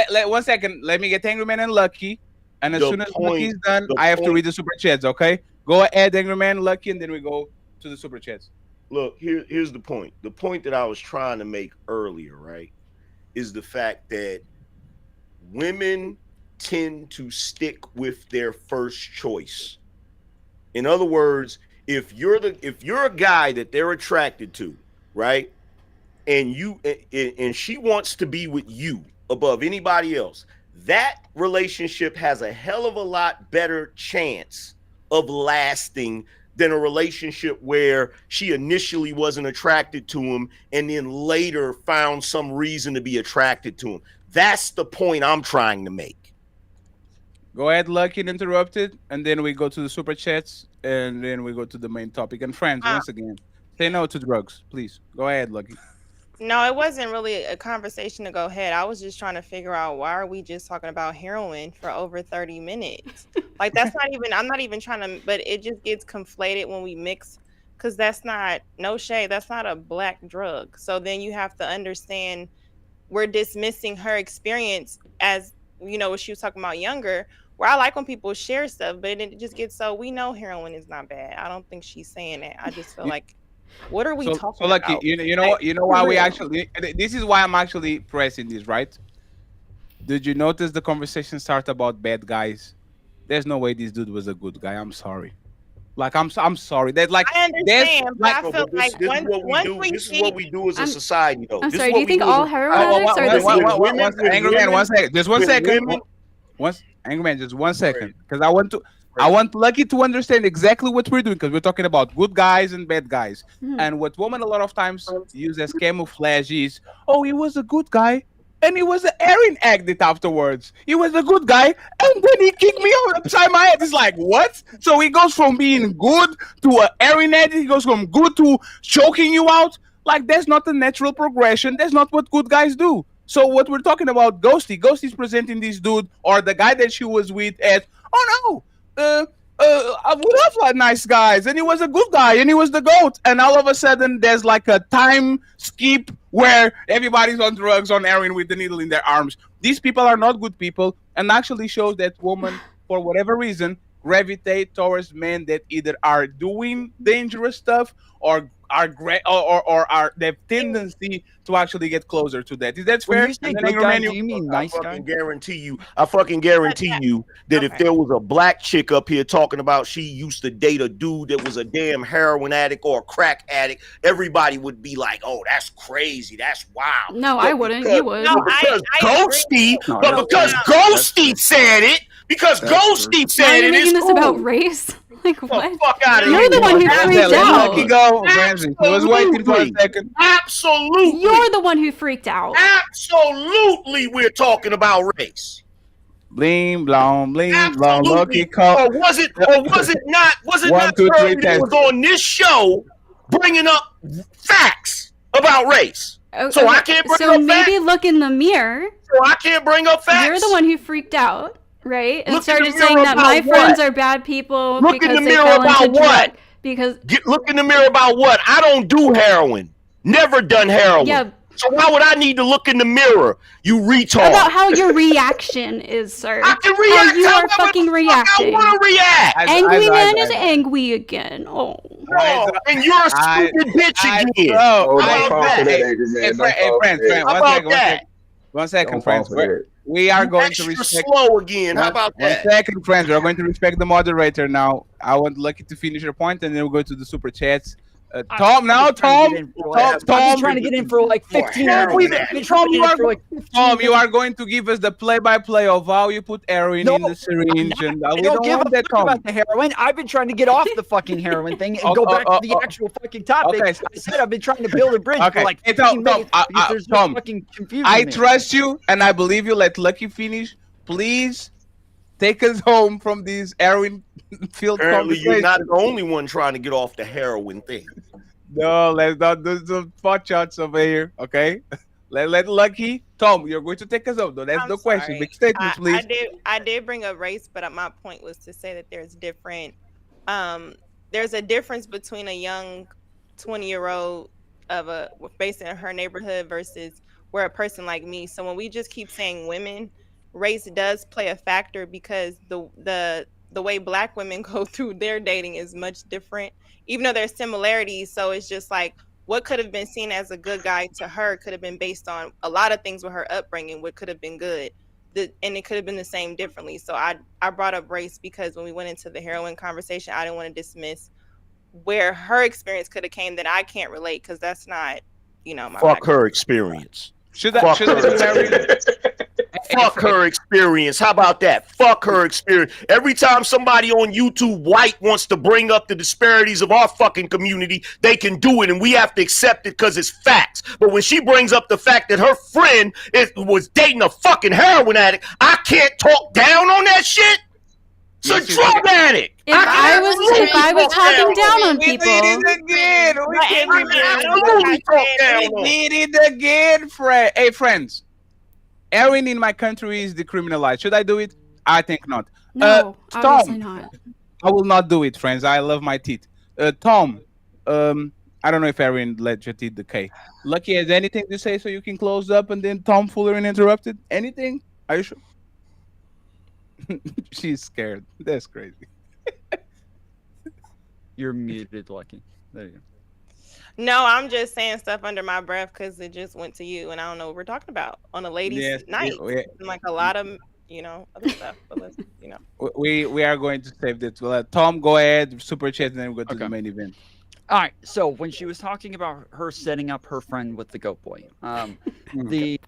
Let 1 second. Let me get Angry Man and Lucky. And as soon as Lucky's done, I have to read the super chats, okay? Go ahead, Angry Man, Lucky, and then we go to the super chats. Look, here's the point. The point that I was trying to make earlier, right, is the fact that women tend to stick with their first choice. In other words, if you're a guy that they're attracted to, right, and she wants to be with you above anybody else, that relationship has a hell of a lot better chance of lasting than a relationship where she initially wasn't attracted to him and then later found some reason to be attracted to him. That's the point I'm trying to make. Go ahead, Lucky, and interrupted, and then we go to the super chats, and then we go to the main topic. And friends, once again, say no to drugs, please. Go ahead, Lucky. No, it wasn't really a conversation to go ahead. I was just trying to figure out why are we just talking about heroin for over 30 minutes? Like, that's not even, I'm not even trying to, but it just gets conflated when we mix, because that's not, no shade, that's not a black drug. So then you have to understand we're dismissing her experience as, you know, what she was talking about younger, where I like when people share stuff, but it just gets so, we know heroin is not bad. I don't think she's saying that. I just feel like, what are we talking like, about? you know why we actually, this is why I'm actually pressing this, right? Did you notice the conversation start about bad guys? There's no way this dude was a good guy. I'm sorry. Like, I'm sorry. That's like, I understand, but I feel this like is once we we This is what we do as a society, though. I'm This sorry, is do what you we think do as all a- heroin addicts are the same? Angry Man, 1 second. Just 1 second. Angry Man, just 1 second. Because I want Lucky to understand exactly what we're doing, because we're talking about good guys and bad guys. And what women a lot of times use as camouflage is, oh, he was a good guy, and he was an heroin addict afterwards. He was a good guy, and then he kicked me upside my head. It's like, what? So he goes from being good to a heroin addict. He goes from good to choking you out. Like, that's not a natural progression. That's not what good guys do. So what we're talking about, Ghosty's presenting this dude or the guy that she was with as, oh no, I would have like nice guys, and he was a good guy, and he was the GOAT. And all of a sudden, there's like a time skip where everybody's on drugs, on heroin with the needle in their arms. These people are not good people, and actually shows that women, for whatever reason, gravitate towards men that either are doing dangerous stuff or are they have tendency to actually get closer to that. Is that fair? When you say good guy, do you mean nice guy? I fucking guarantee you that if there was a black chick up here talking about she used to date a dude that was a damn heroin addict or a crack addict, everybody would be like, "Oh, that's crazy. That's wild." No, I wouldn't. You would. Because Ghosty said it. Because Ghosty Now said you're it. making It's this cool. about race. Like what? Fuck out of You're here. the one who freaked out. Lucky go, Ramsey. He was waiting for a second. Absolutely. You're the one who freaked out. Absolutely, we're talking about race. Bling blong, bling blong. Lucky call. Or was it not? Was it 1, not 2, 3, Curly that test. was on this show bringing up facts about race? So I can't bring So up maybe facts. look in the mirror. So I can't bring up facts. You're the one who freaked out, right? And Look in the started saying mirror that about my friends what? are bad people Look in because the they mirror fell about into what? drug. Because Look in the mirror about what? I don't do heroin. Never done heroin. Yeah. So why would I need to look in the mirror? You retard. about how your reaction is, sir. I can react How you are however fucking reacting. I want to react. Angry man is angry again. Oh. No, and you're a stupid bitch again. Bro, How about that? Hey, one second, friends. We are going to Extra respect. slow again. How about that? 1 second, friends. We're going to respect the moderator now. I want Lucky to finish your point, and then we'll go to the super chats. Tom, now, Tom. I've been trying to get in for like 15 minutes. Tom, you are going to give us the play-by-play of how you put heroin in the syringe, and we don't give want a that, fuck Tom. about the heroin. I've been trying to get off the fucking heroin thing and go back to the actual fucking topic. Okay. I said I've been trying to build a bridge for like Hey, 15 minutes because there's no Tom, fucking confusion. I there. trust you, and I believe you. Let Lucky finish. Please take us home from these heroin-filled Apparently, you're conversations. not the only one trying to get off the heroin thing. No, let's not do some pot shots over here, okay? Let Lucky. Tom, you're going to take us home, though. That's the question. Big statements, please. I did bring up race, but my point was to say that there's a difference between a young 20-year-old based in her neighborhood versus where a person like me. So when we just keep saying women, race does play a factor because the way Black women go through their dating is much different, even though there's similarities. So it's just like what could have been seen as a good guy to her could have been based on a lot of things with her upbringing, what could have been good. And it could have been the same differently. So I brought up race because when we went into the heroin conversation, I didn't want to dismiss where her experience could have came that I can't relate because that's not, my Fuck her experience. Fuck her experience. How about that? Fuck her experience. Every time somebody on YouTube white wants to bring up the disparities of our fucking community, they can do it, and we have to accept it because it's facts. But when she brings up the fact that her friend was dating a fucking heroin addict, I can't talk down on that shit. It's a drug addict. If I was talking down on people, We did it again, friend. Hey, friends. Heroin in my country is decriminalized. Should I do it? I think not. no, obviously Tom, not. I will not do it, friends. I love my teeth. Tom, I don't know if heroin let your teeth decay. Lucky has anything to say so you can close up and then Tom Fuller interrupted? Anything? Are you sure? She's scared. That's crazy. You're muted, Lucky. There you go. No, I'm just saying stuff under my breath because it just went to you, and I don't know what we're talking about on a ladies' night. And like a lot of, other stuff. But let's, We are going to save this. Tom, go ahead, super chat, and then we go to the main event. All right. So when she was talking about her setting up her friend with the goat boy, the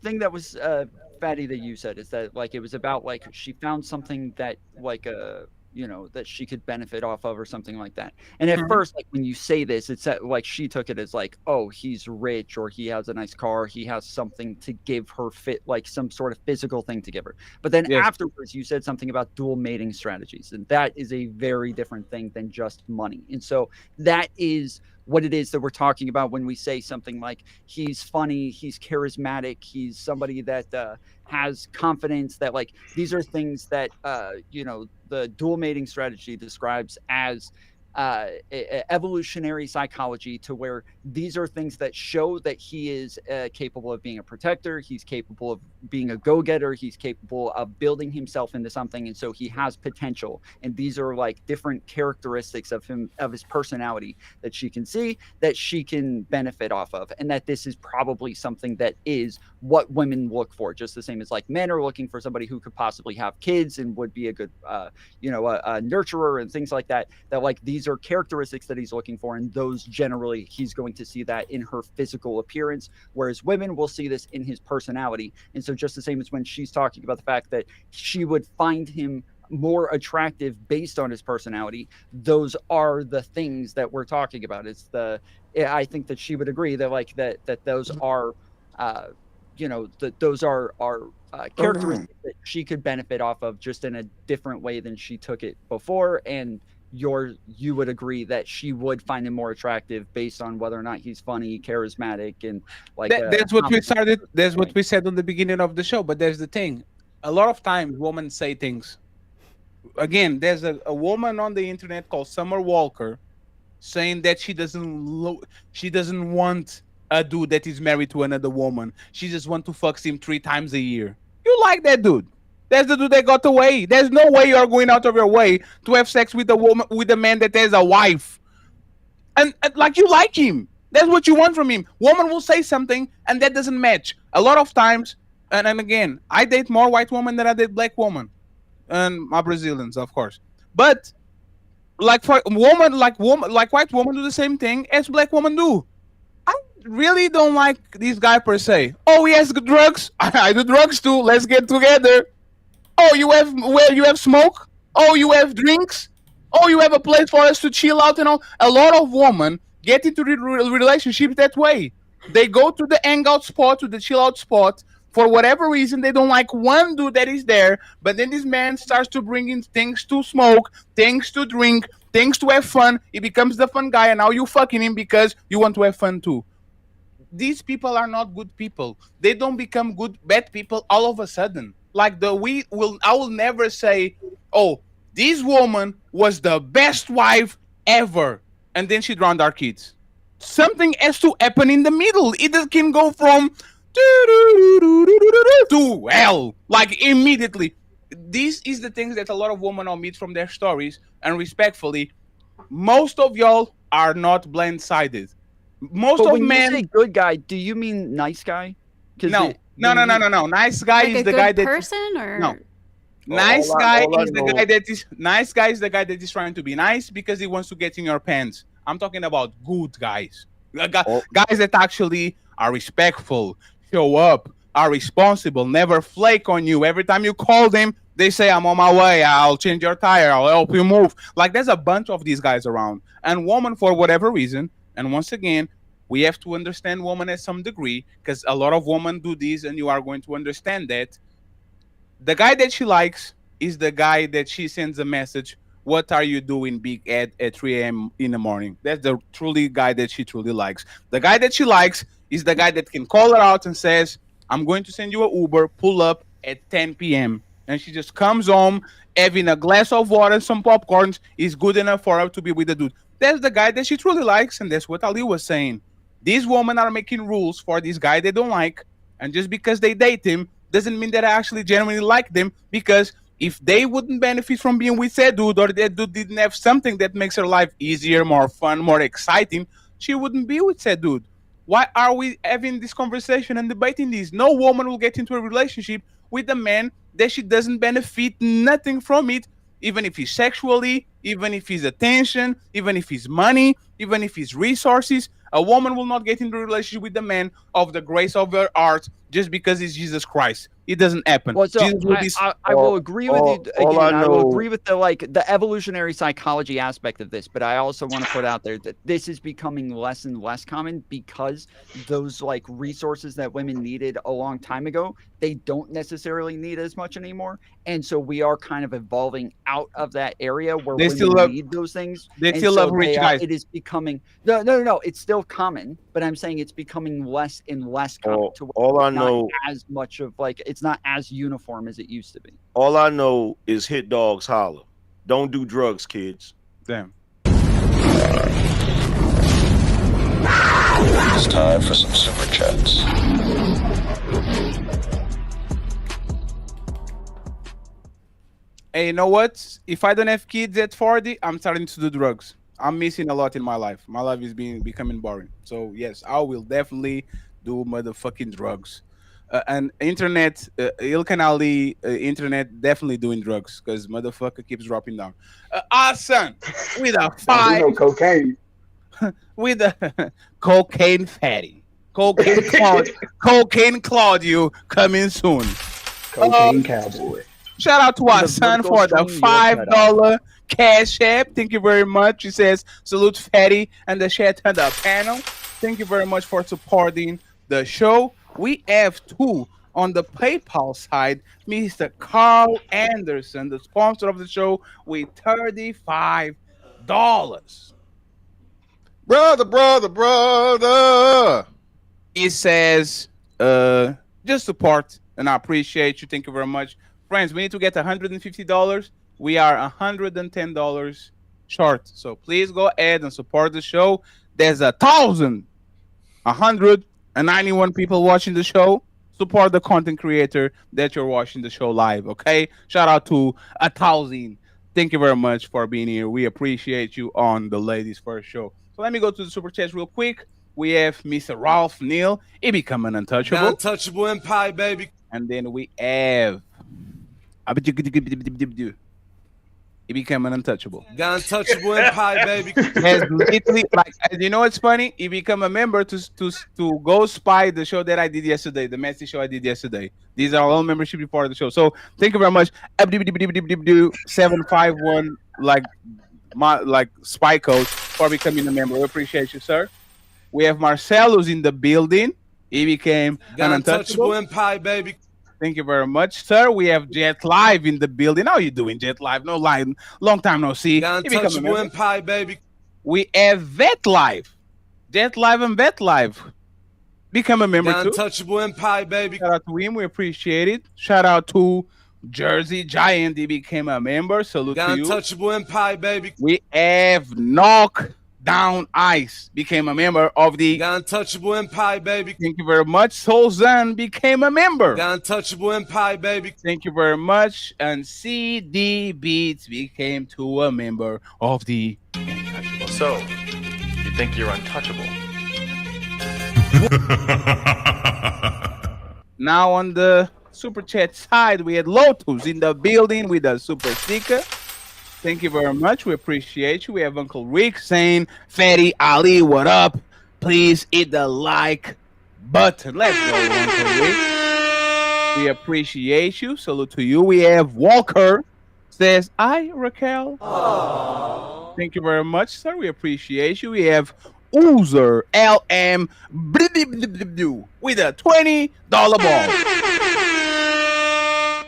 thing that was Fatty that you said is that like it was about like she found something that like that she could benefit off of or something like that. And at first, like when you say this, it's like she took it as like, oh, he's rich or he has a nice car, he has something to give her, like some sort of physical thing to give her. But then afterwards, you said something about dual mating strategies, and that is a very different thing than just money. And so that is what it is that we're talking about when we say something like he's funny, he's charismatic, he's somebody that has confidence, that like these are things that the dual mating strategy describes as evolutionary psychology, to where these are things that show that he is capable of being a protector, he's capable of being a go-getter, he's capable of building himself into something, and so he has potential. And these are like different characteristics of him, of his personality, that she can see, that she can benefit off of, and that this is probably something that is what women look for, just the same as like men are looking for somebody who could possibly have kids and would be a good a nurturer and things like that, that like these are characteristics that he's looking for, and those generally he's going to see that in her physical appearance, whereas women will see this in his personality. And so just the same as when she's talking about the fact that she would find him more attractive based on his personality, those are the things that we're talking about. I think that she would agree that like that those are those are characteristics that she could benefit off of just in a different way than she took it before. And you would agree that she would find him more attractive based on whether or not he's funny, charismatic, and like that's what we started. That's what we said on the beginning of the show. But there's the thing: a lot of times women say things. Again, there's a woman on the internet called Summer Walker saying that she doesn't want a dude that is married to another woman. She just wants to fuck him 3 times a year. You like that dude? That's the dude that got away. There's no way you are going out of your way to have sex with a woman, with a man that has a wife, and like you like him. That's what you want from him. Woman will say something and that doesn't match. A lot of times, and again, I date more white women than I date black women, and my Brazilians, of course. But like for woman, like white women do the same thing as black women do. I really don't like this guy per se. Oh, he has drugs. I do drugs too. Let's get together. Oh, you have smoke. Oh, you have drinks. Oh, you have a place for us to chill out and all. A lot of women get into relationships that way. They go to the hangout spot, to the chill out spot. For whatever reason, they don't like one dude that is there. But then this man starts to bring in things to smoke, things to drink, things to have fun. He becomes the fun guy, and now you fucking him because you want to have fun too. These people are not good people. They don't become bad people all of a sudden. Like I will never say, oh, this woman was the best wife ever, and then she drowned our kids. Something has to happen in the middle. It can go from to hell, like immediately. This is the things that a lot of women omit from their stories, and respectfully, most of y'all are not blindsided. Most of when men. You say good guy, do you mean nice guy? No. Nice guy like is a the guy good that person, or no. Nice guy is the guy that is trying to be nice because he wants to get in your pants. I'm talking about good guys. Guys that actually are respectful, show up, are responsible, never flake on you. Every time you call them, they say, I'm on my way, I'll change your tire, I'll help you move. Like, there's a bunch of these guys around. And women, for whatever reason, and once again, we have to understand women at some degree, because a lot of women do this, and you are going to understand that. The guy that she likes is the guy that she sends a message, what are you doing, Big Ed, at 3 a.m. in the morning? That's the truly guy that she truly likes. The guy that she likes is the guy that can call her out and says, I'm going to send you an Uber, pull up at 10 p.m. And she just comes home, having a glass of water and some popcorns is good enough for her to be with the dude. That's the guy that she truly likes, and that's what Ali was saying. These women are making rules for this guy they don't like, and just because they date him doesn't mean that I actually genuinely like them, because if they wouldn't benefit from being with that dude, or that dude didn't have something that makes her life easier, more fun, more exciting, she wouldn't be with that dude. Why are we having this conversation and debating this? No woman will get into a relationship with a man that she doesn't benefit nothing from it, even if he's sexually, even if he's attention, even if he's money, even if he's resources. A woman will not get into a relationship with the man of the grace of her heart just because he's Jesus Christ. It doesn't happen. Well, so I will agree with you. Again, I will agree with the evolutionary psychology aspect of this, but I also want to put out there that this is becoming less and less common because those like resources that women needed a long time ago, they don't necessarily need as much anymore. And so we are kind of evolving out of that area where women need those things. They still love rich guys. It is becoming no. It's still common, but I'm saying it's becoming less and less common. All I know, as much of like it's not as uniform as it used to be. All I know is hit dogs holler. Don't do drugs, kids. Damn. It's time for some super chats. Hey, you know what? If I don't have kids at 40, I'm starting to do drugs. I'm missing a lot in my life. My life is becoming boring. So yes, I will definitely do motherfucking drugs. And internet, Ilkan Ali, internet definitely doing drugs because motherfucker keeps dropping down. Awesome, with a 5. Cocaine. With a cocaine fatty. Cocaine Claudio coming soon. Cocaine cowboy. Shout out to our The son vertical for the string, you're cut $5 cash app. Thank you very much. He says, salute Fatty and the chat and the panel. Thank you very much for supporting the show. We have two on the PayPal side, Mr. Carl Anderson, the sponsor of the show, with $35. Brother. He says, just support, and I appreciate you. Thank you very much. Friends, we need to get $150. We are $110 short. So please go ahead and support the show. There's 1,191 people watching the show. Support the content creator that you're watching the show live, okay? Shout out to 1,000. Thank you very much for being here. We appreciate you on the Ladies First show. So let me go to the super chat real quick. We have Mr. Ralph Neal. He become an untouchable. Untouchable Empire, baby. And then we have he became an untouchable. Got untouchable Empire, baby. Has literally, like, you know what's funny? He become a member to go spy the show that I did yesterday, the messy show I did yesterday. These are all membership before the show. So thank you very much. 751 like spy code for becoming a member. We appreciate you, sir. We have Marcelo's in the building. He became Got an untouchable Empire, baby. Thank you very much, sir. We have Jet Live in the building. How you doing, Jet Live? No line, long time no see. Got untouchable Empire, baby. We have Vet Live, Jet Live and Vet Live. Become a member Got too. untouchable Empire, baby. Shout out to him. We appreciate it. Shout out to Jersey Giant. He became a member. Salute Got to you. untouchable Empire, baby. We have Knock Down Ice. Became a member of the Got untouchable Empire, baby. Thank you very much. Soulzan became a member. Got untouchable Empire, baby. Thank you very much. And CD Beats became to a member of the Untouchable. So, you think you're untouchable? Now on the super chat side, we had Lotus in the building with a super sticker. Thank you very much. We appreciate you. We have Uncle Rick saying, Fatty Ali, what up? Please hit the like button. Let's go, Uncle Rick. We appreciate you. Salute to you. We have Walker says, hi, Raquel. Aww. Thank you very much, sir. We appreciate you. We have Oozer LM with a $20 ball.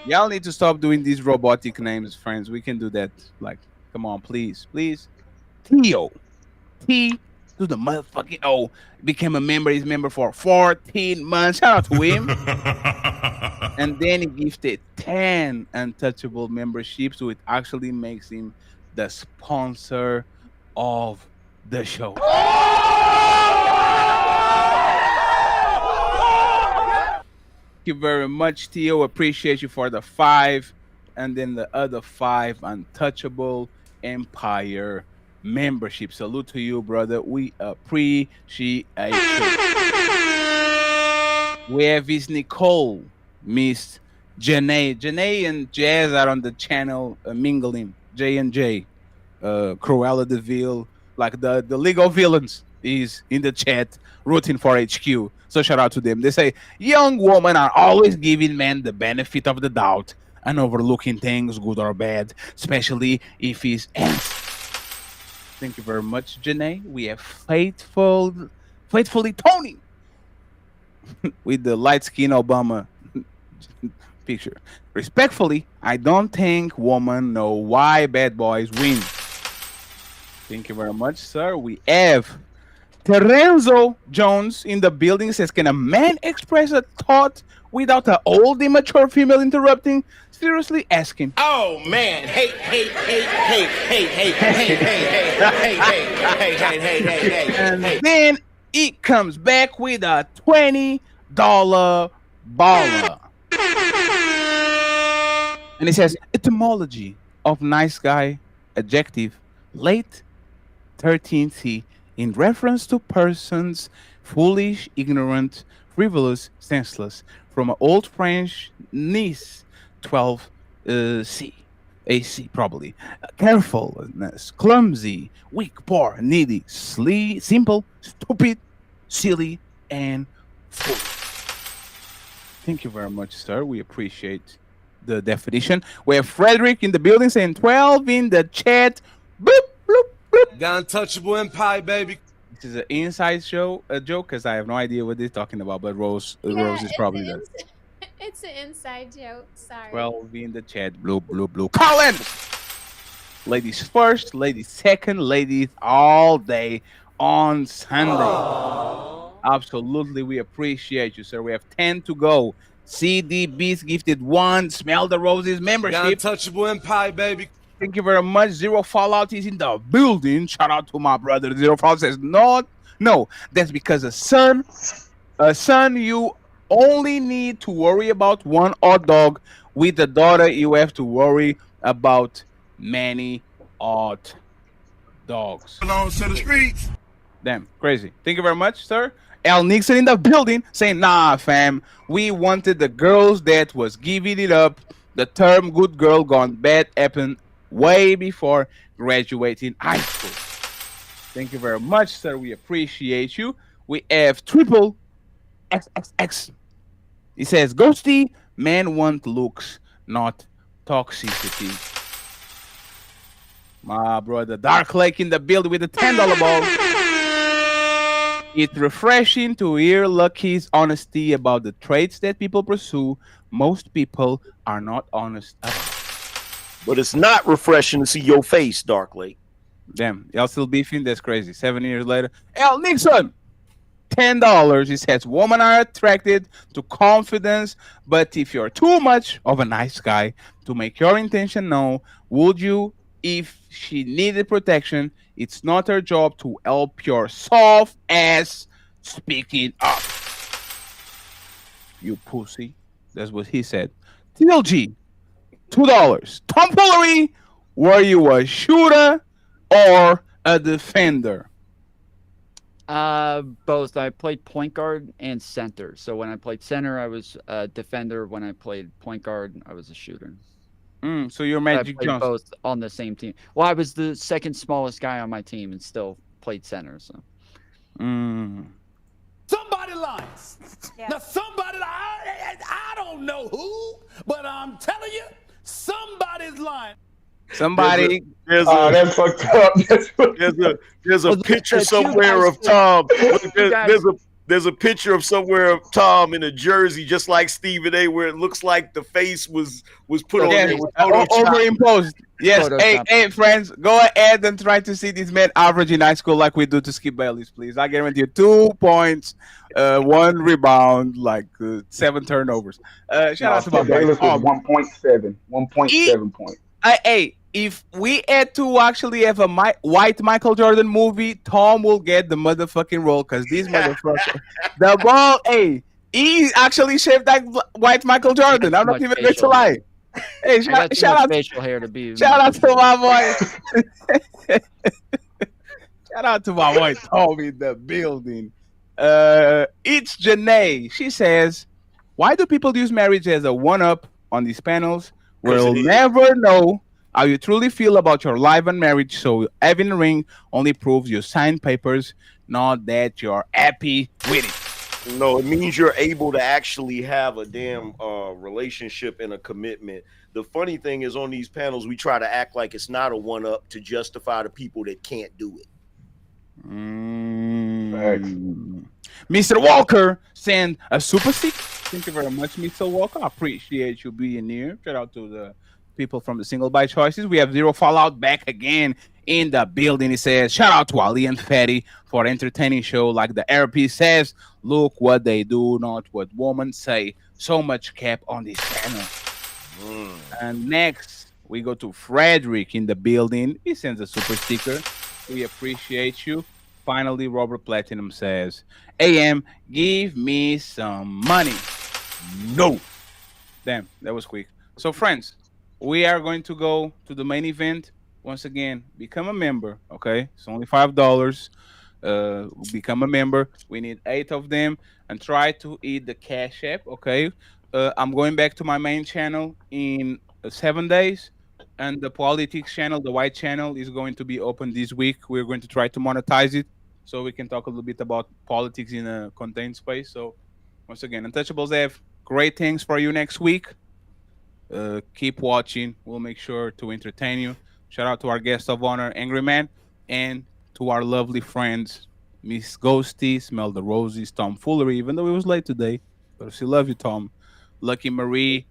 Y'all need to stop doing these robotic names, friends. We can do that. Like, come on, please. Please. Theo. T to the motherfucking O. Became a member. He's a member for 14 months. Shout out to him. And then he gifted 10 untouchable memberships, so it actually makes him the sponsor of the show. Thank you very much, Theo. Appreciate you for the 5, and then the other 5 untouchable Empire membership. Salute to you, brother. We appreciate you. We have Miss Nicole, Miss Janae. Janae and Jazz are on the channel mingling. J&J, Cruella de Vil, like the League of Villains is in the chat rooting for HQ. So shout out to them. They say, young women are always giving men the benefit of the doubt and overlooking things, good or bad, especially if he's ass. Thank you very much, Janae. We have Faithfully Tony with the light-skinned Obama picture. Respectfully, I don't think women know why bad boys win. Thank you very much, sir. We have Terenzo Jones in the building. Says, can a man express a thought without an old immature female interrupting? Seriously asking. Oh man! Hey! And then it comes back with a $20 baller. And it says, etymology of nice guy, adjective, late 13th in reference to persons foolish, ignorant, frivolous, senseless, from an old French Nice 12 C. AC probably. Carefulness, clumsy, weak, poor, needy, simple, stupid, silly, and foolish. Thank you very much, sir. We appreciate the definition. We have Frederick in the building saying 12 in the chat. Boop, bloop, bloop. The untouchable empire, baby. This is an inside joke because I have no idea what they're talking about, but Rose is probably there. It's an inside joke. Sorry. 12 in the chat. Blue, blue, blue. Colin! Ladies first, ladies second, ladies all day on Sunday. Absolutely, we appreciate you, sir. We have 10 to go. CDB's gifted 1. Smell the Roses membership. The untouchable empire, baby. Thank you very much. Zero Fallout is in the building. Shout out to my brother. Zero Fallout says, no, that's because a son, you only need to worry about one odd dog. With a daughter, you have to worry about many odd dogs. Belongs to the streets. Damn, crazy. Thank you very much, sir. Al Nixon in the building saying, nah, fam. We wanted the girls that was giving it up. The term good girl gone bad happened way before graduating high school. Thank you very much, sir. We appreciate you. We have triple XXX. He says, Ghosty, men want looks, not toxicity. My brother Dark Lake in the building with a $10 ball. It's refreshing to hear Lucky's honesty about the traits that people pursue. Most people are not honest about. But it's not refreshing to see your face, Dark Lake. Damn, y'all still beefing? That's crazy. 7 years later. Al Nixon, $10. He says, women are attracted to confidence, but if you're too much of a nice guy to make your intention known, would you? If she needed protection, it's not her job to help your soft ass speaking up. You pussy. That's what he said. TLG, $2. Tomfoolery, were you a shooter or a defender? Both. I played point guard and center. So when I played center, I was a defender. When I played point guard, I was a shooter. So you're Magic I played Johnson. both on the same team. Well, I was the second smallest guy on my team and still played center. So. Somebody lies. Now somebody, I don't know who, but I'm telling you, somebody's lying. Somebody. That's fucked up. There's a picture somewhere of Tom. There's a picture of somewhere of Tom in a jersey, just like Stephen A, where it looks like the face was put on there with overimposed. Yes. Hey, friends, go ahead and try to see this man average in high school like we do to Skip Bayless, please. I guarantee you 2 points, 1 rebound, like 7 turnovers. Shout out to my Bayless was 1.7 points. Hey, if we had to actually have a white Michael Jordan movie, Tom will get the motherfucking role because these motherfuckers, the ball, he actually shaped like white Michael Jordan. I'm not even going to lie. Hey, shout out facial hair to be. Shout out to my boy. Shout out to my boy Tom in the building. It's Janae. She says, "Why do people use marriage as a one-up on these panels? We'll never know how you truly feel about your life and marriage. So having a ring only proves you signed papers, not that you're happy with it." No, it means you're able to actually have a damn relationship and a commitment. The funny thing is, on these panels, we try to act like it's not a one-up to justify the people that can't do it. Mr. Walker sent a super stick. Thank you very much, Mr. Walker. I appreciate you being here. Shout out to the people from the Single by Choices. We have Zero Fallout back again in the building. He says, shout out to Ali and Fatty for entertaining show. Like the RP says, look what they do, not what women say. So much cap on this channel. And next, we go to Frederick in the building. He sends a super sticker. We appreciate you. Finally, Robert Platinum says, AM, give me some money. No. Damn, that was quick. So, friends, we are going to go to the main event. Once again, become a member, okay? It's only $5. Become a member. We need 8 of them. And try to eat the Cash App, okay? I'm going back to my main channel in 7 days. And the politics channel, the white channel, is going to be open this week. We're going to try to monetize it so we can talk a little bit about politics in a contained space. So, once again, Untouchables have great things for you next week. Keep watching. We'll make sure to entertain you. Shout out to our guest of honor, Angry Man, and to our lovely friends, Miss Ghosty, Smell the Roses, Tom Foolery, even though it was late today. But I still love you, Tom. Lucky Marie,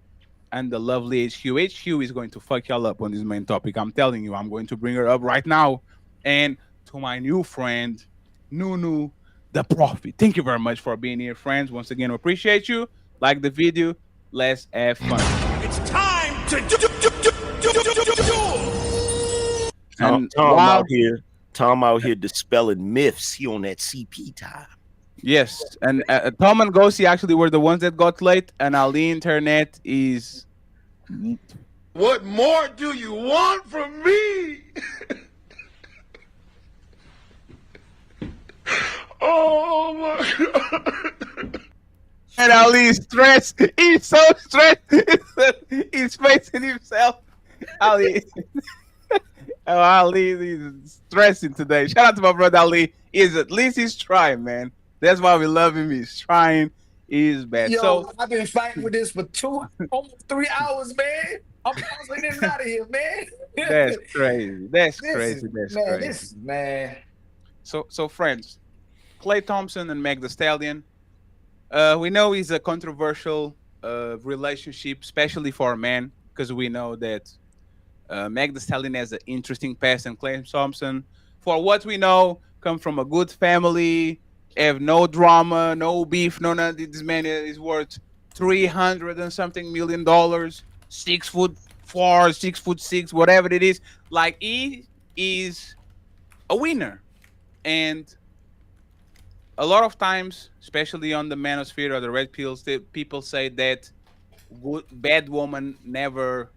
and the lovely HQ. HQ is going to fuck y'all up on this main topic. I'm telling you, I'm going to bring her up right now. And to my new friend, Nunu, the Prophet. Thank you very much for being here, friends. Once again, we appreciate you. Like the video. Let's have fun. It's time to Tom out here dispelling myths. He on that CP time. Yes, and Tom and Ghosty actually were the ones that got late, and Ali Internet is. What more do you want from me? Oh my God. And Ali is stressed. He's so stressed. He's facing himself. Ali. Oh, Ali is stressing today. Shout out to my brother Ali. At least he's trying, man. That's why we love him. He's trying. He's bad. Yo, So I've been fighting with this for almost 3 hours, man. I'm bouncing in and out of here, man. that's crazy. That's crazy. Man. So friends, Klay Thompson and Meg Thee Stallion. We know it's a controversial relationship, especially for a man, because we know that Meg Thee Stallion has an interesting past, and Klay Thompson, for what we know, come from a good family, have no drama, no beef, no nothing. This man is worth $300 and something million, 6'4", 6'6", whatever it is. Like, he is a winner, and a lot of times, especially on the manosphere or the red pills, people say that bad women never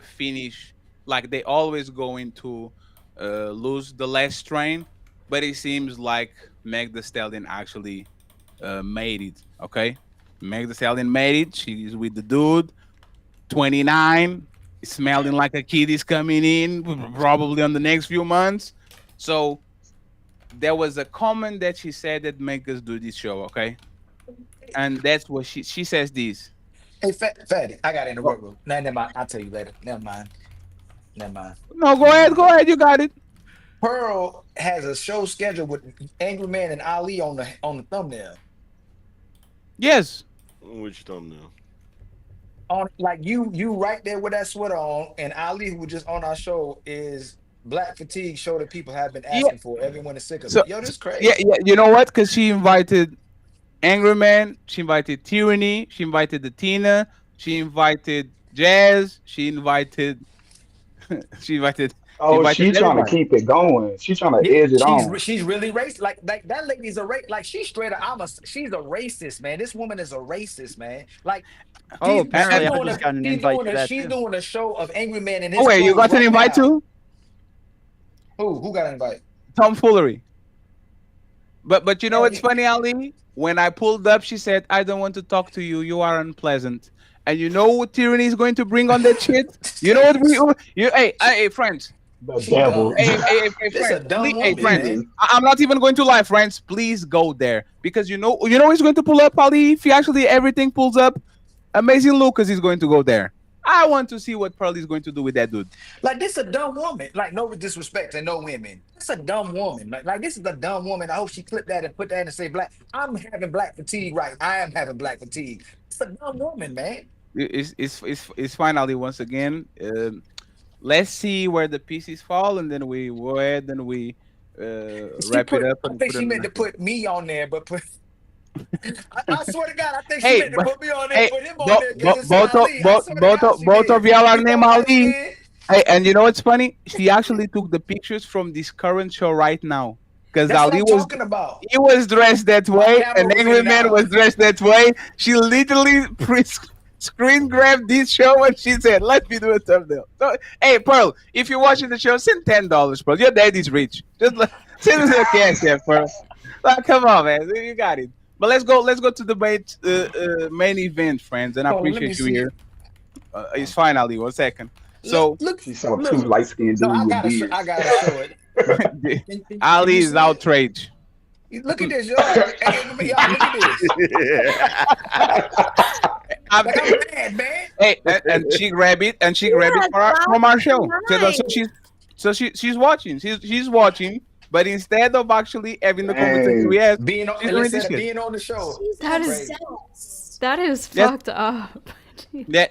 finish. Like, they always going to lose the last train. But it seems like Meg Thee Stallion actually made it. Okay, Meg Thee Stallion made it. She's with the dude, 29, smelling like a kid is coming in, probably on the next few months. So there was a comment that she said that make us do this show, okay? And that's what she says this. Hey, Fatty, I got in the workroom. No, never mind. I'll tell you later. Never mind. No, go ahead. You got it. Pearl has a show scheduled with Angry Man and Ali on the thumbnail. Yes. Which thumbnail? On like you right there with that sweater on, and Ali, who was just on our show, is Black Fatigue show that people have been asking for. Everyone is sick of it. Yo, this is crazy. Yeah. You know what? Because she invited Angry Man, she invited Tyranny, she invited the Tina, she invited Jazz, she invited. Oh, she's trying to keep it going. She's trying to edge it on. She's really racist. Like that lady's she's straight up. She's a racist, man. This woman is a racist, man. Like, apparently I just got an invite to that. She's doing a show of Angry Man and his. Oh wait, you got an invite too? Who got an invite? Tom Foolery. But you know what's funny, Ali? When I pulled up, she said, "I don't want to talk to you. You are unpleasant." And you know what Tyranny is going to bring on that shit? You know what hey friends. The devil. Hey, friends. I'm not even going to lie, friends. Please go there, because you know he's going to pull up, Ali. If he actually everything pulls up, Amazing Lucas is going to go there. I want to see what Pearl is going to do with that dude. Like, this a dumb woman. Like, no disrespect to no women. It's a dumb woman. Like this is a dumb woman. I hope she clipped that and put that and say black. I'm having black fatigue, right? I am having black fatigue. It's a dumb woman, man. It's finally once again. Let's see where the pieces fall, and then we go ahead and we wrap it up. I think she meant to put me on there, but put. I swear to God, I think she meant to put me on there. Put him on there. Both of y'all are named Ali. Hey, and you know what's funny? She actually took the pictures from this current show right now. Because Ali he was dressed that way, and Angry Man was dressed that way. She literally screen grabbed this show and she said, "Let me do a thumbnail." So, hey, Pearl, if you're watching the show, send $10, Pearl. Your daddy's rich. Just send us a cash there, Pearl. Like, come on, man, you got it. But let's go to the main event, friends, and I appreciate you here. It's fine, Ali. 1 second. So she saw two light-skinned dudes with beards. I gotta show it. Ali is outraged. Look at this, y'all. Look at this. I'm mad, man. Hey, and she grabbed it from our show. So she's watching. She's watching. But instead of actually having the conversation we had, being on the show. That is fucked up.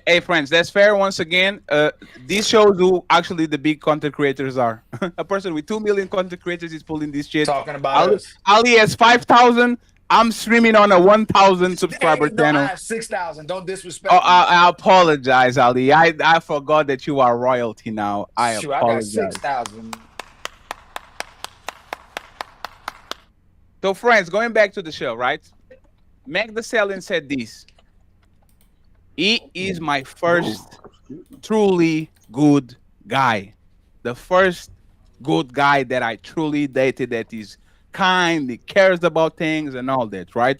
Hey friends, that's fair. Once again, this shows who actually the big content creators are. A person with 2 million content creators is pulling this shit. Talking about us. Ali has 5,000. I'm streaming on a 1,000 subscriber channel. I have 6,000. Don't disrespect. Oh, I apologize, Ali. I forgot that you are royalty now. I apologize. I got 6,000. So, friends, going back to the show, right? Meg Thee Stallion said this. He is my first truly good guy. The first good guy that I truly dated that is kind, he cares about things and all that, right?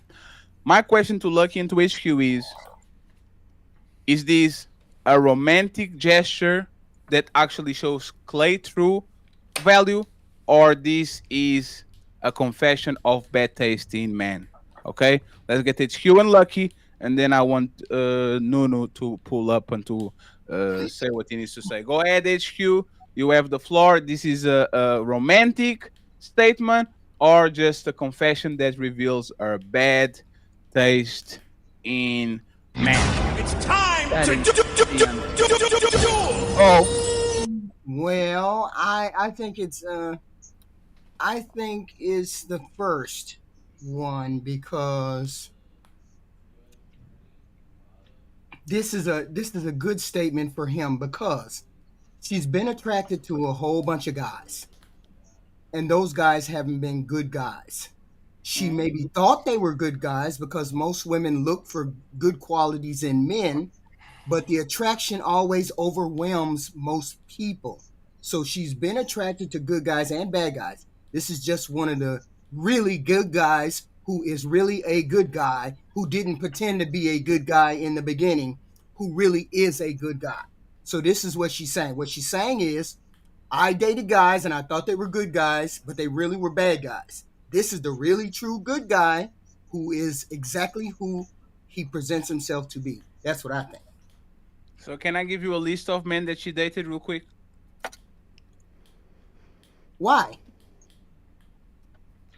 My question to Lucky and to HQ is this a romantic gesture that actually shows Clay true value, or this is a confession of bad taste in men? Okay, let's get HQ and Lucky, and then I want Nunu to pull up and to say what he needs to say. Go ahead, HQ. You have the floor. This is a romantic statement or just a confession that reveals our bad taste in men? It's time Oh. Well, I think it's the first one, because this is a good statement for him, because she's been attracted to a whole bunch of guys, and those guys haven't been good guys. She maybe thought they were good guys, because most women look for good qualities in men, but the attraction always overwhelms most people. So she's been attracted to good guys and bad guys. This is just one of the really good guys who is really a good guy, who didn't pretend to be a good guy in the beginning, who really is a good guy. So this is what she's saying. What she's saying is, I dated guys and I thought they were good guys, but they really were bad guys. This is the really true good guy who is exactly who he presents himself to be. That's what I think. So can I give you a list of men that she dated real quick? Why?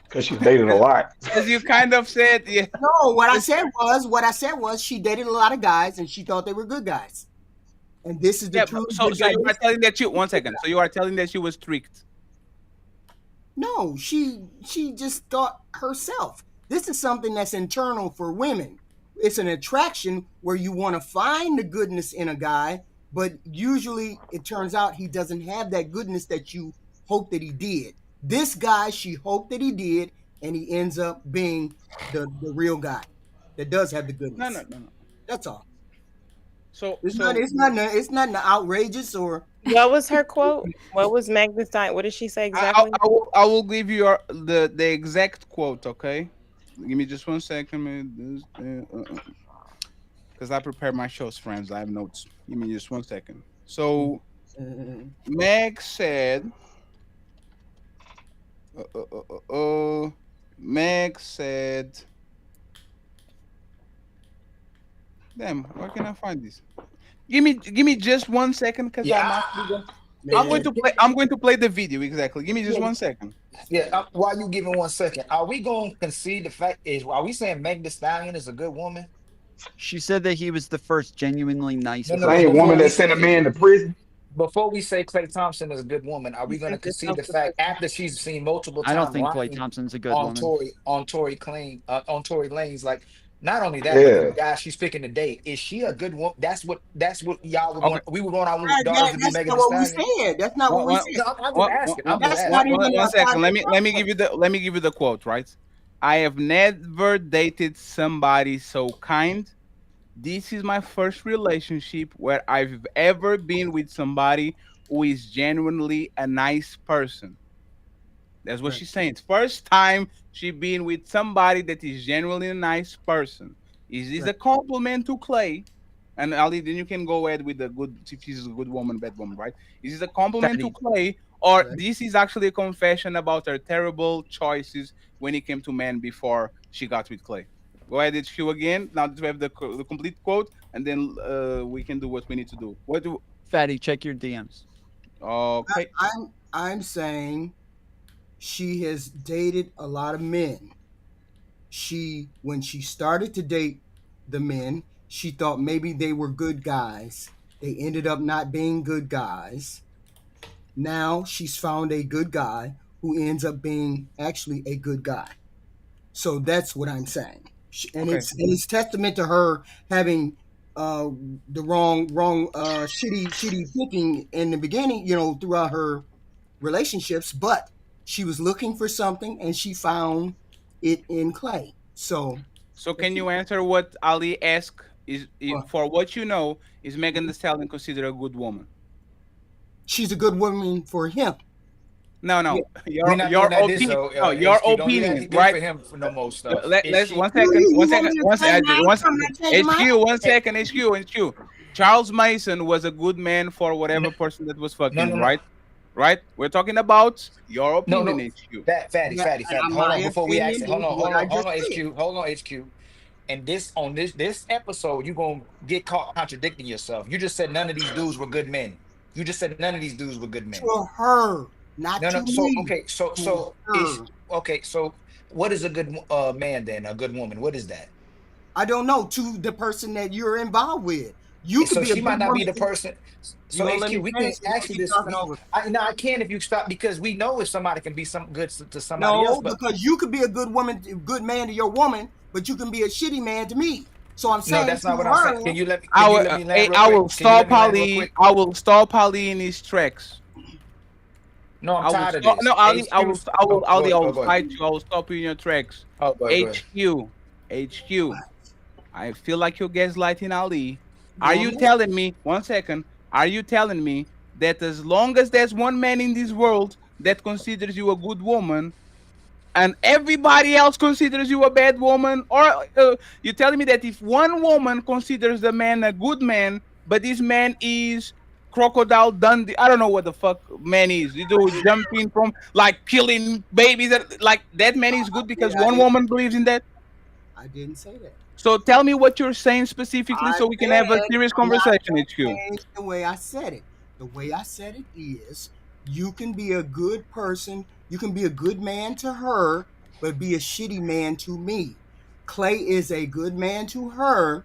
Because she's dated a lot. Because you kind of said, yeah. No, what I said was she dated a lot of guys and she thought they were good guys. And this is the truth. So you are telling that you, one second. So you are telling that she was tricked. No, she just thought herself. This is something that's internal for women. It's an attraction where you want to find the goodness in a guy, but usually it turns out he doesn't have that goodness that you hope that he did. This guy, she hoped that he did, and he ends up being the real guy that does have the goodness. No. That's all. So it's not outrageous or. What was her quote? What was Meg Thee Stallion? What did she say exactly? I will give you the exact quote. Okay, give me just 1 second, because I prepare my shows, friends. I have notes. Give me just 1 second. So Meg said. Meg said. Damn, where can I find this? Give me just 1 second, because I'm going to play the video exactly. Give me just 1 second. Yeah, while you giving 1 second, are we going to concede the fact are we saying Meg Thee Stallion is a good woman? She said that he was the first genuinely nice. Same woman that sent a man to prison. Before we say Klay Thompson is a good woman, are we going to concede the fact after she's seen multiple times? I don't think Klay Thompson's a good woman. On Tory Lanez, like. Not only that, but the guy she's picking to date, is she a good woman? That's what y'all would want. We would want our daughters to be Megan Thee Stallion. That's not what we said. I'm just asking. 1 second. Let me give you the quote, right? I have never dated somebody so kind. This is my first relationship where I've ever been with somebody who is genuinely a nice person. That's what she's saying. It's first time she been with somebody that is genuinely a nice person. Is this a compliment to Clay? And Ali, then you can go ahead with the good, if she's a good woman, bad woman, right? Is this a compliment to Clay, or this is actually a confession about her terrible choices when it came to men before she got with Clay? Go ahead, HQ again. Now that we have the complete quote, and then we can do what we need to do. What do? Fatty, check your DMs. Okay. I'm saying she has dated a lot of men. When she started to date the men, she thought maybe they were good guys. They ended up not being good guys. Now she's found a good guy who ends up being actually a good guy. So that's what I'm saying. And it's testament to her having the wrong shitty thinking in the beginning, throughout her relationships, but she was looking for something and she found it in Clay. So can you answer what Ali asked? For what you know, is Megan Thee Stallion considered a good woman? She's a good woman for him. No. Yeah. Your opinion. Your opinion, right? For him for no more stuff. Let's 1 second. HQ. Charles Mason was a good man for whatever person that was fucking, right? Right? We're talking about your opinion, HQ. Fatty. Hold on, before we ask it. Hold on, HQ. And on this episode, you're gonna get caught contradicting yourself. You just said none of these dudes were good men. For her, not to me. So what is a good man then? A good woman? What is that? I don't know. To the person that you're involved with, you could be. She might not be the person. So HQ, we can ask you this. I can if you stop, because we know if somebody can be some good to somebody else. No, because you could be a good man to your woman, but you can be a shitty man to me. So I'm saying, no, that's not what I'm saying. Can you let me? I will stop Ali. I will stop Ali in his tracks. No, I'm tired of this. No, Ali, I will fight you. I will stop you in your tracks. HQ. I feel like you're gaslighting Ali. Are you telling me? 1 second. Are you telling me that as long as there's one man in this world that considers you a good woman, and everybody else considers you a bad woman, or you're telling me that if one woman considers the man a good man, but this man is Crocodile Dundee, I don't know what the fuck man is. You do jumping from killing babies, that man is good because one woman believes in that? I didn't say that. So tell me what you're saying specifically so we can have a serious conversation, HQ. The way I said it. The way I said it is, you can be a good person, you can be a good man to her, but be a shitty man to me. Clay is a good man to her,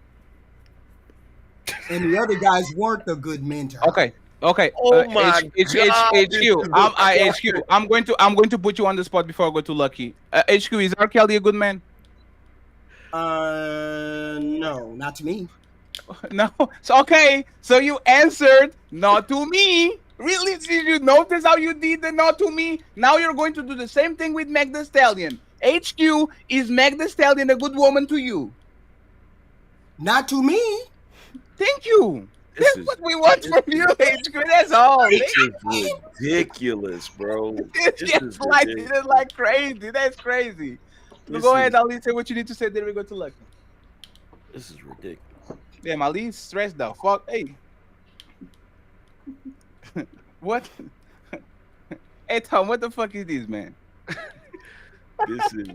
and the other guys weren't the good men to her. Okay. Oh my God. HQ. I'm going to put you on the spot before I go to Lucky. HQ, is R. Kelly a good man? No, not to me. No. So you answered not to me. Really? Did you notice how you did the not to me? Now you're going to do the same thing with Meg Thee Stallion. HQ, is Meg Thee Stallion a good woman to you? Not to me. Thank you. That's what we want from you, HQ. That's all. This is ridiculous, bro. It's like crazy. That's crazy. Go ahead, Ali. Say what you need to say. Then we go to Lucky. This is ridiculous. Damn, Ali's stressed the fuck. Hey. What? Hey, Tom, what the fuck is this, man? This is...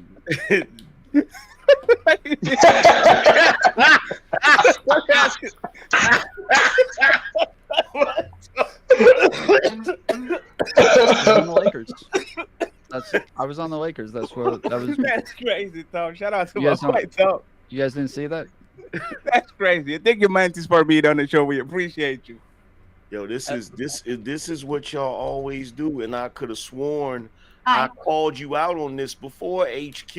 I was on the Lakers. That's where that was. That's crazy, Tom. Shout out to my boy, Tom. You guys didn't see that? That's crazy. Thank you, Mantis, for being on the show. We appreciate you. Yo, this is what y'all always do, and I could have sworn I called you out on this before, HQ.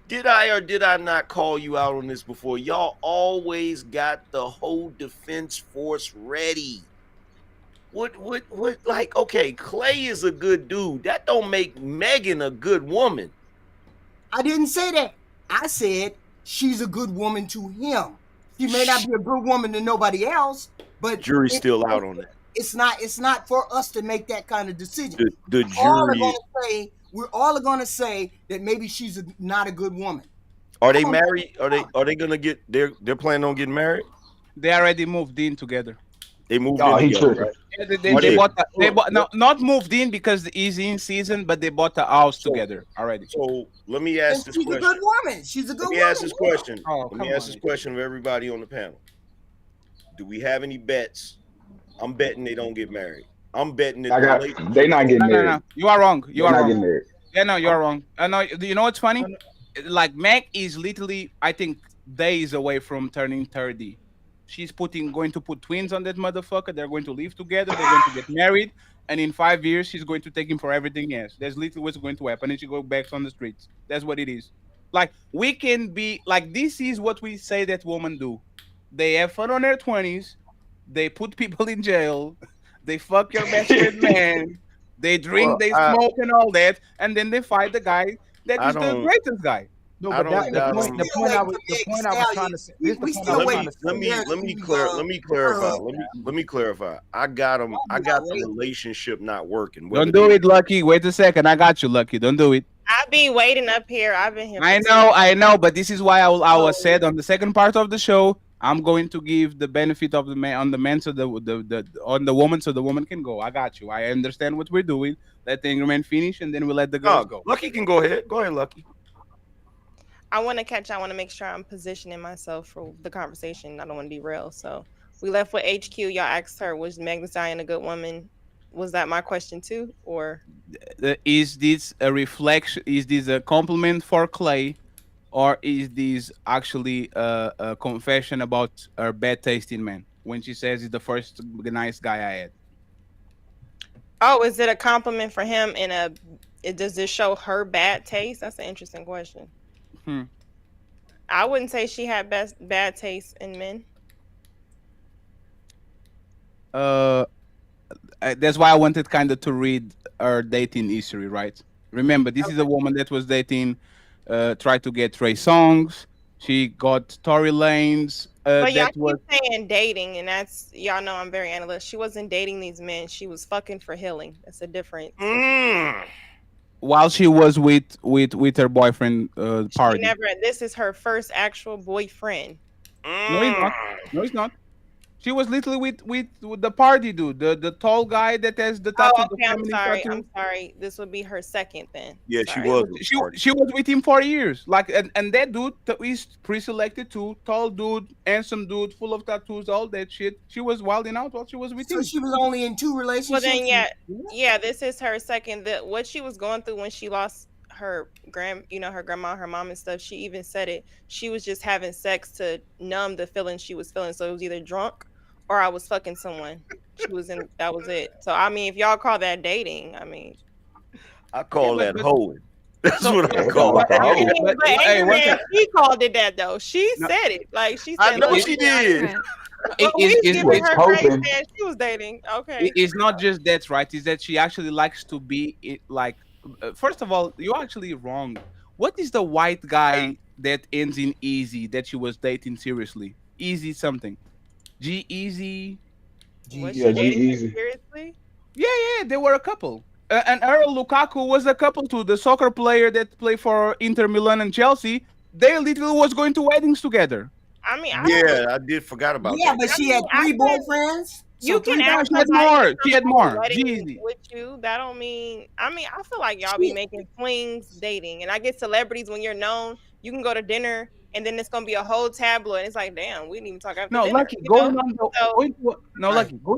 Did I or did I not call you out on this before? Y'all always got the whole defense force ready. What like, okay, Clay is a good dude. That don't make Megan a good woman. I didn't say that. I said she's a good woman to him. She may not be a good woman to nobody else, but jury's still out on that. It's not for us to make that kind of decision. The jury. We're all gonna say that maybe she's not a good woman. Are they married? Are they gonna get? They're planning on getting married. They already moved in together. They moved in together, right? They bought not moved in because he's in season, but they bought the house together already. So let me ask this question. She's a good woman. She's a good woman. Let me ask this question. Let me ask this question of everybody on the panel. Do we have any bets? I'm betting they don't get married. I'm betting that they not getting married. No. You are wrong. You They're are not wrong. getting married. Yeah, no, you're wrong. No, do you know what's funny? Like Meg is literally, I think, days away from turning 30. She's going to put twins on that motherfucker. They're going to live together. They're going to get married, and in 5 years, she's going to take him for everything else. That's literally what's going to happen, and she goes back on the streets. That's what it is. Like we can be like this is what we say that women do. They have fun on their 20s. They put people in jail. They fuck your best friend man. They drink, they smoke, and all that, and then they fight the guy that is the greatest guy. No, but the point I was trying to say. Let me clarify. I got him. I got the relationship not working. Don't do it, Lucky. Wait a second. I got you, Lucky. Don't do it. I've been waiting up here. I've been here. I know, but this is why I was said on the second part of the show. I'm going to give the benefit of the man on the man, so on the woman, so the woman can go. I got you. I understand what we're doing. Let the Ingerman finish, and then we'll let the girls go. Lucky can go ahead. Go ahead, Lucky. I want to make sure I'm positioning myself for the conversation. I don't want to derail. So we left with HQ. Y'all asked her, was Meg Thee Stallion a good woman? Was that my question too, or is this a reflection? Is this a compliment for Clay? Or is this actually a confession about her bad taste in men when she says he's the first nice guy I had? Oh, is it a compliment for him? Does this show her bad taste? That's an interesting question. I wouldn't say she had bad taste in men. That's why I wanted kind of to read her dating history, right? Remember, this is a woman that was dating. Tried to get Trey Songz. She got Tory Lanez. But y'all keep saying dating, and that's y'all know I'm very analytical. She wasn't dating these men. She was fucking for healing. That's a difference. While she was with her boyfriend, party. This is her first actual boyfriend. No, he's not. No, he's not. She was literally with the party dude, the tall guy that has the tattoo. Oh, okay, I'm sorry. This would be her second then. Yeah, sorry. She was with him for years. Like, and that dude is pre-selected too. Tall dude, handsome dude, full of tattoos, all that shit. She was wilding out while she was with him. So she was only in 2 relationships. Well, then yeah, this is her second. What she was going through when she lost her grandma, her mom and stuff. She even said it. She was just having sex to numb the feelings she was feeling. So it was either drunk or I was fucking someone. That was it. So I mean, if y'all call that dating, I mean, I call that hoeing. That's what I call it. She called it that though. She said it. Like she said. I know she did. She was dating. Okay. It's not just that, right? It's that she actually likes to be like. First of all, you're actually wrong. What is the white guy that ends in easy that she was dating seriously? Easy something. G-Eazy. G-Eazy. Seriously? Yeah, they were a couple. And Earl Lukaku was a couple too. The soccer player that played for Inter Milan and Chelsea. They literally was going to weddings together. I mean, I did forgot about that. Yeah, but she had 3 boyfriends. You can ask she had more. With you, that don't mean. I mean, I feel like y'all be making flings dating, and I get celebrities when you're known. You can go to dinner, and then it's gonna be a whole tabloid. And it's like, damn, we didn't even talk after dinner. Lucky, going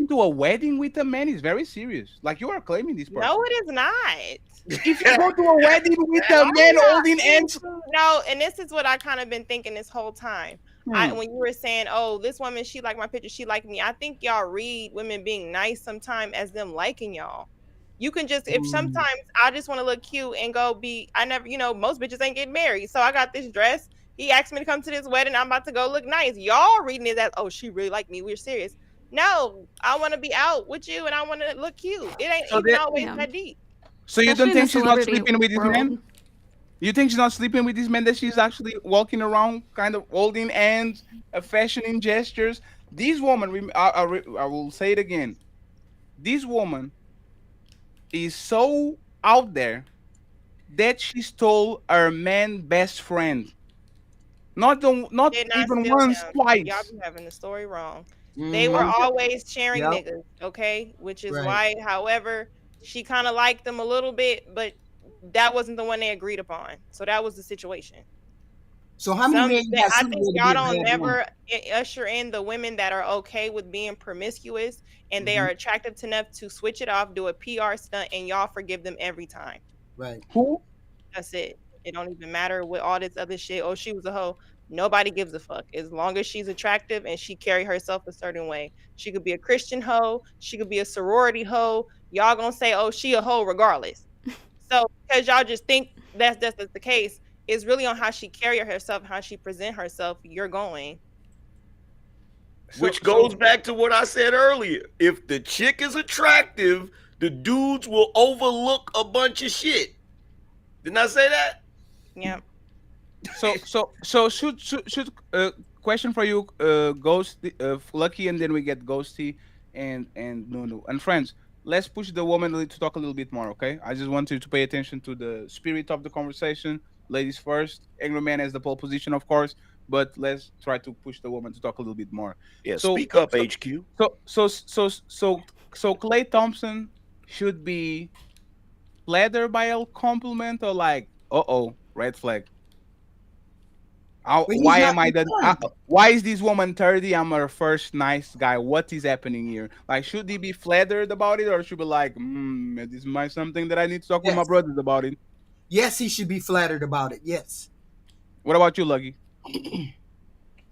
to a wedding with a man is very serious. Like you are claiming this person. No, it is not. If you go to a wedding with a man holding hands, no, and this is what I kind of been thinking this whole time. When you were saying, oh, this woman, she liked my picture, she liked me. I think y'all read women being nice sometimes as them liking y'all. You can just, if sometimes I just want to look cute and go most bitches ain't getting married. So I got this dress. He asked me to come to this wedding. I'm about to go look nice. Y'all reading it as, oh, she really liked me. We're serious. No, I want to be out with you and I want to look cute. It ain't always that deep. So you don't think she's not sleeping with this man? You think she's not sleeping with this man, that she's actually walking around kind of holding hands, fashioning gestures? This woman, I will say it again. This woman is so out there that she stole her man best friend. Not even once, twice. Y'all be having the story wrong. They were always sharing niggas, okay? Which is why, however, she kind of liked them a little bit, but that wasn't the one they agreed upon. So that was the situation. So how many men you got I suited think to be y'all a don't bad never woman? usher in the women that are okay with being promiscuous and they Mhm. are attractive enough to switch it off, do a PR stunt, and y'all forgive them every time. Right. Who? That's it. It don't even matter with all this other shit. Oh, she was a hoe. Nobody gives a fuck. As long as she's attractive and she carry herself a certain way. She could be a Christian hoe. She could be a sorority hoe. Y'all gonna say, oh, she a hoe regardless. So because y'all just think that's the case, it's really on how she carry herself, how she present herself. You're going. Which goes back to what I said earlier. If the chick is attractive, the dudes will overlook a bunch of shit. Didn't I say that? Yeah. So should question for you, Ghost, Lucky, and then we get Ghosty and Nunu and friends. Let's push the woman to talk a little bit more, okay? I just want you to pay attention to the spirit of the conversation. Ladies first. Angry Man has the pole position, of course, but let's try to push the woman to talk a little bit more. Yeah, speak up, HQ. So Clay Thompson should be flattered by a compliment or like, red flag. Why am I why is this woman 30? I'm her first nice guy. What is happening here? Like, should he be flattered about it, or should be like, this might something that I need to talk with my brothers about it? Yes, he should be flattered about it. Yes. What about you, Lucky? It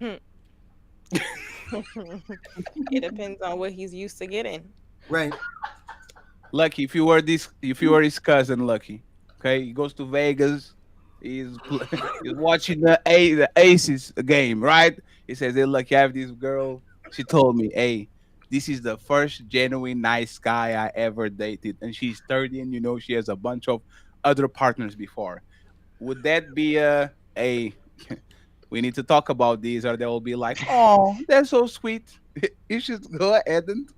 depends on what he's used to getting. Right. Lucky, if you were his cousin, Lucky, okay, he goes to Vegas. He's watching the Aces game, right? He says, hey, look, I have this girl. She told me, hey, this is the first genuine nice guy I ever dated. And she's 30 and, she has a bunch of other partners before. Would that be we need to talk about these, or they will be like, oh, that's so sweet. You should go ahead and...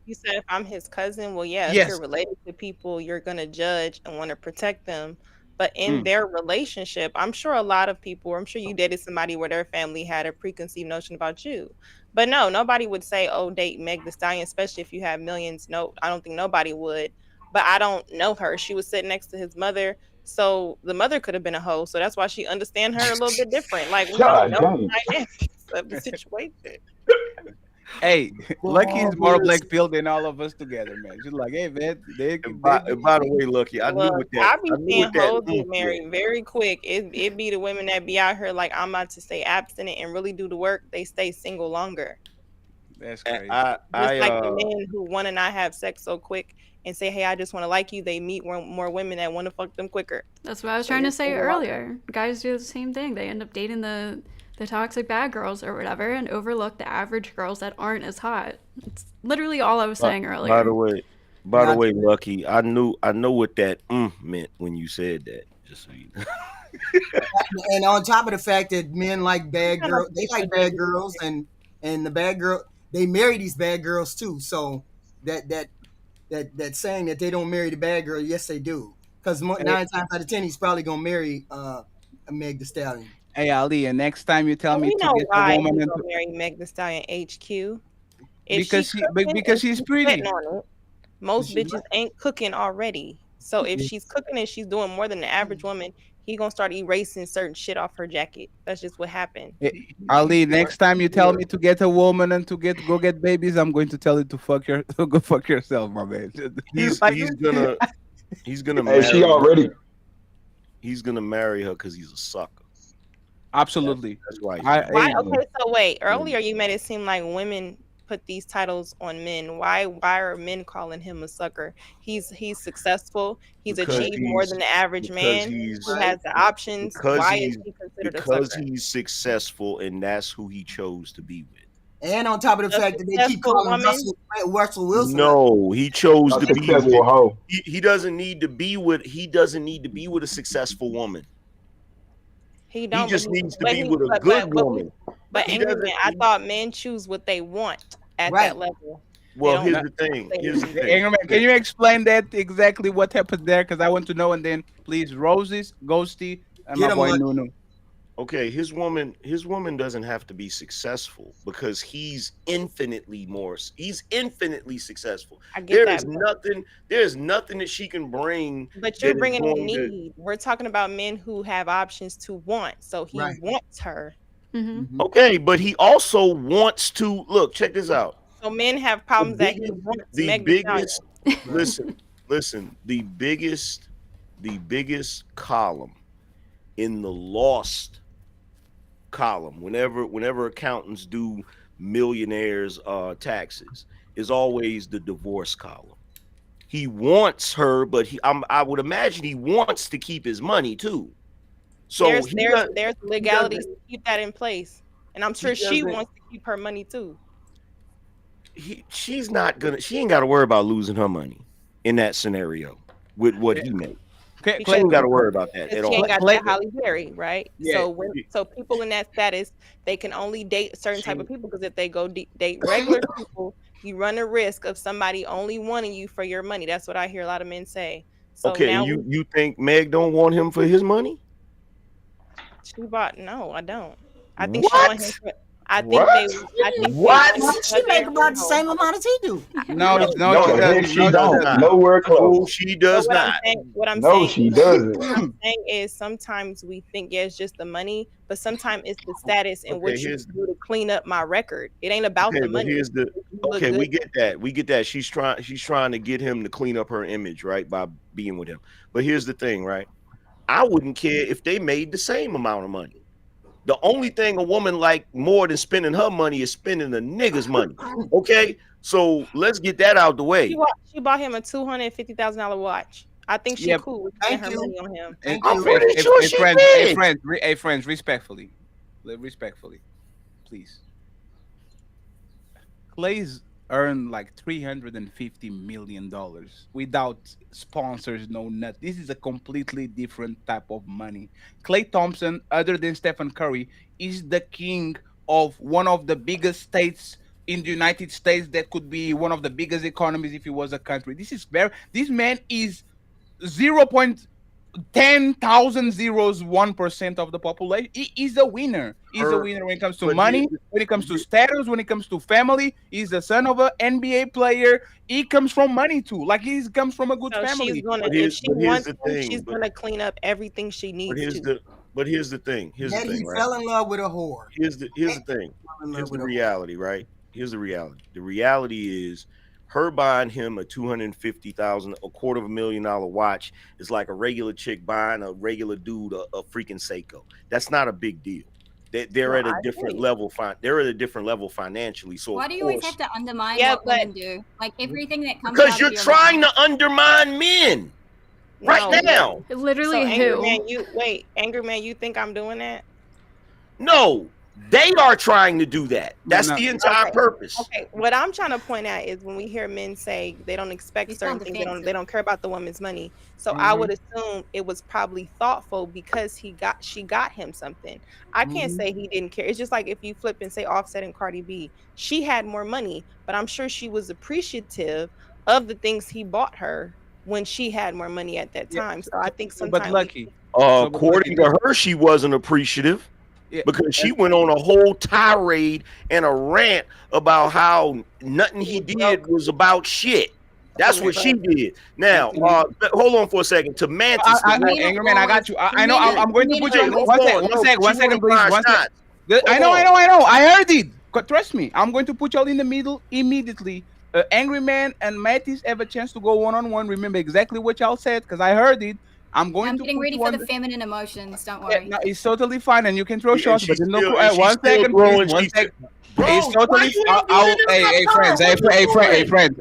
You said if I'm his cousin, well, yeah, Yes. if you're related to people, you're going to judge and want to protect them. But in their relationship, I'm sure a lot of people, I'm sure you dated somebody where their family had a preconceived notion about you. But no, nobody would say, oh, date Meg Thee Stallion, especially if you have millions. No, I don't think nobody would. But I don't know her. She was sitting next to his mother. So the mother could have been a hoe. So that's why she understand her a little bit different. Like, we don't know the dynamics of the situation. Hey, Lucky is more black pill than all of us together, man. She's like, hey, man. By the way, Lucky, I knew what that. I be seeing hoes get married very quick. It be the women that be out here like, I'm about to stay abstinent and really do the work. They stay single longer. That's crazy. Just like the men who want to not have sex so quick and say, hey, I just want to like you. They meet more women that want to fuck them quicker. That's what I was trying to say earlier. Guys do the same thing. They end up dating the toxic bad girls or whatever and overlook the average girls that aren't as hot. It's literally all I was saying earlier. By the way, Lucky, I know what that meant when you said that. Just so you know. And on top of the fact that men like bad girls, they like bad girls, and the bad girl, they marry these bad girls too. So that saying that they don't marry the bad girl, yes they do, because 9 times out of 10 he's probably gonna marry a Meg Thee Stallion. Hey, Ali, and next time you tell me to get why a woman he's into... gonna marry Meg Thee Stallion HQ. Because she's pretty. Most bitches ain't cooking already. So if she's cooking and she's doing more than the average woman, he gonna start erasing certain shit off her jacket. That's just what happened. Ali, next time you tell me to get a woman and to go get babies, I'm going to tell you to go fuck yourself, my man. He's gonna Hey, she already. He's gonna marry her because he's a sucker. Absolutely. That's why. Okay, so wait. Earlier you made it seem like women put these titles on men. Why are men calling him a sucker? He's successful. He's achieved more than the average man. He has the options. Why is he considered a sucker? Because he's successful, and that's who he chose to be with. And on top of the fact that they keep calling Russell Wilson. No, he chose to be with. Hoe. He doesn't need to be with. He doesn't need to be with a successful woman. He just needs to be with a good woman. But I thought men choose what they want at that level. Well, here's the thing. Can you explain that exactly what happened there? Because I want to know. And then please, Roses, Ghosty, and my boy Nunu. Okay, his woman doesn't have to be successful because he's infinitely successful. I get that. There's nothing that she can bring. But you're that is bringing a going to- need. We're talking about men who have options to want. So he wants her. Okay, but he also wants to look. Check this out. So men have problems that he wants. The Meg Thee biggest, listen. The biggest column in the lost column, whenever accountants do millionaires taxes, is always the divorce column. He wants her, but I would imagine he wants to keep his money too. So there's legalities to keep that in place, and I'm sure she wants to keep her money too. She ain't got to worry about losing her money in that scenario with what he made. She ain't got to worry about that at all. She ain't got that Halle Berry, right? Yeah. So people in that status, they can only date certain type of people, because if they go date regular people, you run a risk of somebody only wanting you for your money. That's what I hear a lot of men say. So Okay, now you think Meg don't want him for his money? no, I don't. I think she want him for, I think She make about the same amount as he do. No, she doesn't. Nowhere close. She does not. What I'm No, saying, she doesn't. What I'm saying is sometimes we think it's just the money, but sometimes it's the status in which you do to clean up my record. It ain't about the money. We get that. We get that. She's trying to get him to clean up her image, right, by being with him. But here's the thing, right? I wouldn't care if they made the same amount of money. The only thing a woman like more than spending her money is spending a nigga's money. Okay, so let's get that out the way. She bought him a $250,000 watch. I think she's cool with spending her money on him. I'm pretty sure she did. Hey, friends, respectfully, please. Clay's earned like $350 million without sponsors, no nut. This is a completely different type of money. Klay Thompson, other than Stephen Curry, is the king of one of the biggest states in the United States that could be one of the biggest economies if it was a country. This man is 0.10,001% of the population. He is a winner. He's a winner when it comes to money, when it comes to status, when it comes to family. He's the son of an NBA player. He comes from money too. Like he comes from a good family. If she wants him, she's gonna clean up everything she needs to. But here's the thing. He fell in love with a whore. Here's the thing. Here's the reality, right? Here's the reality. The reality is her buying him a $250,000, $250,000 watch is like a regular chick buying a regular dude a freaking Seiko. That's not a big deal. They're at a different level. They're at a different level financially. So why do you always have to undermine what women do? Like everything that comes because out you're of your trying mouth. to undermine men right now. Literally, Angry Man, you think I'm doing that? No. They are trying to do that. That's the entire purpose. Okay, what I'm trying to point out is when we hear men say they don't expect certain things, they don't care about the woman's money. So I would assume it was probably thoughtful because she got him something. I can't say he didn't care. It's just like if you flip and say Offset and Cardi B, she had more money, but I'm sure she was appreciative of the things he bought her when she had more money at that time. So I think sometimes. But Lucky, according to her, she wasn't appreciative. Because she went on a whole tirade and a rant about how nothing he did was about shit. That's what she did. Now, hold on for a second. To Mantis, Angry Man, I got you. I know. I'm going to put you. One second, please. One second. I know. I heard it. Trust me. I'm going to put y'all in the middle immediately. Angry Man and Mattis have a chance to go one-on-one. Remember exactly what y'all said because I heard it. I'm getting ready for the feminine emotions. Don't worry. Yeah, no, it's totally fine, and you can throw shots. But no, 1 second, please. 1 second. It's totally.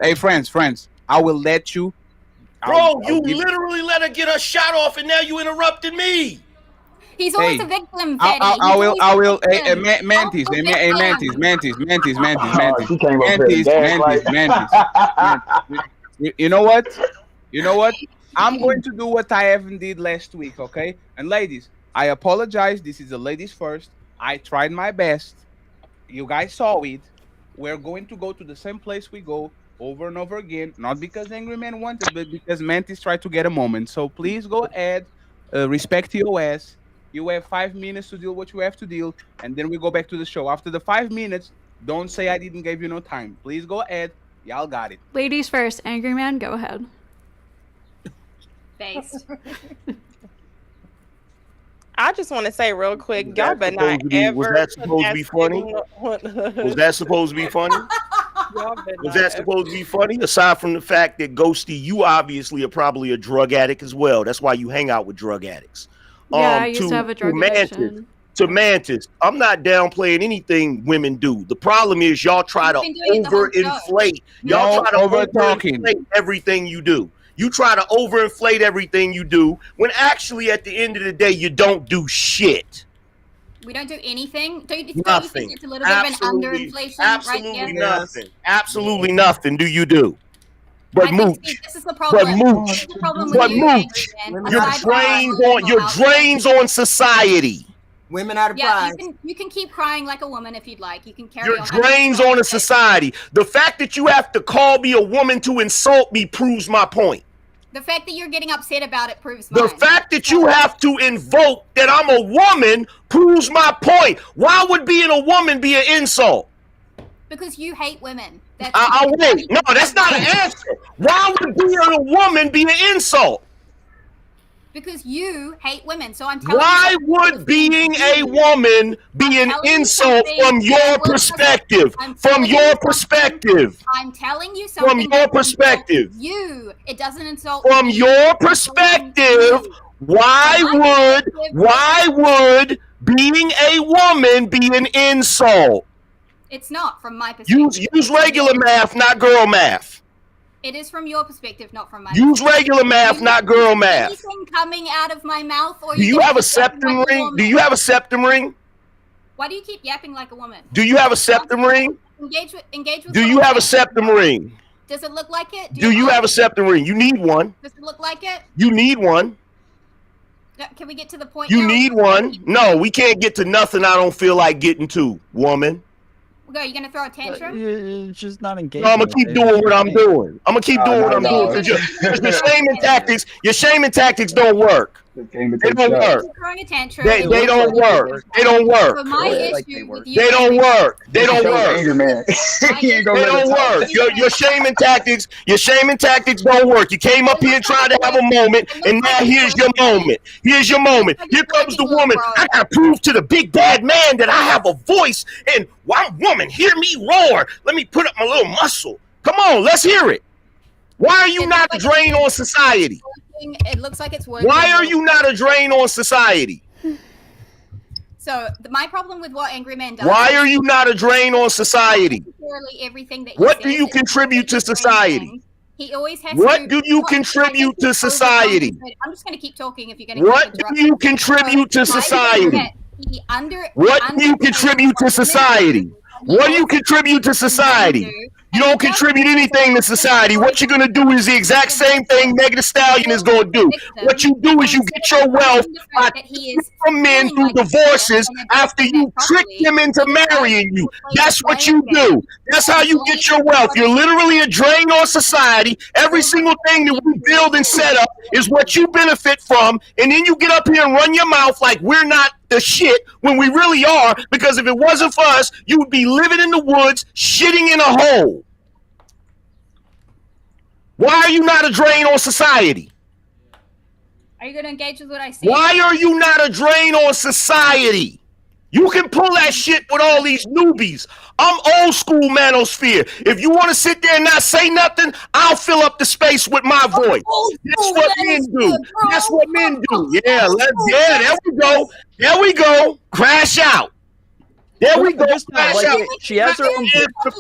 Hey, friends. I will let you. Bro, you literally let her get her shot off, and now you interrupted me. He's always a victim, Betty. I will. Mantis. You know what? I'm going to do what I haven't did last week, okay? And ladies, I apologize. This is the ladies first. I tried my best. You guys saw it. We're going to go to the same place we go over and over again. Not because Angry Man wanted, but because Mantis tried to get a moment. So please go ahead. Respect your ass. You have 5 minutes to deal what you have to deal, and then we go back to the show. After the 5 minutes, don't say I didn't give you no time. Please go ahead. Y'all got it. Ladies first. Angry Man, go ahead. Based. I just want to say real quick, y'all better not ever. Was that supposed to be funny? Was that supposed to be funny? Was that supposed to be funny? Aside from the fact that Ghosty, you obviously are probably a drug addict as well. That's why you hang out with drug addicts. Yeah, I used to have a drug addiction. To Mantis, I'm not downplaying anything women do. The problem is y'all try to overinflate. Y'all try to overinflate everything you do. You try to overinflate everything you do when actually at the end of the day you don't do shit. We don't do anything. Don't you Nothing. think it's a little bit of an underinflation? Absolutely right? nothing. Absolutely nothing do you do. But mooch. This is the problem. But mooch. But mooch. Your drains on society. Women out of Yeah, pride. you can keep crying like a woman if you'd like. You can carry Your on. drains on a society. The fact that you have to call me a woman to insult me proves my point. The fact that you're getting upset about it proves The mine. fact that you have to invoke that I'm a woman proves my point. Why would being a woman be an insult? Because you hate women. I'll wait. No, that's not an answer. Why would being a woman be an insult? Because you hate women. So I'm telling Why you. would being a woman be an insult from your perspective? From your perspective. I'm telling you something. From your perspective. You. It doesn't insult From me. your perspective, why would being a woman be an insult? It's not from my perspective. Use regular math, not girl math. It is from your perspective, not from my Use regular math, not girl math. Anything coming out of my mouth, or Do you have a septum ring? Do you have a septum ring? Why do you keep yapping like a woman? Do you have a septum ring? Engage with. Do you have a septum ring? Does it look like it? Do you have a septum ring? You need one. Does it look like it? You need one. Can we get to the point? You now? need one. No, we can't get to nothing I don't feel like getting to, woman. Go. You gonna throw a tantrum? It's just not engaged. No, I'm gonna keep doing what I'm doing. I'm gonna keep doing what I'm doing because your shaming tactics don't work. They don't work. Throwing a tantrum. They don't work. They don't work. So my issue with you. They don't work. They don't work. They don't work. Your shaming tactics don't work. You came up here trying to have a moment, and now here's your moment. Here's your moment. Here comes the woman. I gotta prove to the big bad man that I have a voice, and I'm woman. Hear me roar. Let me put up my little muscle. Come on, let's hear it. Why are you not a drain on society? It looks like it's working. Why are you not a drain on society? So my problem with what Angry Man does. Why are you not a drain on society? Necessarily everything that. What do you contribute to society? He always has. What do you contribute to society? I'm just going to keep talking if you're going to. What do you contribute to society? What do you contribute to society? What do you contribute to society? You don't contribute anything to society. What you're gonna do is the exact same thing Megan Thee Stallion is gonna do. What you do is you get your wealth by from men through divorces after you trick them into marrying you. That's what you do. That's how you get your wealth. You're literally a drain on society. Every single thing that we build and set up is what you benefit from, and then you get up here and run your mouth like we're not the shit when we really are, because if it wasn't for us, you would be living in the woods, shitting in a hole. Why are you not a drain on society? Are you going to engage with what I say? Why are you not a drain on society? You can pull that shit with all these newbies. I'm old school manosphere. If you want to sit there and not say nothing, I'll fill up the space with my voice. That's what men do. That's what men do. Yeah, there we go. There we go. Crash out. There we go. Crash out. She has her own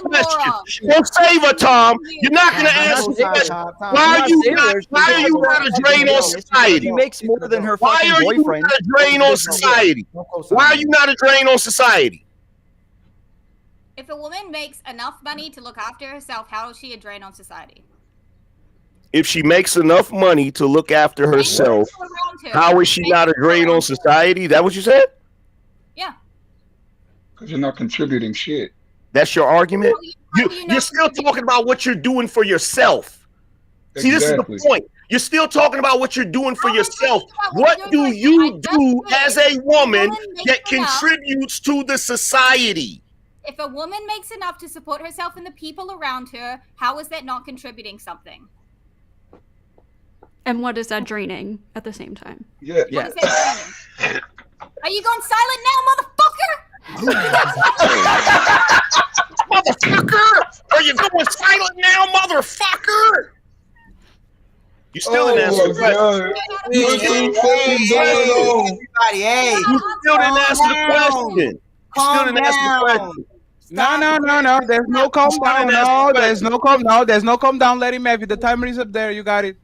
question. Don't save her, Tom. You're not gonna answer the question. Why are you not a drain on society? She makes more than her Why fucking are you boyfriend. not a drain on society? Why are you not a drain on society? If a woman makes enough money to look after herself, how is she a drain on society? If she makes enough money to look after herself, how is she not a drain on society? Is that what you said? Yeah. Because you're not contributing shit. That's your argument? You're still talking about what you're doing for yourself. See, this is the point. You're still talking about what you're doing for yourself. What do you do as a woman that contributes to the society? If a woman makes enough to support herself and the people around her, how is that not contributing something? And what is that draining at the same time? Yeah. What is that draining? Are you going silent now, motherfucker? Motherfucker! Are you going silent now, motherfucker? You still didn't answer the question. You still didn't answer the question. You still didn't answer the question. No. There's no calm down. No, there's no calm. No, there's no calm down. Let him have it. The timer is up there. You got it.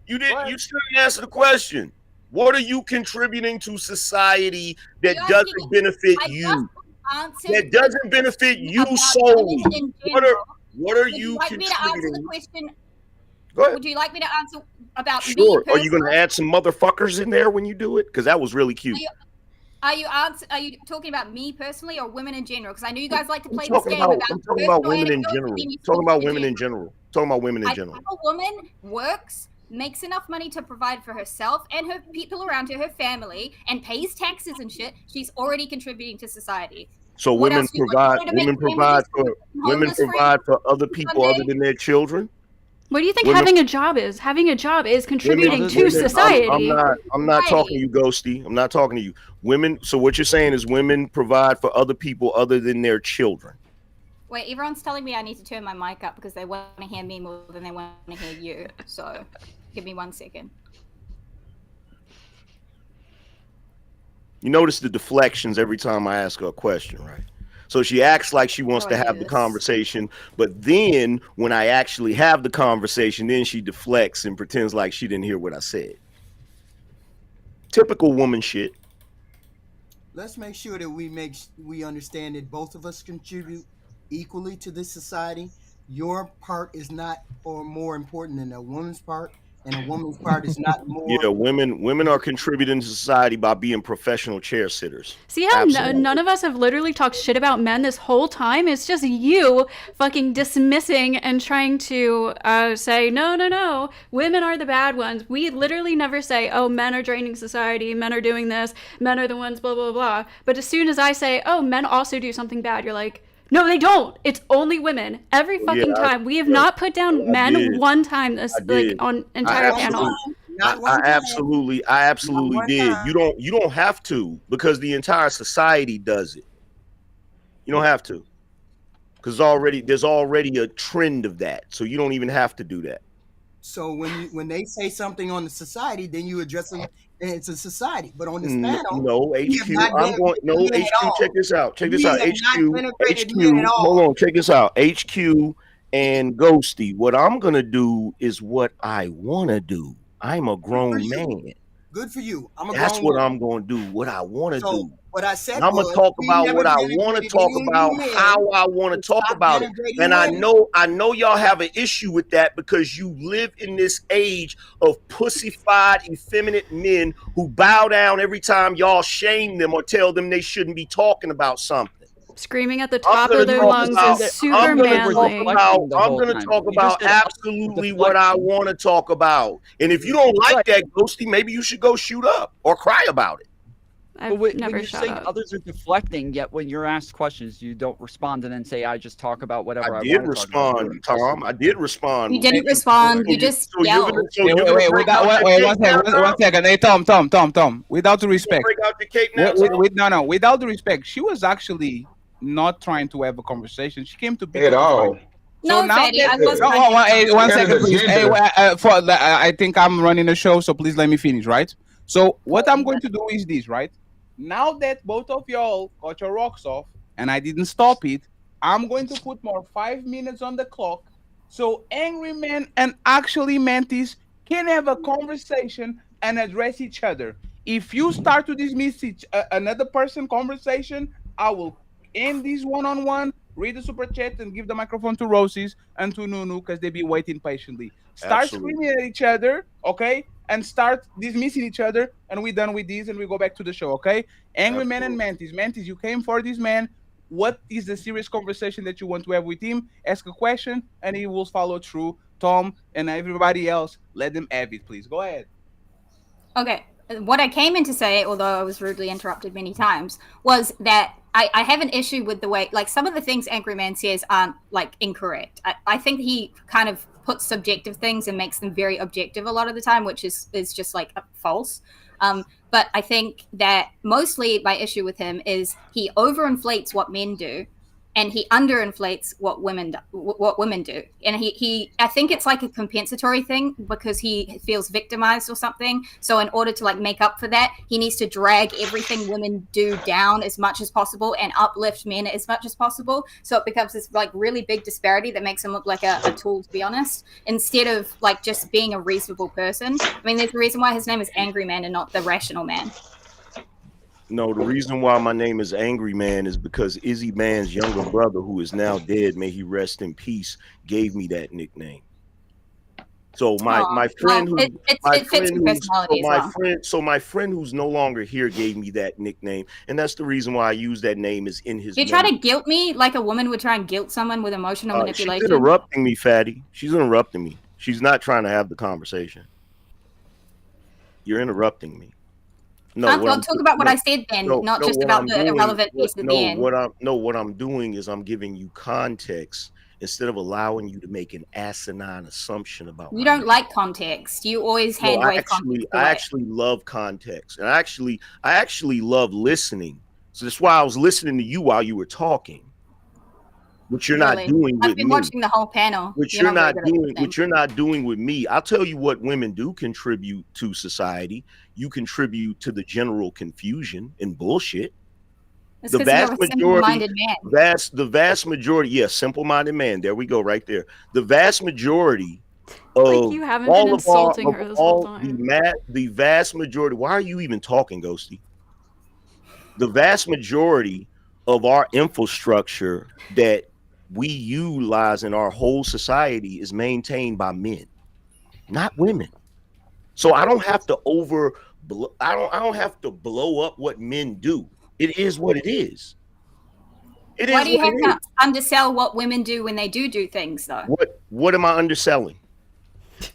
You didn't. You still didn't answer the question. What are you contributing to society that doesn't benefit you? That doesn't benefit you solely. What are you contributing? Go ahead. Would you like me to answer about me Sure. Are personally? you going to add some motherfuckers in there when you do it? Because that was really cute. Are you talking about me personally or women in general? Because I know you guys like to play this game I'm about talking about women in anecdotes, general. and then you Talking switch about to women in general. Talking about women in general. If a woman works, makes enough money to provide for herself and her people around her, her family, and pays taxes and shit, she's already contributing to society. So What women else do you provide. want? You want Women to make provide for. families Women homeless provide for other people Sunday? other than their children. What do you think Women- having a job is? Having a job is contributing to society. I'm not talking to you, Ghosty. I'm not talking to you. Women. So what you're saying is women provide for other people other than their children. Wait, everyone's telling me I need to turn my mic up because they want to hear me more than they want to hear you. So give me 1 second. You notice the deflections every time I ask her a question, right? So she acts like she wants to have the conversation, but then when I actually have the conversation, then she deflects and pretends like she didn't hear what I said. Typical woman shit. Let's make sure that we understand that both of us contribute equally to this society. Your part is not or more important than a woman's part, and a woman's part is not more. Yeah, women are contributing to society by being professional chair sitters. See how none of us have literally talked shit about men this whole time? It's just you fucking dismissing and trying to say, no, women are the bad ones. We literally never say, oh, men are draining society, men are doing this, men are the ones, blah, blah, blah. But as soon as I say, oh, men also do something bad, you're like, no, they don't. It's only women. Every fucking time. We have not put down men one time this on entire panel. I absolutely did. You don't have to, because the entire society does it. You don't have to, because there's already a trend of that, so you don't even have to do that. So when they say something on the society, then you address them. It's a society, but on this panel, no HQ. HQ. Check this out. Check this out. HQ. Hold on. Check this out. HQ and Ghosty. What I'm gonna do is what I wanna do. I'm a grown man. Good for you. That's what I'm gonna do. What I wanna do. What I said I'm gonna talk about what I want to talk about, how I want to talk about it. And I know y'all have an issue with that because you live in this age of pussified, effeminate men who bow down every time y'all shame them or tell them they shouldn't be talking about something. Screaming at the top of their lungs is super manly. I'm going to talk about absolutely what I want to talk about. And if you don't like that, Ghosty, maybe you should go shoot up or cry about it. I've never you're saying others are deflecting, yet when you're asked questions, you don't respond and then say, I just talk about whatever I did want to respond, Tom. I did respond. You didn't respond. You just yelled. Wait, one second. Hey, Tom. Without the respect. Break out the cake now. No. Without the respect, she was actually not trying to have a conversation. She came to pick at all. No, Fetty, I was. One second, please. Hey, I think I'm running a show, so please let me finish, right? So what I'm going to do is this, right? Now that both of y'all got your rocks off and I didn't stop it, I'm going to put more 5 minutes on the clock so Angry Men and actually Mantis can have a conversation and address each other. If you start to dismiss another person conversation, I will end this one-on-one, read the super chat, and give the microphone to Roses and to Nunu because they be waiting patiently. Start screaming at each other, okay? And start dismissing each other, and we're done with this, and we go back to the show, okay? Angry Man and Mantis. Mantis, you came for this man. What is the serious conversation that you want to have with him? Ask a question, and he will follow through Tom, and everybody else, let them have it, please. Go ahead. Okay. What I came in to say, although I was rudely interrupted many times, was that I have an issue with the way, like, some of the things Angry Man says aren't, like, incorrect. I think he kind of puts subjective things and makes them very objective a lot of the time, which is just, like, false. But I think that mostly my issue with him is he overinflates what men do, and he underinflates what women do. And he I think it's like a compensatory thing because he feels victimized or something. So in order to like make up for that, he needs to drag everything women do down as much as possible and uplift men as much as possible. So it becomes this like really big disparity that makes him look like a tool, to be honest, instead of like just being a reasonable person. I mean, there's a reason why his name is Angry Man and not the Rational Man. No, the reason why my name is Angry Man is because Izzy Man's younger brother, who is now dead, may he rest in peace, gave me that nickname. So my friend my friend who's no longer here gave me that nickname, and that's the reason why I use that name is in his. You try to guilt me like a woman would try and guilt someone with emotional manipulation. She's interrupting me, Fatty. She's interrupting me. She's not trying to have the conversation. You're interrupting me. No, I'll talk about what I said then, not just about the irrelevant piece at the end. What I'm doing is I'm giving you context instead of allowing you to make an asinine assumption about. You don't like context. You always hand wave context. I actually love context, and I actually love listening. So that's why I was listening to you while you were talking, which you're not doing with me. I've been watching the whole panel. Which you're not doing with me. I'll tell you what women do contribute to society. You contribute to the general confusion and bullshit. It's the vast majority, yes, simple-minded man. There we go, right there. The vast majority of like you haven't been insulting her this whole time. The vast majority. Why are you even talking, Ghosty? The vast majority of our infrastructure that we utilize in our whole society is maintained by men, not women. So I don't have to I don't have to blow up what men do. It is what it is. Why do you have to undersell what women do when they do things, though? What am I underselling?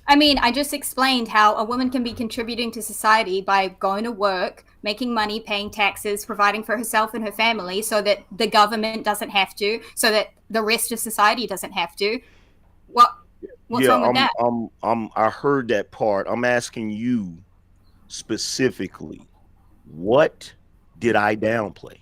I mean, I just explained how a woman can be contributing to society by going to work, making money, paying taxes, providing for herself and her family so that the government doesn't have to, so that the rest of society doesn't have to. What's wrong with that? I heard that part. I'm asking you specifically, what did I downplay?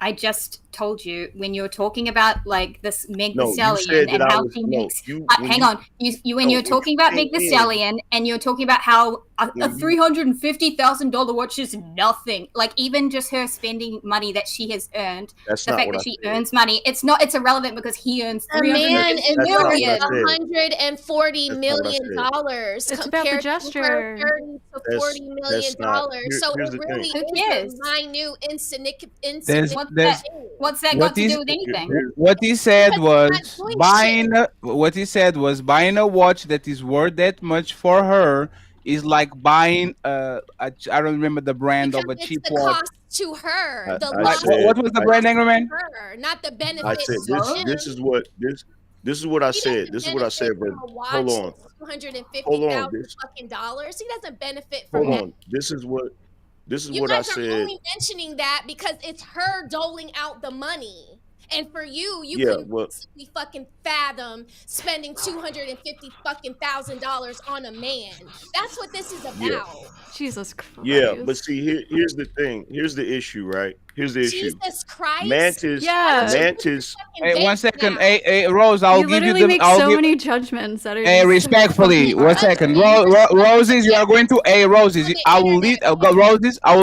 I just told you when you're talking about like this Meg Thee Stallion and how she makes. Hang on, when you're talking about Meg Thee Stallion and you're talking about how a $350,000 watch is nothing. Like even just her spending money that she has earned. The fact that she earns money, it's irrelevant because he earns $350 million. $140 million. It's about the gesture. $30 to $40 million. So it really is a minute, insignificant. What's that got to do with anything? What he said was buying a watch that is worth that much for her is like buying I don't remember the brand of a cheap watch. Cost to her. What was the brand, Angry Man? Her, not the benefit. I said this is what I said. This is what I said, bro. Hold on. $250,000 fucking dollars. He doesn't benefit from that. This is what I said. You guys are only mentioning that because it's her doling out the money. And for you couldn't possibly fucking fathom spending $250,000 on a man. That's what this is about. Yeah. Jesus Christ. Yeah, but see, here's the thing. Here's the issue, right? Here's the issue. Jesus Christ. Mantis. Hey, 1 second. Hey, Rose, I'll give you the. Make so many judgments that are. Hey, respectfully, 1 second. Roses, you are going to. Hey, Roses, I will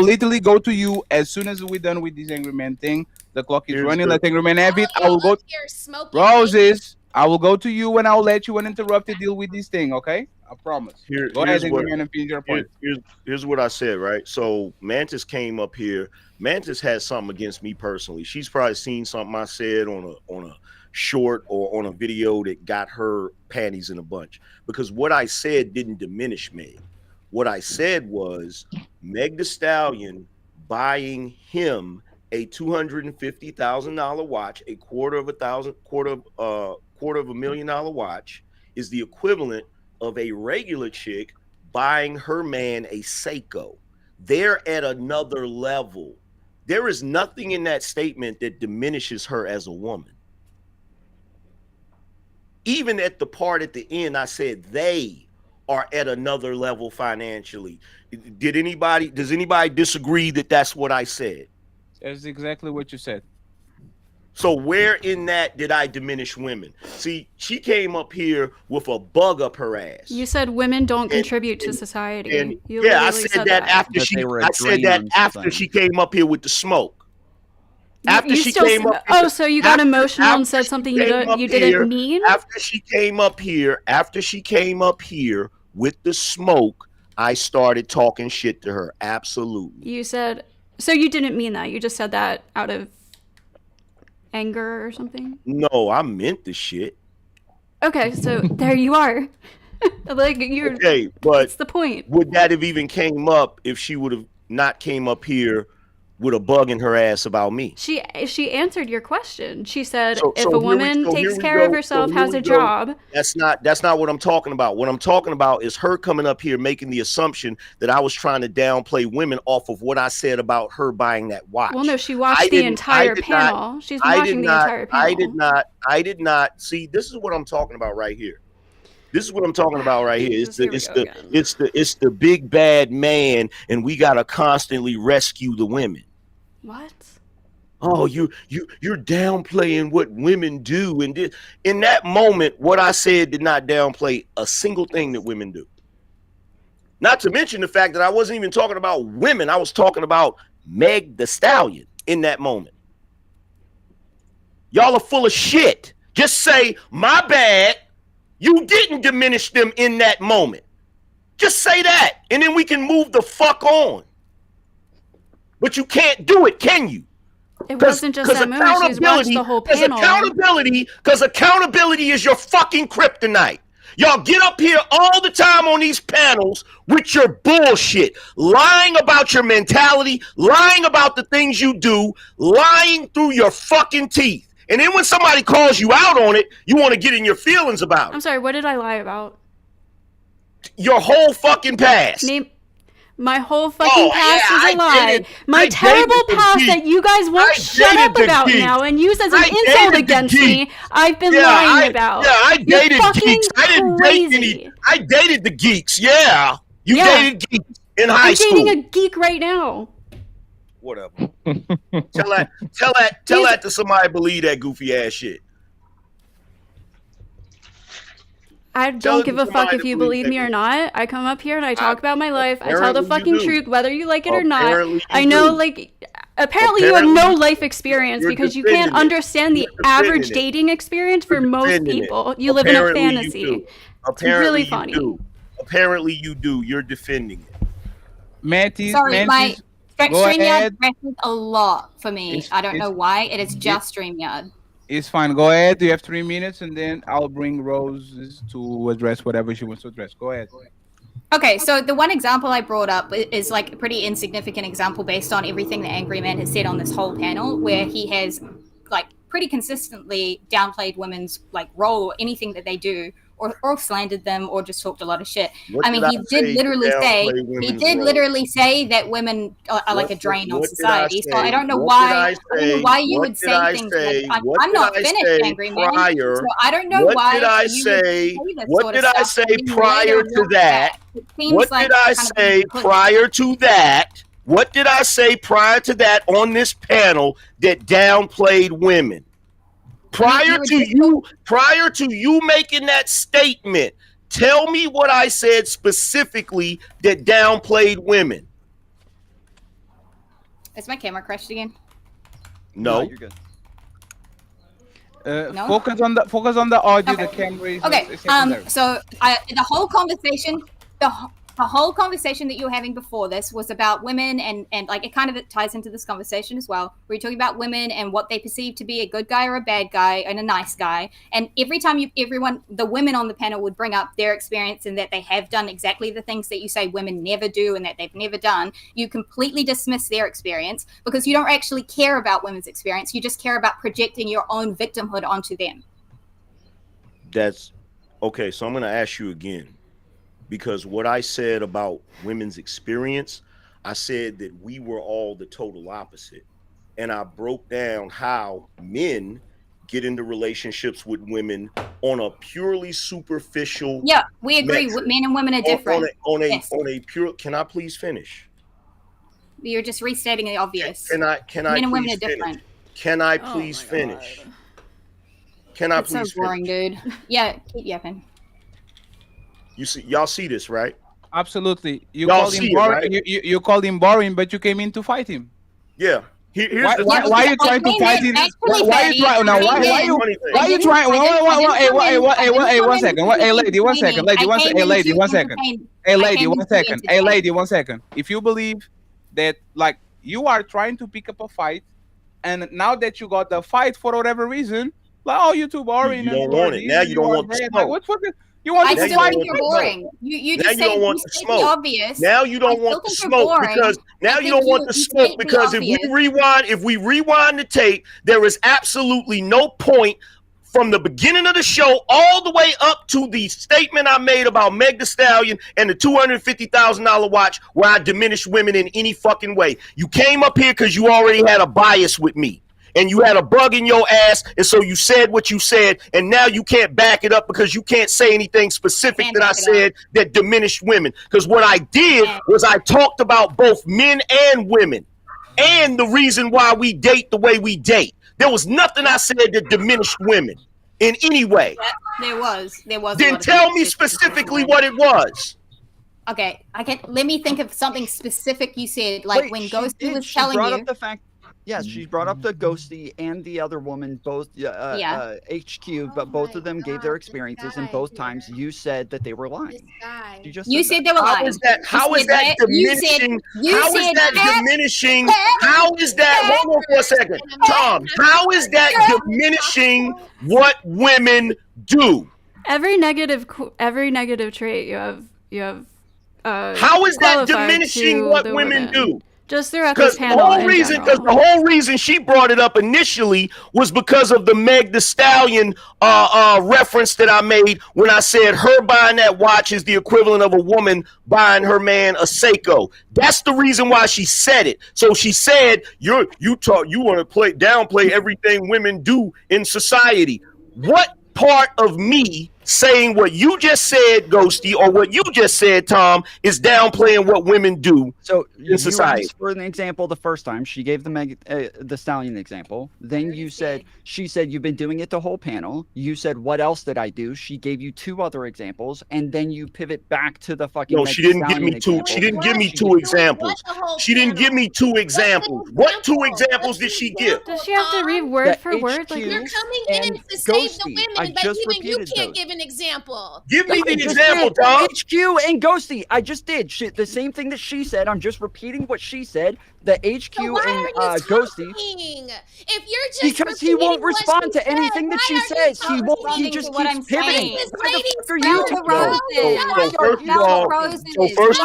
literally go to you as soon as we're done with this Angry Man thing. The clock is running. Let Angry Man have it. I will go. Roses, I will go to you and I'll let you uninterrupted deal with this thing. Okay, I promise. Go ahead, Angry Man, and finish your point. Here's what I said. Right. So Mantis came up here. Mantis has something against me personally. She's probably seen something I said on a short or on a video that got her panties in a bunch. Because what I said didn't diminish Meg. What I said was Meg Thee Stallion buying him a $250,000 watch, a quarter of $1 million watch, is the equivalent of a regular chick buying her man a Seiko. They're at another level. There is nothing in that statement that diminishes her as a woman. Even at the part at the end, I said they are at another level financially. Does anybody disagree that that's what I said? That's exactly what you said. So where in that did I diminish women? See, she came up here with a bug up her ass. You said women don't contribute to society. And You yeah, I literally said that after she. I said that after she came up here with the smoke. After she came up. Oh, so you got emotional and said something you didn't mean? After she came up here with the smoke, I started talking shit to her. Absolutely. You said, so you didn't mean that. You just said that out of anger or something? No, I meant the shit. Okay, so there you are. Like you're okay, but what's the point? Would that have even came up if she would have not came up here with a bug in her ass about me? She answered your question. She said if so a woman takes care of herself, has a job. That's not what I'm talking about. What I'm talking about is her coming up here making the assumption that I was trying to downplay women off of what I said about her buying that watch. Well, no, she watched the entire panel. She's been watching the entire panel. I did not see. This is what I'm talking about right here. This is what I'm talking about right here. It's the big bad man, and we gotta constantly rescue the women. What? Oh, you're downplaying what women do, and in that moment, what I said did not downplay a single thing that women do. Not to mention the fact that I wasn't even talking about women; I was talking about Meg the Stallion in that moment. Y'all are full of shit. Just say my bad. You didn't diminish them in that moment. Just say that, and then we can move the fuck on. But you can't do it, can you? It wasn't just that movie. She's watched the whole panel. Because accountability is your fucking kryptonite. Y'all get up here all the time on these panels with your bullshit, lying about your mentality, lying about the things you do, lying through your fucking teeth. And then when somebody calls you out on it, you want to get in your feelings about it. I'm sorry, what did I lie about? Your whole fucking past. My whole fucking past is a lie. My terrible past that you guys won't shut up about now and use as an insult against me, I've been lying about. Yeah, I dated geeks. I dated the geeks. Yeah. You dated geeks in high school. I'm dating a geek right now. Whatever. Tell that to somebody believe that goofy ass shit. I don't give a fuck if you believe me or not. I come up here and I talk about my life. I tell the fucking truth, whether you like it or not. I know, apparently you have no life experience because you can't understand the average dating experience for most people. You live in a fantasy. It's really funny. Apparently you do. You're defending it. Mantis, my StreamYard ahead. messes a lot for me. I don't know why. It is just StreamYard. It's fine. Go ahead. You have 3 minutes, and then I'll bring Rose to address whatever she wants to address. Go ahead. Okay, so the one example I brought up is like a pretty insignificant example based on everything that Angry Man has said on this whole panel, where he has like pretty consistently downplayed women's like role or anything that they do, or slandered them, or just talked a lot of shit. I mean, he did literally say that women are like a drain on society. So I don't know why you would say things like I'm not finished, Angry Man. So I don't know why. What did I say prior to that? What did I say prior to that? What did I say prior to that on this panel that downplayed women? Prior to you making that statement, tell me what I said specifically that downplayed women. Is my camera crashed again? No. You're good. No? Focus on the audio. Okay. The camera is okay. So the whole conversation, the whole conversation that you were having before this was about women, and like it kind of ties into this conversation as well. Where you're talking about women and what they perceive to be a good guy or a bad guy and a nice guy. And every time the women on the panel would bring up their experience and that they have done exactly the things that you say women never do and that they've never done, you completely dismiss their experience because you don't actually care about women's experience. You just care about projecting your own victimhood onto them. That's Okay, so I'm going to ask you again, because what I said about women's experience, I said that we were all the total opposite. And I broke down how men get into relationships with women on a purely superficial. Yeah, we agree. metric. Men and women are different. On Yes. a pure. Can I please finish? You're just restating the obvious. Can I Men and women please are different. finish? Can I please finish? Can I It's so please boring, finish? dude. Yeah, keep yapping. You see, y'all see this, right? Absolutely. You Y'all called him see it, boring. right? You called him boring, but you came in to fight him. Yeah. Here's Why, the why, thing. why are you trying to fight him? Why are you trying now? Why are you trying? Hey, one second. Hey, lady, one second. Lady, one second. Hey, lady, one second. Hey, lady, one second. Hey, lady, one second. If you believe that, like, you are trying to pick up a fight, and now that you got the fight for whatever reason, like, oh, you're too boring. You don't want it. Now you don't want the like, smoke. what's the? You want I to still fight? think you're boring. You Now just you don't say want you the state smoke. the obvious. Now you don't I want the still think you're smoke boring. because now I you think don't want the you smoke state the because if we rewind the tape, there is absolutely no point from the beginning of the show all the way up to the statement I made about Meg Thee Stallion and the $250,000 watch where I diminished women in any fucking way. You came up here because you already had a bias with me. And you had a bug in your ass, and so you said what you said, and now you can't back it up because you can't say anything specific that I said that diminished women. Because what I did was I talked about both men and women and the reason why we date the way we date. There was nothing I said that diminished women in any way. There was. Then tell me specifically what it was. Okay, let me think of something specific you said, like when Ghosty was telling brought you. up the fact. Yes, she brought up the Ghosty and the other woman, both HQ, but both of them gave their experiences, and both times you said that they were lying. You said they were lying. How is that diminishing? How is that diminishing? How is that? Hold on for a second, Tom. How is that diminishing what women do? Every negative trait you have. How is that qualified diminishing to what the women do? Just throughout this panel. Because the whole reason she brought it up initially was because of the Meg Thee Stallion reference that I made when I said her buying that watch is the equivalent of a woman buying her man a Seiko. That's the reason why she said it. So she said you want to downplay everything women do in society. What part of me saying what you just said, Ghosty, or what you just said, Tom, is downplaying what women do in society? For an example, the first time she gave the Stallion example, then she said you've been doing it the whole panel. You said what else did I do? She gave you two other examples, and then you pivot back to the fucking. No, she didn't give me two. She didn't give me two examples. She didn't give me two examples. What two examples did she give? Does she have to read word for word? Like you're coming in to save the women, but even you can't give an example. Give me the example, Tom. HQ and Ghosty. I just did the same thing that she said. I'm just repeating what she said. The HQ and Ghosty. If you're just because he won't respond to anything that she says. He won't. He just keeps pivoting. So first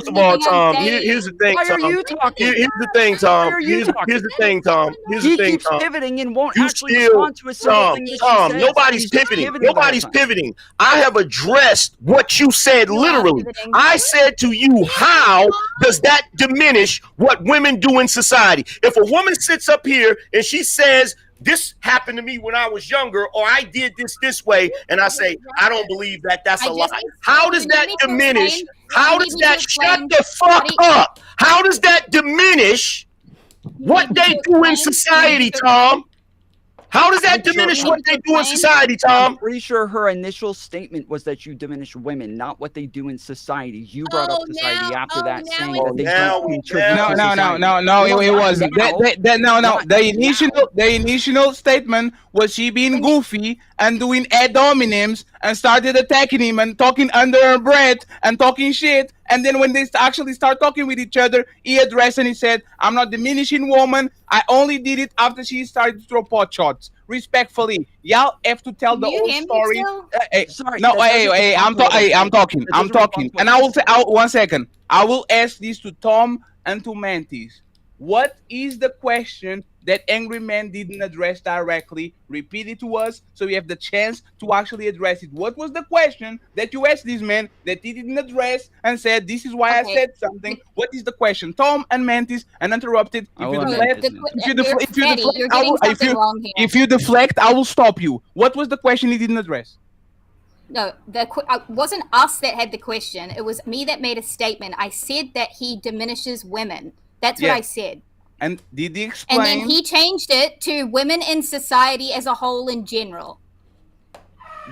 of all, Tom. Here's the thing, Tom. Why are you talking? Here's the thing, Tom. Here's the thing, Tom. He keeps pivoting and won't actually respond to a single thing that she Tom, says. nobody's pivoting. Nobody's pivoting. I have addressed what you said literally. I said to you, how does that diminish what women do in society? If a woman sits up here and she says, this happened to me when I was younger, or I did this way, and I say, I don't believe that's a lie. How does that diminish? How does that shut the fuck up? How does that diminish what they do in society, Tom? How does that diminish what they do in society, Tom? I'm pretty sure her initial statement was that you diminish women, not what they do in society. You brought up society after that, saying that they don't contribute to society. No, it wasn't. The initial statement was she being goofy and doing ad hominems and started attacking him and talking under her breath and talking shit. And then when they actually start talking with each other, he addressed and he said, I'm not diminishing woman. I only did it after she started to throw pot shots. Respectfully, y'all have to tell the whole story. I'm talking. And I will say, one second. I will ask this to Tom and to Mantis. What is the question that Angry Man didn't address directly? Repeat it to us so we have the chance to actually address it. What was the question that you asked this man that he didn't address and said, this is why I said something? What is the question? Tom and Mantis, uninterrupted. If you deflect, I will stop you. What was the question he didn't address? No, wasn't us that had the question. It was me that made a statement. I said that he diminishes women. That's what I said. And did he explain? And then he changed it to women in society as a whole in general.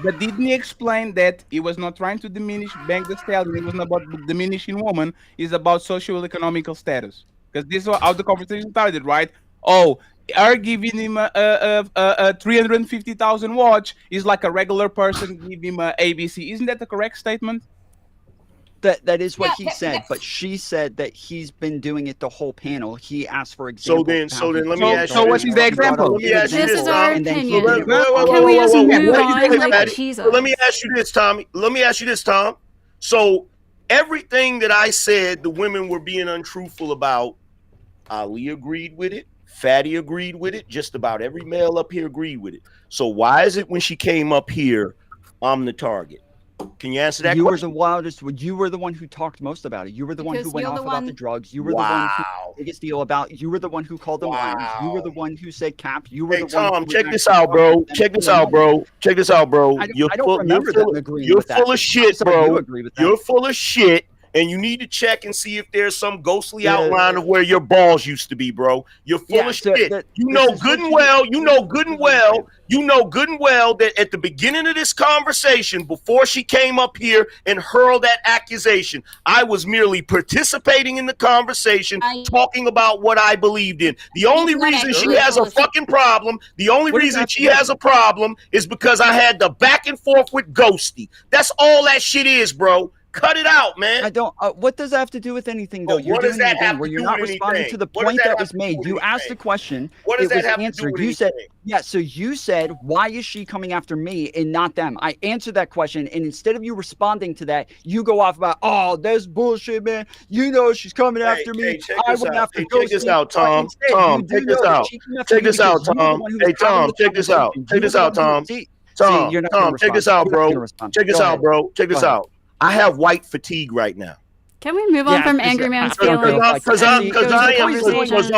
But didn't he explain that he was not trying to diminish Bank the Stallion? It wasn't about diminishing women. It's about socio-economical status. Because this is how the conversation started, right? Oh, are giving him a 350,000 watch is like a regular person give him a ABC. Isn't that the correct statement? That is what he said, but she said that he's been doing it the whole panel. He asked for examples. So then let me ask you. So what's the example? Let me ask you This is our Tom. opinion. Can we just move on like Jesus? Let me ask you this, Tommy. Let me ask you this, Tom. So everything that I said the women were being untruthful about, Ali agreed with it. Fatty agreed with it. Just about every male up here agreed with it. So why is it when she came up here, I'm the target? Can you answer that you question? were the wildest. You were the one who talked most about it. You were the one who went off about the drugs. You were the one who made the biggest deal about. You were the one who called them liars. You were the one who said cap. You were the one. Tom, check this out, bro. Check this out, bro. Check this out, bro. You're full of shit, bro. You're full of shit. And you need to check and see if there's some ghostly outline of where your balls used to be, bro. You're full of shit. You know good and well that at the beginning of this conversation, before she came up here and hurled that accusation, I was merely participating in the conversation, talking about what I believed in. The only reason she has a fucking problem, is because I had the back and forth with Ghosty. That's all that shit is, bro. Cut it out, man. I don't. What does that have to do with anything, though? You're doing that thing where you're not responding to the point that was made. You asked the question. What does that have answered. to do with You said, anything? yeah. So you said, why is she coming after me and not them? I answered that question, and instead of you responding to that, you go off about, oh, that's bullshit, man. You know she's coming after me. I went after. Check this out, Tom. Tom, check this out. Check this out, Tom. Hey, Tom, check this out. Check this out, Tom. Tom, check this out, bro. Check this out, bro. Check this out. I have white fatigue right now. Can we move on from Angry Man's feelings? Because I'm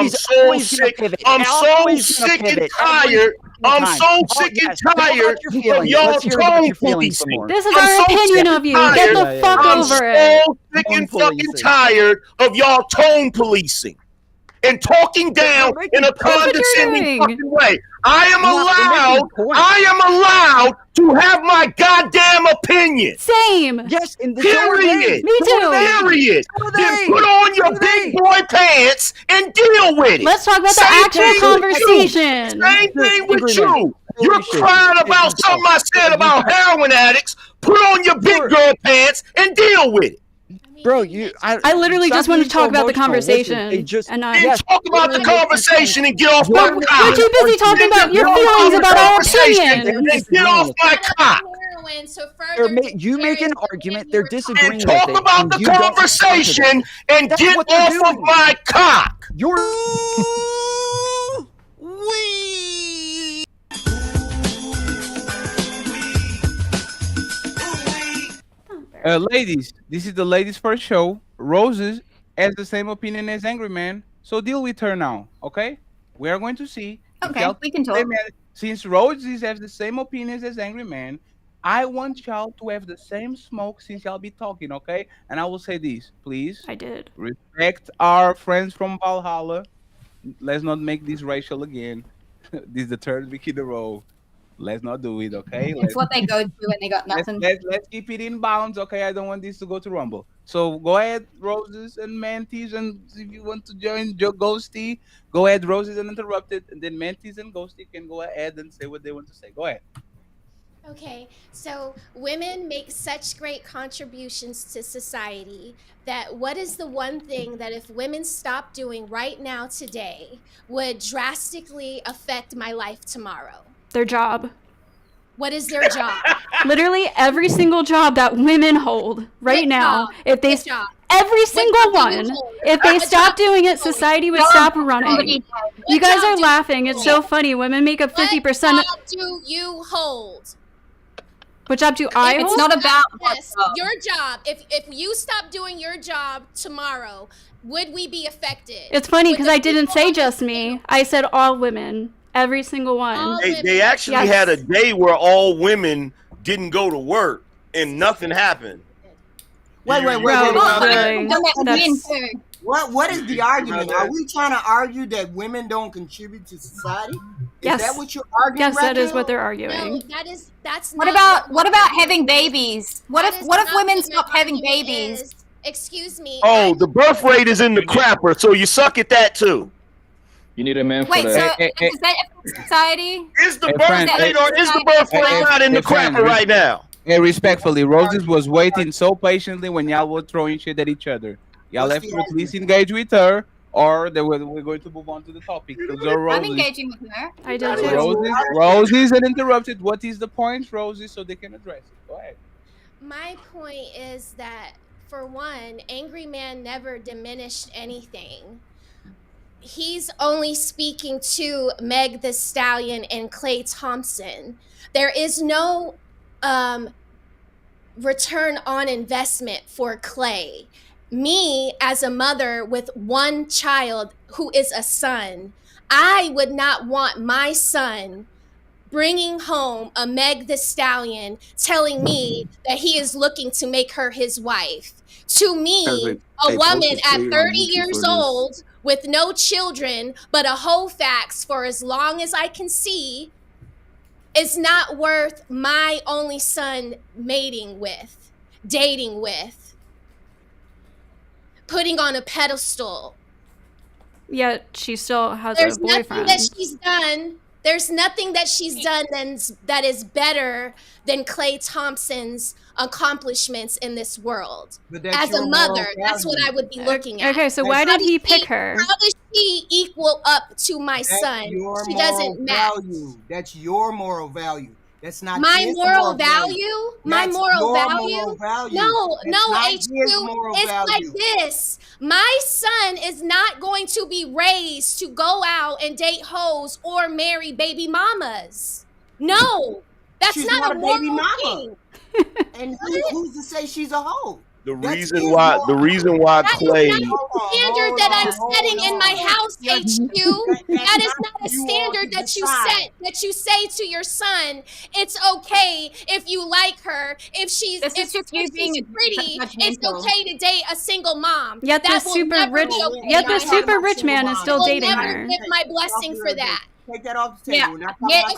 so sick. I'm so sick and tired. I'm so sick and tired of y'all tone policing. This is our opinion of you. Get the fuck over it. I'm so sick and fucking tired of y'all tone policing and talking down in a condescending fucking way. I am allowed to have my goddamn opinion. Same. Yes, period. Me too. Period. Then put on your big boy pants and deal with it. Let's talk about the actual conversation. Same thing with you. You're crying about something I said about heroin addicts. Put on your big girl pants and deal with it. Bro, I literally just wanted to talk about the conversation. Talk about the conversation and get off my cock. We're too busy talking about your feelings about our opinion. And get off my cock. You make an argument, they're disagreeing with it. Talk about the conversation and get off of my cock. Ladies, this is the ladies' first show. Roses has the same opinion as Angry Man, so deal with her now, okay? We are going to see. Okay, we can talk. Since Roses has the same opinions as Angry Man, I want y'all to have the same smoke since y'all be talking, okay? And I will say this, please. I did. Respect our friends from Valhalla. Let's not make this racial again. This is the third week in a row. Let's not do it, okay? It's what they go do and they got nothing. Let's keep it in bounds, okay? I don't want this to go to Rumble. So go ahead, Roses and Mantis, and if you want to join Ghosty, go ahead, Roses and Interrupted, and then Mantis and Ghosty can go ahead and say what they want to say. Go ahead. Okay, so women make such great contributions to society that what is the one thing that if women stop doing right now today would drastically affect my life tomorrow? Their job. What is their job? Literally every single job that women hold right now. If they Every single one. If they stopped doing it, society would stop running. You guys are laughing. It's so funny. Women make up 50%. What job do you hold? What job do I hold? It's not about Yes, your job. If you stop doing your job tomorrow, would we be affected? It's funny because I didn't say just me. I said all women. Every single one. They actually had a day where all women didn't go to work and nothing happened. Wait. That's- What is the argument? Are we trying to argue that women don't contribute to society? Yes. Is that what you're arguing? Yes, that is Raquel? what they're arguing. No, that's What not about having babies? What that if is what if not women what stop my having argument babies? is. Excuse me. Oh, the birth rate is in the crapper, so you suck at that too. You need a man for Wait, so that. does that affect society? Is the birth friend, rate or is the birth rate not in the friend, crapper right now? Hey, respectfully, Roses was waiting so patiently when y'all were throwing shit at each other. Y'all What's have the to at argument? least engage with her, or we're going to move on to the topic. I'm engaging with her. I did too. Roses and interrupted. What is the point, Roses, so they can address it? Go ahead. My point is that, for one, Angry Man never diminished anything. He's only speaking to Meg the Stallion and Klay Thompson. There is no return on investment for Klay. Me, as a mother with one child who is a son, I would not want my son bringing home a Meg the Stallion telling me that he is looking to make her his wife. To me, a woman at 30 years old with no children but a whole fax for as long as I can see is not worth my only son mating with, dating with, putting on a pedestal. Yet she still has There's a nothing boyfriend. that she's done. There's nothing that she's done that is better than Klay Thompson's accomplishments in this world. But that's As a your mother, moral that's what value. I would be looking at. Okay, so why How did he does pick her? How does she equal up to my That's son? your She moral doesn't match. value. That's your moral value. That's not My his moral value? My That's moral your value? moral value. No, It's no, not HQ. his moral It's value. like this. My son is not going to be raised to go out and date hoes or marry baby mamas. No, that's She's not not a a baby moral mama. thing. And who's to say she's a hoe? The That's reason his why moral That Clay is not the standard that I'm setting in my house, HQ. That is not a standard that you set, that you say to your son, it's okay if you like her, if she's This is just you being pretty, it's judgmental. okay to date a single mom. Yet the That will super never rich, be okay yet in the my super house. rich man is I still will dating never her. give my blessing for that. Take that off the Yeah, table. yeah. Okay,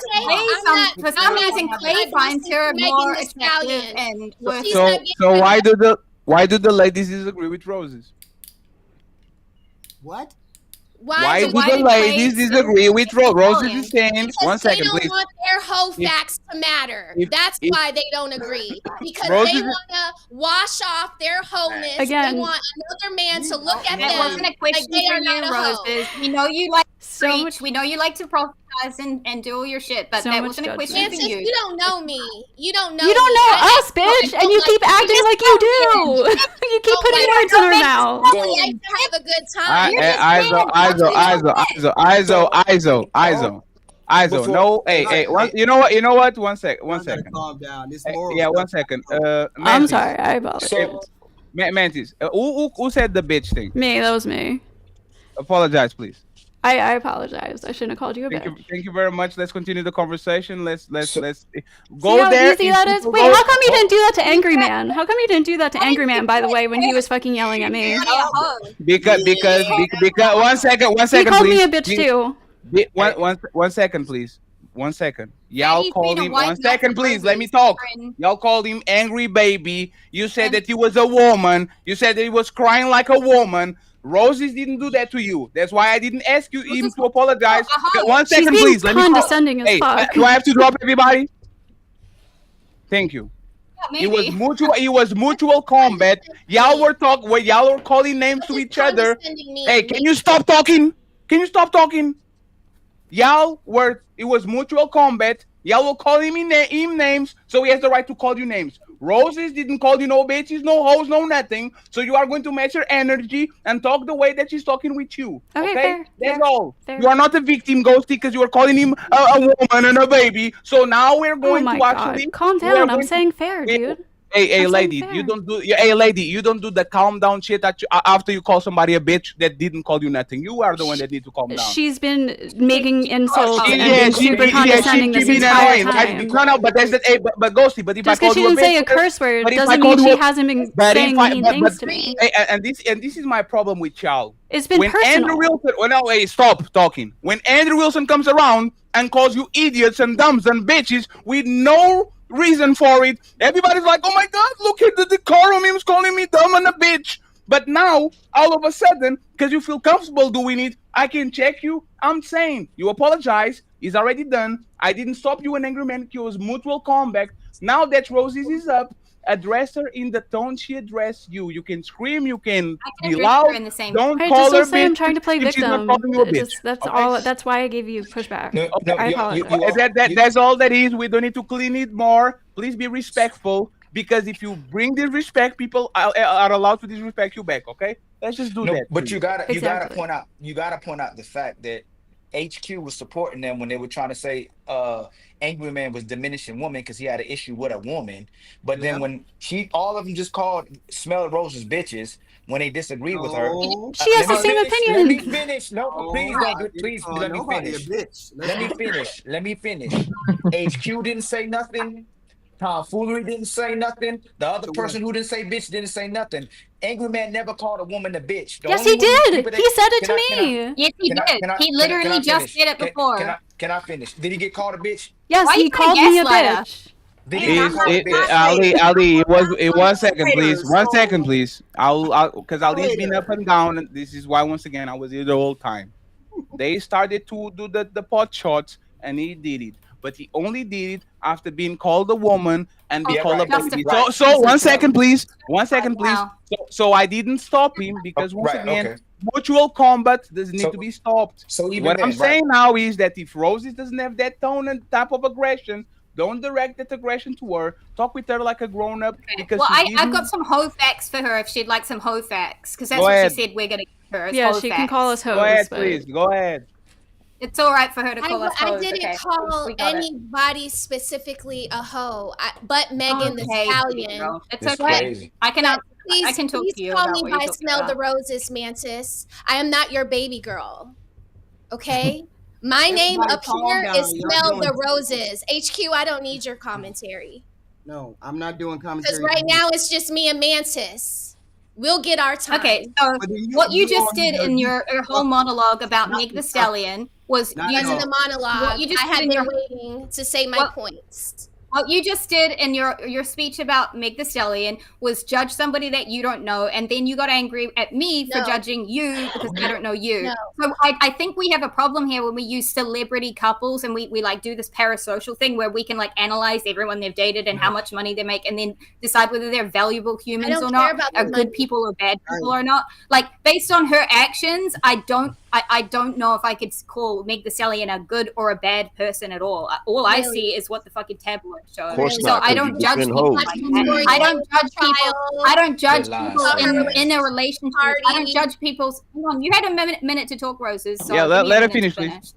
For some reason, my Klay finds her blessing for more Megan Thee attractive Stallion. and worth. She's So, not getting so my why do the ladies disagree with Roses? What? Why do why the did ladies Klay disagree with Roses? Is saying Because one they second, don't please. want their whole If- facts to matter. if- That's if- why they don't agree. Because Roses they is- want to wash off their wholeness. Again. They want another man to look at And that wasn't them a question like they for are you, not a hoe. Roses. We know you like to So preach. much- We know you like to prophesize and do all your shit, but So that much wasn't a question judgment. for Francis, you. you don't know me. You don't know You don't me. know I us, bitch, and you don't keep like- acting just like you do. don't like- You keep don't putting like- words in her don't mouth. like to have a good time. ISO. No, hey, you know what? One second. Calm down. This Hey, moral yeah, one stuff. second. I'm Mantis. sorry, I apologize. Mantis, who said the bitch thing? Me, that was me. Apologize, please. I apologize. I shouldn't have called you a Thank bitch. you, thank you very much. Let's continue the conversation. Let's go See how there. easy that is? Wait, how come you didn't do that to Angry Man? How come you didn't do that to Angry Man, by the way, when he was fucking yelling at me? Because one second, He called please. me a bitch too. One second, please. 1 second. Y'all he's called being a him. white 1 second, knuckle please. Let me racist, talk. friend. Y'all called him angry baby. You said that he was a woman. You said that he was crying like a woman. Roses didn't do that to you. That's why I didn't ask you even to apologize. Okay, 1 She's second, being please. Let me talk. condescending as Hey, fuck. do I have to drop everybody? Thank you. Maybe. It was mutual combat. Y'all were calling names to each other. Hey, can you stop talking? Can you stop talking? It was mutual combat. Y'all were calling him names, so he has the right to call you names. Roses didn't call you no bitches, no hoes, no nothing. So you are going to match her energy and talk the way that she's talking with you. Okay, fair, That's fair, all. fair. You are not a victim, Ghosty, because you are calling him a woman and a baby. So now we're Oh going my to god. actually Calm we are down. I'm going saying fair, dude. Hey, I'm lady, saying you fair. don't do. Hey, lady, you don't do the calm down shit after you call somebody a bitch that didn't call you nothing. You are the one that need to calm down. She's been making insults and Yeah, being super condescending this been entire annoying, right? time. No, but that's the. Hey, but Ghosty, but if Just I because called she you a didn't say bitch, a curse word but if I doesn't called mean you she a- hasn't been but saying if I- mean but- things but- to me. Hey, and this is my problem with y'all. It's been when personal. Andrew Wilson, well, no, hey, stop talking. When Andrew Wilson comes around and calls you idiots and dumbs and bitches with no reason for it, everybody's like, "Oh my God, look at the decorum! Him's calling me dumb and a bitch." But now, all of a sudden, because you feel comfortable doing it, I can check you. I'm saying you apologize. It's already done. I didn't stop you, an angry man. It was mutual comeback. Now that Roses is up, address her in the tone she addressed you. You can scream, you can be address her loud. in the same Don't Hey, call just her don't say I'm bitch trying to play if she's not victim. calling you a bitch. That's okay? all. That's why I gave you pushback. I apologize. That's all that is. We don't need to clean it more. Please be respectful, because if you bring disrespect, people are allowed to disrespect you back. Okay, let's just do that. But please. you gotta Exactly. point out the fact that HQ was supporting them when they were trying to say Angry Man was diminishing woman because he had an issue with a woman. But then when all of them just called Smell Roses bitches when they disagreed with her. She has the same Let me opinion. finish. No, please don't. Please let me finish. Let me finish. HQ didn't say nothing. Tomfoolery didn't say nothing. The other person who didn't say bitch didn't say nothing. Angry Man never called a woman a bitch. The Yes, only he did. people that- He said it Can to I- can I- me. Yes, he can I- did. can I- He can I- literally can I just finish? did it before. Can I finish? Did he get called a bitch? Yes, Why he you trying called to me a gaslight her? bitch. Did he get called a bitch? Ali, it was 1 second, please. 1 second, please. I'll because Ali's been up and down, and this is why once again I was here the whole time. They started to do the pot shots, and he did it, but he only did it after being called a woman and be Yeah, called right. a baby. Right. So 1 second, please. 1 second, please. Wow. So I didn't stop him because once Right, again, okay. mutual combat doesn't need So- to be stopped. So even What then, I'm right. saying now is that if Roses doesn't have that tone and type of aggression, don't direct that aggression to her. Talk with her like a grown up. Because Well, she's I've giving- got some hoe facts for her if she'd like some hoe facts, because that's Go what ahead. she said we're gonna give her. Is Yeah, hoe she facts. can call us hoes. Go ahead, but- please. Go ahead. It's all right for her to call us I hoes. didn't okay. call We got it. anybody specifically a hoe, but Megan the Okay, Stallion. girl. It's It's okay. crazy. I can Please, I can talk please to you call about me what you're by talking Smell the about. Roses, Mantis. I am not your baby girl. Okay? My name Everybody up calm here down. is Y'all Smell doing the too much. Roses. HQ, I don't need your commentary. No, I'm not doing Because commentary. right now it's just me and Mantis. We'll get our time. Okay, so But then what you just already did know in you your whole fuck- monologue about Not Meg the the Stallion was Not you at Wasn't all. a monologue. What you just I did had in been your- waiting to say my What- points. What you just did in your speech about Meg the Stallion was judge somebody that you don't know, and then you got angry at me for No. judging you because I don't know you. No. So I think we have a problem here when we use celebrity couples and we like do this parasocial thing where we can like analyze everyone they've dated and how much money they make and then decide whether they're valuable humans don't or care not, about the are money. good people or bad people or not. Like based on her actions, I don't know if I could call Meg the Stallion a good or a bad person at all. All I Really? see is what the fucking tabloids show. Of course So not, I 'cause don't you judge defend people hoes. like that. I don't judge people. I don't judge You're lying, people Sarah. in a relationship. I don't Party. judge people's. Hang on, you had a minute to talk, Roses. So Yeah, give let me a her minute to finish, please.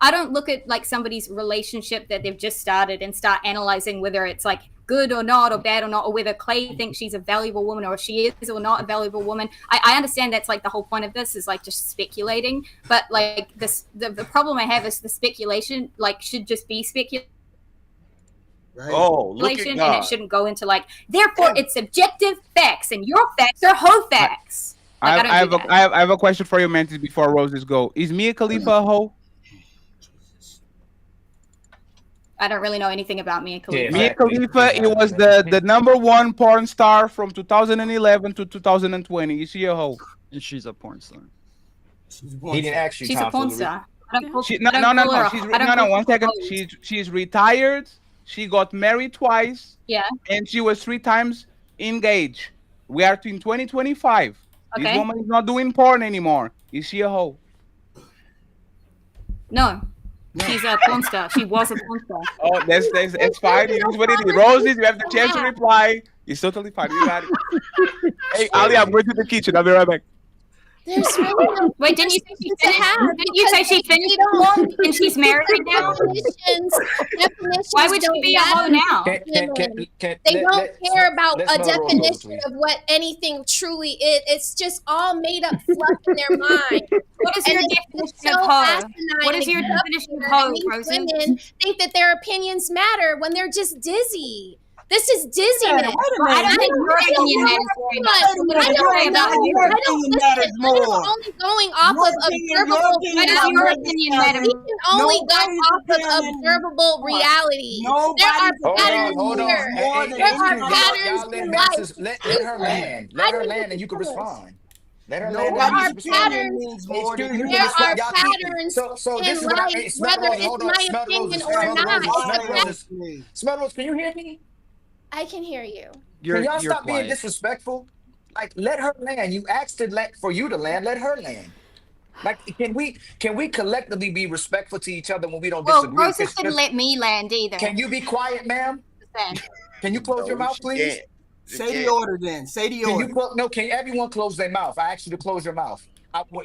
I don't look at like somebody's relationship that they've just started and start analyzing whether it's like good or not or bad or not, or whether Clay thinks she's a valuable woman or if she is or not a valuable woman. I understand that's like the whole point of this is like just speculating, but like the problem I have is the speculation like should just be speculation. Right. Oh, look at And God. it shouldn't go into like therefore it's subjective facts and your facts are hoe facts. Like, I don't do that. have a question for you, Mantis, before Roses go. Is Mia Khalifa a hoe? I don't really know anything about Mia Khalifa. Yeah, Mia exactly. Khalifa, it was the #1 porn star from 2011 to 2020. Is she a hoe? And she's a porn star. He didn't ask you, She's a porn Tomfoolery. star. I don't call- She, I no, don't no, no, call her no. a- She's I don't no, no. call 1 her second. hoes. She's retired. She got married twice, Yeah. and she was 3 times engaged. We are in 2025. This Okay. woman is not doing porn anymore. Is she a hoe? No. She's a porn star. She was a porn star. Oh, that's fine. It is what it is. Roses, you have the chance to reply. It's totally fine. You got it. Hey, Ali, I'm going to the kitchen. I'll be right back. There's really no Wait, didn't you say she finished? Didn't you say she finished porn and she's married now? Definitions Why would she be a hoe now? They don't care about a definition of what anything truly is. It's just all made up fluff in their mind. What is your definition of hoe? What is your definition of hoe, Rosie? Women think that their opinions matter when they're just dizzy. This is dizziness. I don't think your opinion matters very much. I don't I'm only going off of observable reality. Your opinion matters. We can only go off of observable reality. There are patterns here. There are patterns in life. Let her land. Let her land, and you can respond. Let her land. There are patterns. There are patterns in life, whether it's my opinion or not. Smell Rose, can you hear me? I can hear you. Can y'all stop being disrespectful? Like, let her land. You asked for you to land. Let her land. Like, can we collectively be respectful to each other when we don't disagree? Well, Rosa didn't let me land either. Can you be quiet, ma'am? Can you close your mouth, please? Say the order then. Say the order. Can everyone close their mouth? I ask you to close your mouth.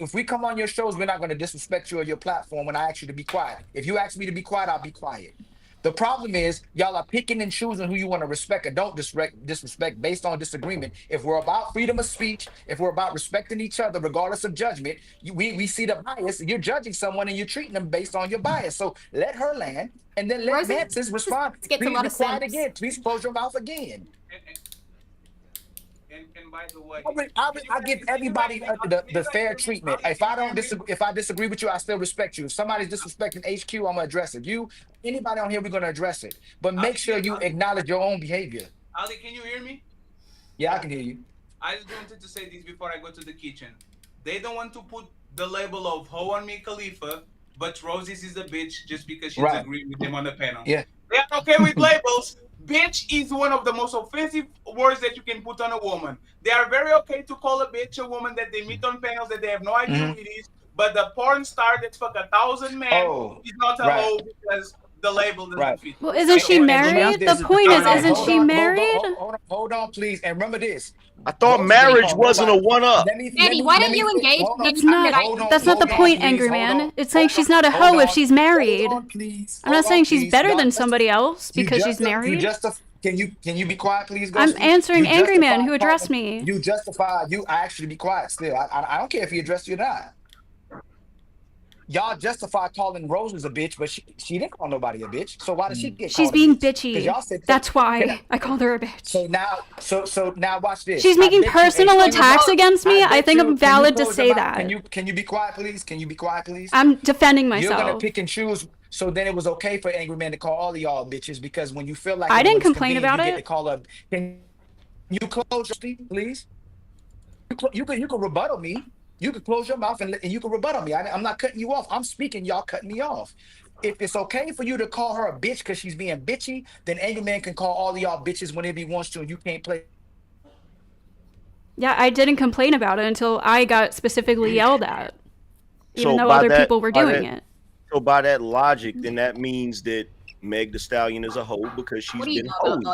If we come on your shows, we're not going to disrespect you or your platform when I ask you to be quiet. If you ask me to be quiet, I'll be quiet. The problem is y'all are picking and choosing who you want to respect and don't disrespect based on disagreement. If we're about freedom of speech, if we're about respecting each other regardless of judgment, we see the bias. You're judging someone and you're treating them based on your bias. So let her land and then let Nancy's respond. Please be quiet again. Please close your mouth again. And by the way, I give everybody the fair treatment. If I disagree with you, I still respect you. If somebody's disrespecting HQ, I'm gonna address it. Anybody on here, we're gonna address it. But make sure you acknowledge your own behavior. Ali, can you hear me? Yeah, I can hear you. I just wanted to say this before I go to the kitchen. They don't want to put the label of hoe on me, Khalifa, but Roses is a bitch just because she's agreeing with him on the panel. Yeah. They are okay with labels. Bitch is one of the most offensive words that you can put on a woman. They are very okay to call a bitch a woman that they meet on panels that they have no idea who it is. But the porn star that fuck 1,000 men is not a hoe because the label doesn't fit. Well, isn't she married? The point is, isn't she married? Hold on, please. And remember this. I thought marriage wasn't a one-up. Eddie, why don't you engage? That's not the point, Angry Man. It's saying she's not a hoe if she's married. I'm not saying she's better than somebody else because she's married. Can you be quiet, please? I'm answering Angry Man who addressed me. I actually be quiet still. I don't care if he addressed you or not. Y'all justify calling Roses a bitch, but she didn't call nobody a bitch. So why does she get? She's being bitchy. That's why I called her a bitch. So now watch this. She's making personal attacks against me. I think I'm valid to say that. Can you be quiet, please? Can you be quiet, please? I'm defending myself. You're gonna pick and choose. So then it was okay for Angry Man to call all of y'all bitches because when you feel like I didn't complain about it. Can you close your mouth, please? You can rebuttal me. You can close your mouth and you can rebuttal me. I'm not cutting you off. I'm speaking. Y'all cutting me off. If it's okay for you to call her a bitch because she's being bitchy, then Angry Man can call all of y'all bitches whenever he wants to, and you can't play. Yeah, I didn't complain about it until I got specifically yelled at, even though other people were doing it. So by that logic, then that means that Meg Thee Stallion is a hoe because she's been hoed.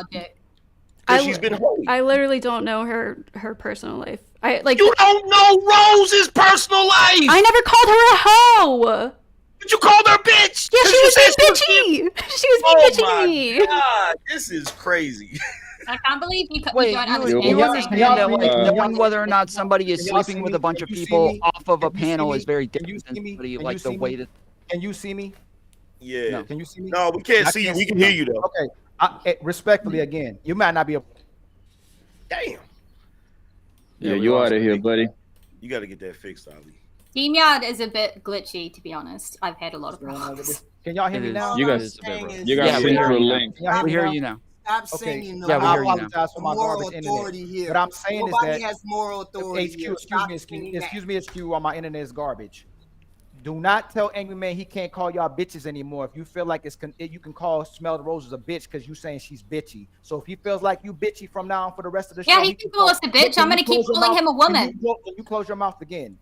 I literally don't know her personal life. You don't know Rose's personal life. I never called her a hoe. But you called her a bitch. Yeah, she was being bitchy. She was being bitchy to me. Oh my God, this is crazy. I can't believe you don't understand. You understand that knowing whether or not somebody is sleeping with a bunch of people off of a panel is very different than somebody like the way that. Can you see me? Yeah. No. Can you see me? No, we can't see you. We can hear you though. Okay. Respectfully, again, you might not be a. Damn. Yeah, you out of here, buddy. You got to get that fixed, Ali. StreamYard is a bit glitchy, to be honest. I've had a lot of problems. Can y'all hear me now? You guys central link. We hear you now. Stop saying no. I apologize for my garbage internet. Here. What I'm saying Nobody is that has moral authority. Excuse me, HQ, on my internet is garbage. Do not tell Angry Man he can't call y'all bitches anymore. If you feel like you can call Smell the Roses a bitch because you saying she's bitchy. So if he feels like you bitchy from now on for the rest of the show, he can call us a bitch. I'm gonna keep calling him a woman. You close your mouth again.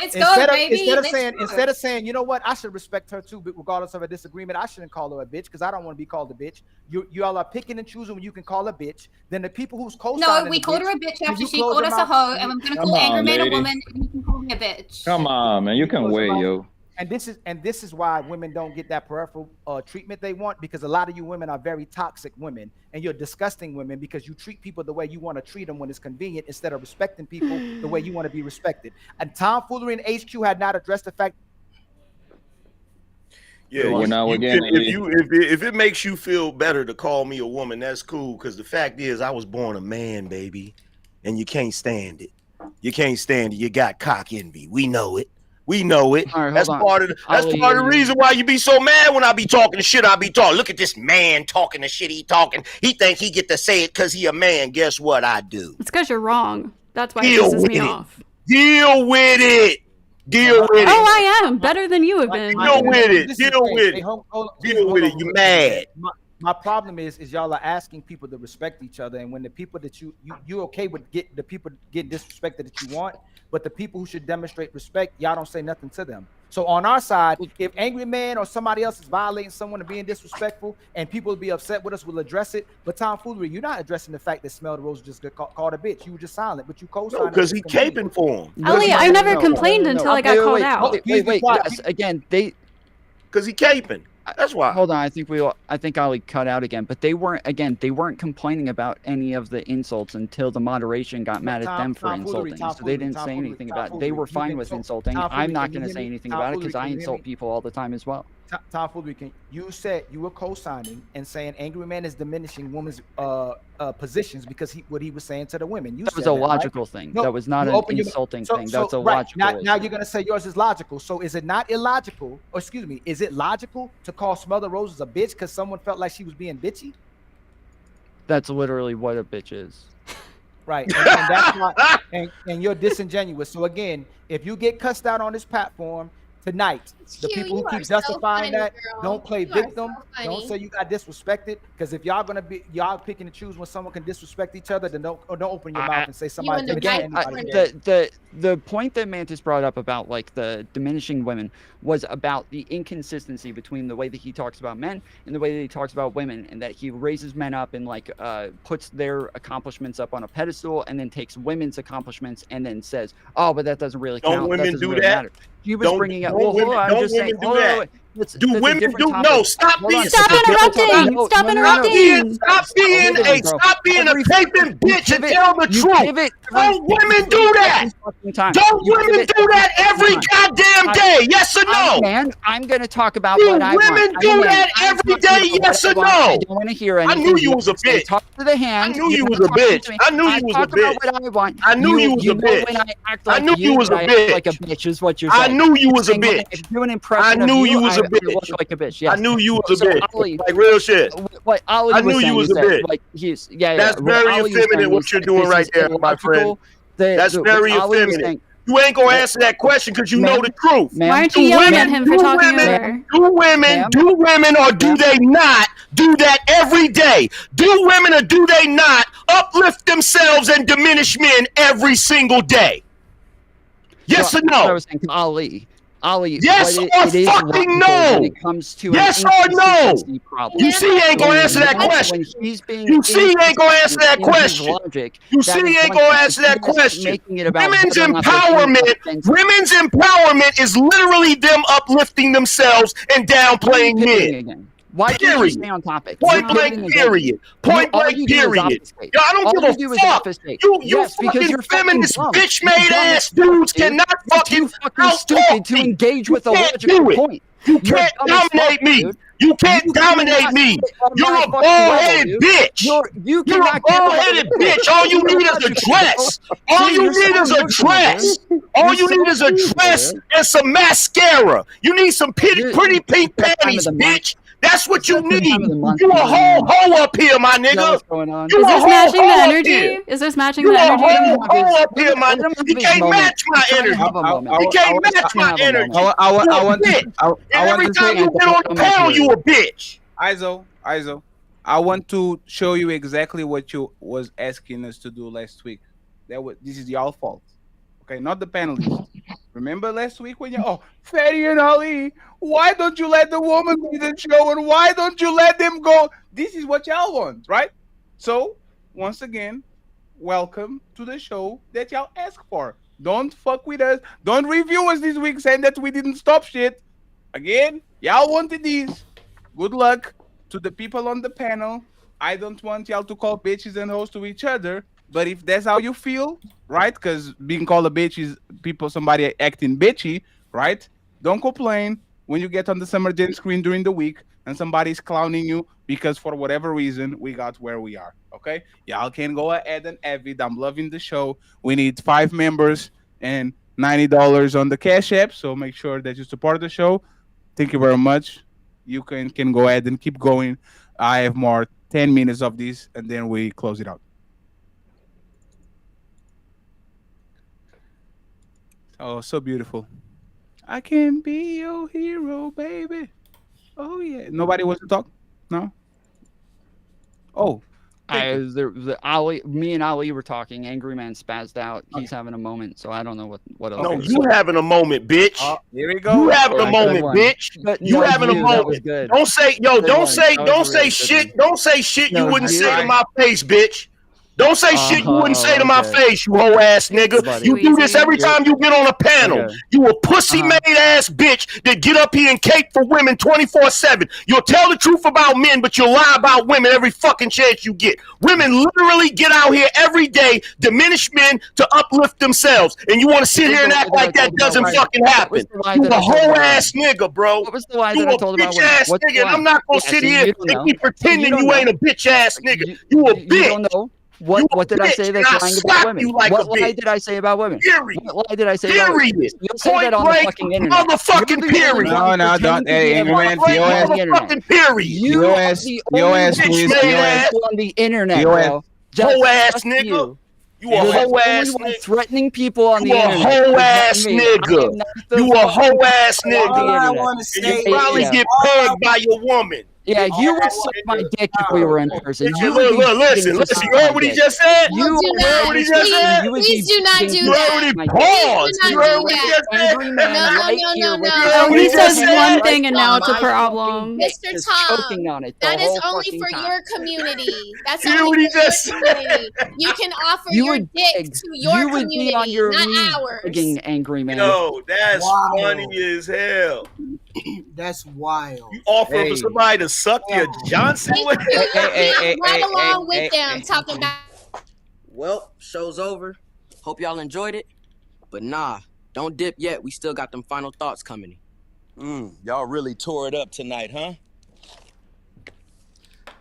Let's go, baby. Instead of saying, you know what, I should respect her too, but regardless of a disagreement, I shouldn't call her a bitch because I don't want to be called a bitch. You all are picking and choosing when you can call a bitch. Then the people who's co-signing. No, we called her a bitch after she called us a hoe, and I'm gonna call Angry Man a woman, and you can call me a bitch. Come on, man. You can wait, yo. And this is why women don't get that peripheral treatment they want, because a lot of you women are very toxic women, and you're disgusting women because you treat people the way you want to treat them when it's convenient instead of respecting people the way you want to be respected. And tomfoolery and HQ had not addressed the fact. Yeah, if it makes you feel better to call me a woman, that's cool. Because the fact is, I was born a man, baby, and you can't stand it. You can't stand it. You got cock envy. We know it. We know it. Right, that's part of the reason why you be so mad when I be talking the shit I be talking. Look at this man talking the shit he talking. He think he get to say it because he a man. Guess what I do? It's because you're wrong. That's why it pisses me off. Deal with it. Deal with it. Oh, I am better than you have been. Deal with it. Deal with it. Deal with it. You mad. My problem is y'all are asking people to respect each other, and when the people that you okay with the people getting disrespected that you want, but the people who should demonstrate respect, y'all don't say nothing to them. So on our side, if Angry Man or somebody else is violating someone and being disrespectful, and people will be upset with us, we'll address it. But tomfoolery, you're not addressing the fact that Smell the Rose just got called a bitch. You were just silent, but you co-signed. Because he caping for him. Ali, I never complained until I got called out. Wait. Yes, again, because he caping. That's why. Hold on, I think Ali cut out again, but they weren't complaining about any of the insults until the moderation got mad at them for insulting. So they didn't say anything about it. They were fine with insulting. I'm not going to say anything about it because I insult people all the time as well. Tomfoolery, you said you were co-signing and saying Angry Man is diminishing women's positions because what he was saying to the women. That was a logical thing. That was not an insulting thing. That's a logical. Now you're gonna say yours is logical. So is it not illogical? Or excuse me, is it logical to call Smell the Roses a bitch because someone felt like she was being bitchy? That's literally what a bitch is. Right, and that's why, and you're disingenuous. So again, if you get cussed out on this platform tonight, the people who keep justifying that, don't play victim. Don't say you got disrespected, because if y'all picking and choose when someone can disrespect each other, then don't open your mouth and say somebody. The point that Mantis brought up about like the diminishing women was about the inconsistency between the way that he talks about men and the way that he talks about women, and that he raises men up and like puts their accomplishments up on a pedestal, and then takes women's accomplishments and then says, "Oh, but that doesn't really count. Don't women do that? Matter." He was bringing up. Well, hold on, I'm just saying. Do women do? No, stop being. Stop interrupting! Stop interrupting! Stop being a caping bitch and tell the truth. Don't women do that? Don't women do that every goddamn day? Yes or no? Man, I'm gonna talk about what I want. Do women do that every day? Yes or no? I don't want to hear anything. I knew you was a bitch. Talk to the hand. I knew you was a bitch. I knew you was a bitch. I knew you was a bitch. I knew you was a bitch. Like a bitch is what you're saying. I knew you was a bitch. Do an impression. I knew you was a bitch. Like a bitch. Yes. I knew you was a bitch. Like real shit. What Ali I knew you was a bitch. Like he's That's very effeminate what you're doing right there, my friend. That's very effeminate. You ain't gonna answer that question because you know the truth. Why aren't you yelling at him for talking over? Do women or do they not do that every day? Do women or do they not uplift themselves and diminish men every single day? Yes or no? I was saying Ali, yes or fucking no? When it comes to yes or no? You see, he ain't gonna answer that question. You see, he ain't gonna answer that question. You see, he ain't gonna answer that question. Women's empowerment is literally them uplifting themselves and downplaying men. Why can't you stay on topic? Point blank, period. Point blank, period. Yo, I don't give a fuck. You fucking feminist bitch-made ass dudes cannot fucking stupid to engage with a logical point. You can't dominate me. You can't dominate me. You're a bald-headed bitch. You're a bald-headed bitch. All you need is a dress. All you need is a dress. All you need is a dress and some mascara. You need some pretty pink panties, bitch. That's what you need. You a whole hoe up here, my nigga. Is this matching the energy? Is this matching the energy? You a whole hoe up here, my nigga. You can't match my energy. You can't match my energy. And every time you get on the panel, you a bitch. Izo, I want to show you exactly what you was asking us to do last week. This is your fault. Okay, not the panelists. Remember last week when Fatty and Ali, why don't you let the woman be the show and why don't you let them go? This is what y'all want, right? So, once again, welcome to the show that y'all ask for. Don't fuck with us. Don't review us this week saying that we didn't stop shit. Again, y'all wanted these. Good luck to the people on the panel. I don't want y'all to call bitches and hoes to each other. But if that's how you feel, right? Because being called a bitch is somebody acting bitchy, right? Don't complain when you get on the Summer Jam screen during the week and somebody's clowning you because for whatever reason we got where we are. Okay, y'all can go ahead and Avid. I'm loving the show. We need 5 members and $90 on the Cash App. So make sure that you support the show. Thank you very much. You can go ahead and keep going. I have more 10 minutes of this and then we close it out. Oh, so beautiful. I can be your hero, baby. Oh, yeah. Nobody wants to talk? No? Oh. Me and Ali were talking. Angry Man spazzed out. He's having a moment, so I don't know what else. No, you having a moment, bitch. Here we go. You having a moment, bitch. You having a moment. Don't say shit. Don't say shit you wouldn't say to my face, bitch. Don't say shit you wouldn't say to my face, you hoe ass nigga. You do this every time you get on a panel. You a pussy made ass bitch that get up here and cape for women 24/7. You'll tell the truth about men, but you'll lie about women every fucking chance you get. Women literally get out here every day, diminish men to uplift themselves, and you want to sit here and act like that doesn't fucking happen. You a hoe ass nigga, bro. What was the lie you that I a told about bitch ass women? nigga, and I'm not gonna sit here and keep pretending you ain't a bitch ass nigga. You a bitch. You don't know. What did I say that's lying about women? What lie did I say about women? Period. What lie did I say about women? Period. You'll say that on the fucking internet. Motherfucking period. No, don't. Hey, Angry Man, motherfucking period. You are the only please. on the internet, bro. Hoe ass nigga. You a hoe ass nigga. Threatening people on the You a internet. hoe ass nigga. You a hoe ass nigga. You probably get pegged by your woman. Yeah, you would suck my dick if we were in person. You listen. You heard what he just said? You heard what he just said? Please do not do You that. already paused. You heard what he just said? No. He says one thing and now it's a problem. Mr. Tom, that is only for your community. That's only for your community. You can offer your dick to your community, not ours. Angry Man. No, that's funny as hell. That's wild. You offer for somebody to suck your Johnson with? Right along with them, talking about. Well, show's over. Hope y'all enjoyed it. But nah, don't dip yet. We still got them final thoughts coming. Y'all really tore it up tonight, huh?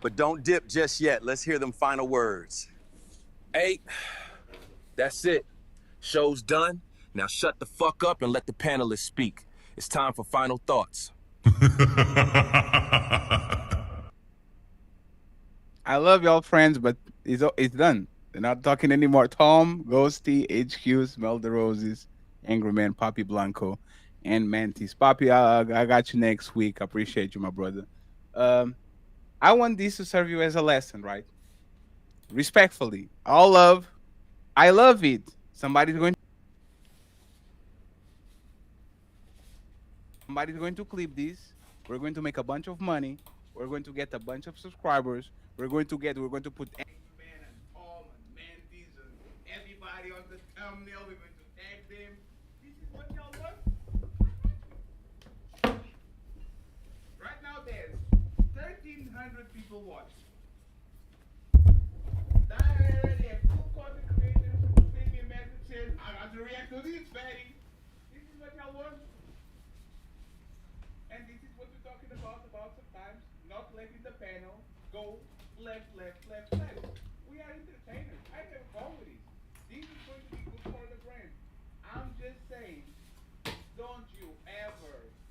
But don't dip just yet. Let's hear them final words. Hey, that's it. Show's done. Now shut the fuck up and let the panelists speak. It's time for final thoughts. I love y'all friends, but it's done. They're not talking anymore. Tom, Ghosty, HQ, Smell the Roses, Angry Man, Papi Blanco, and Mantis. Papi, I got you next week. I appreciate you, my brother. I want this to serve you as a lesson, right? Respectfully. All love. I love it. Somebody's going to clip this. We're going to make a bunch of money. We're going to get a bunch of subscribers. We're going to put Angry Man and Tom and Mantis and everybody on the thumbnail. We're going to tag them. This is what y'all want. Right now there's 1,300 people watching. I already have 2 content creators who send me a message saying, I got to react to this, Fatty. This is what y'all want. And this is what we're talking about sometimes, not letting the panel go left.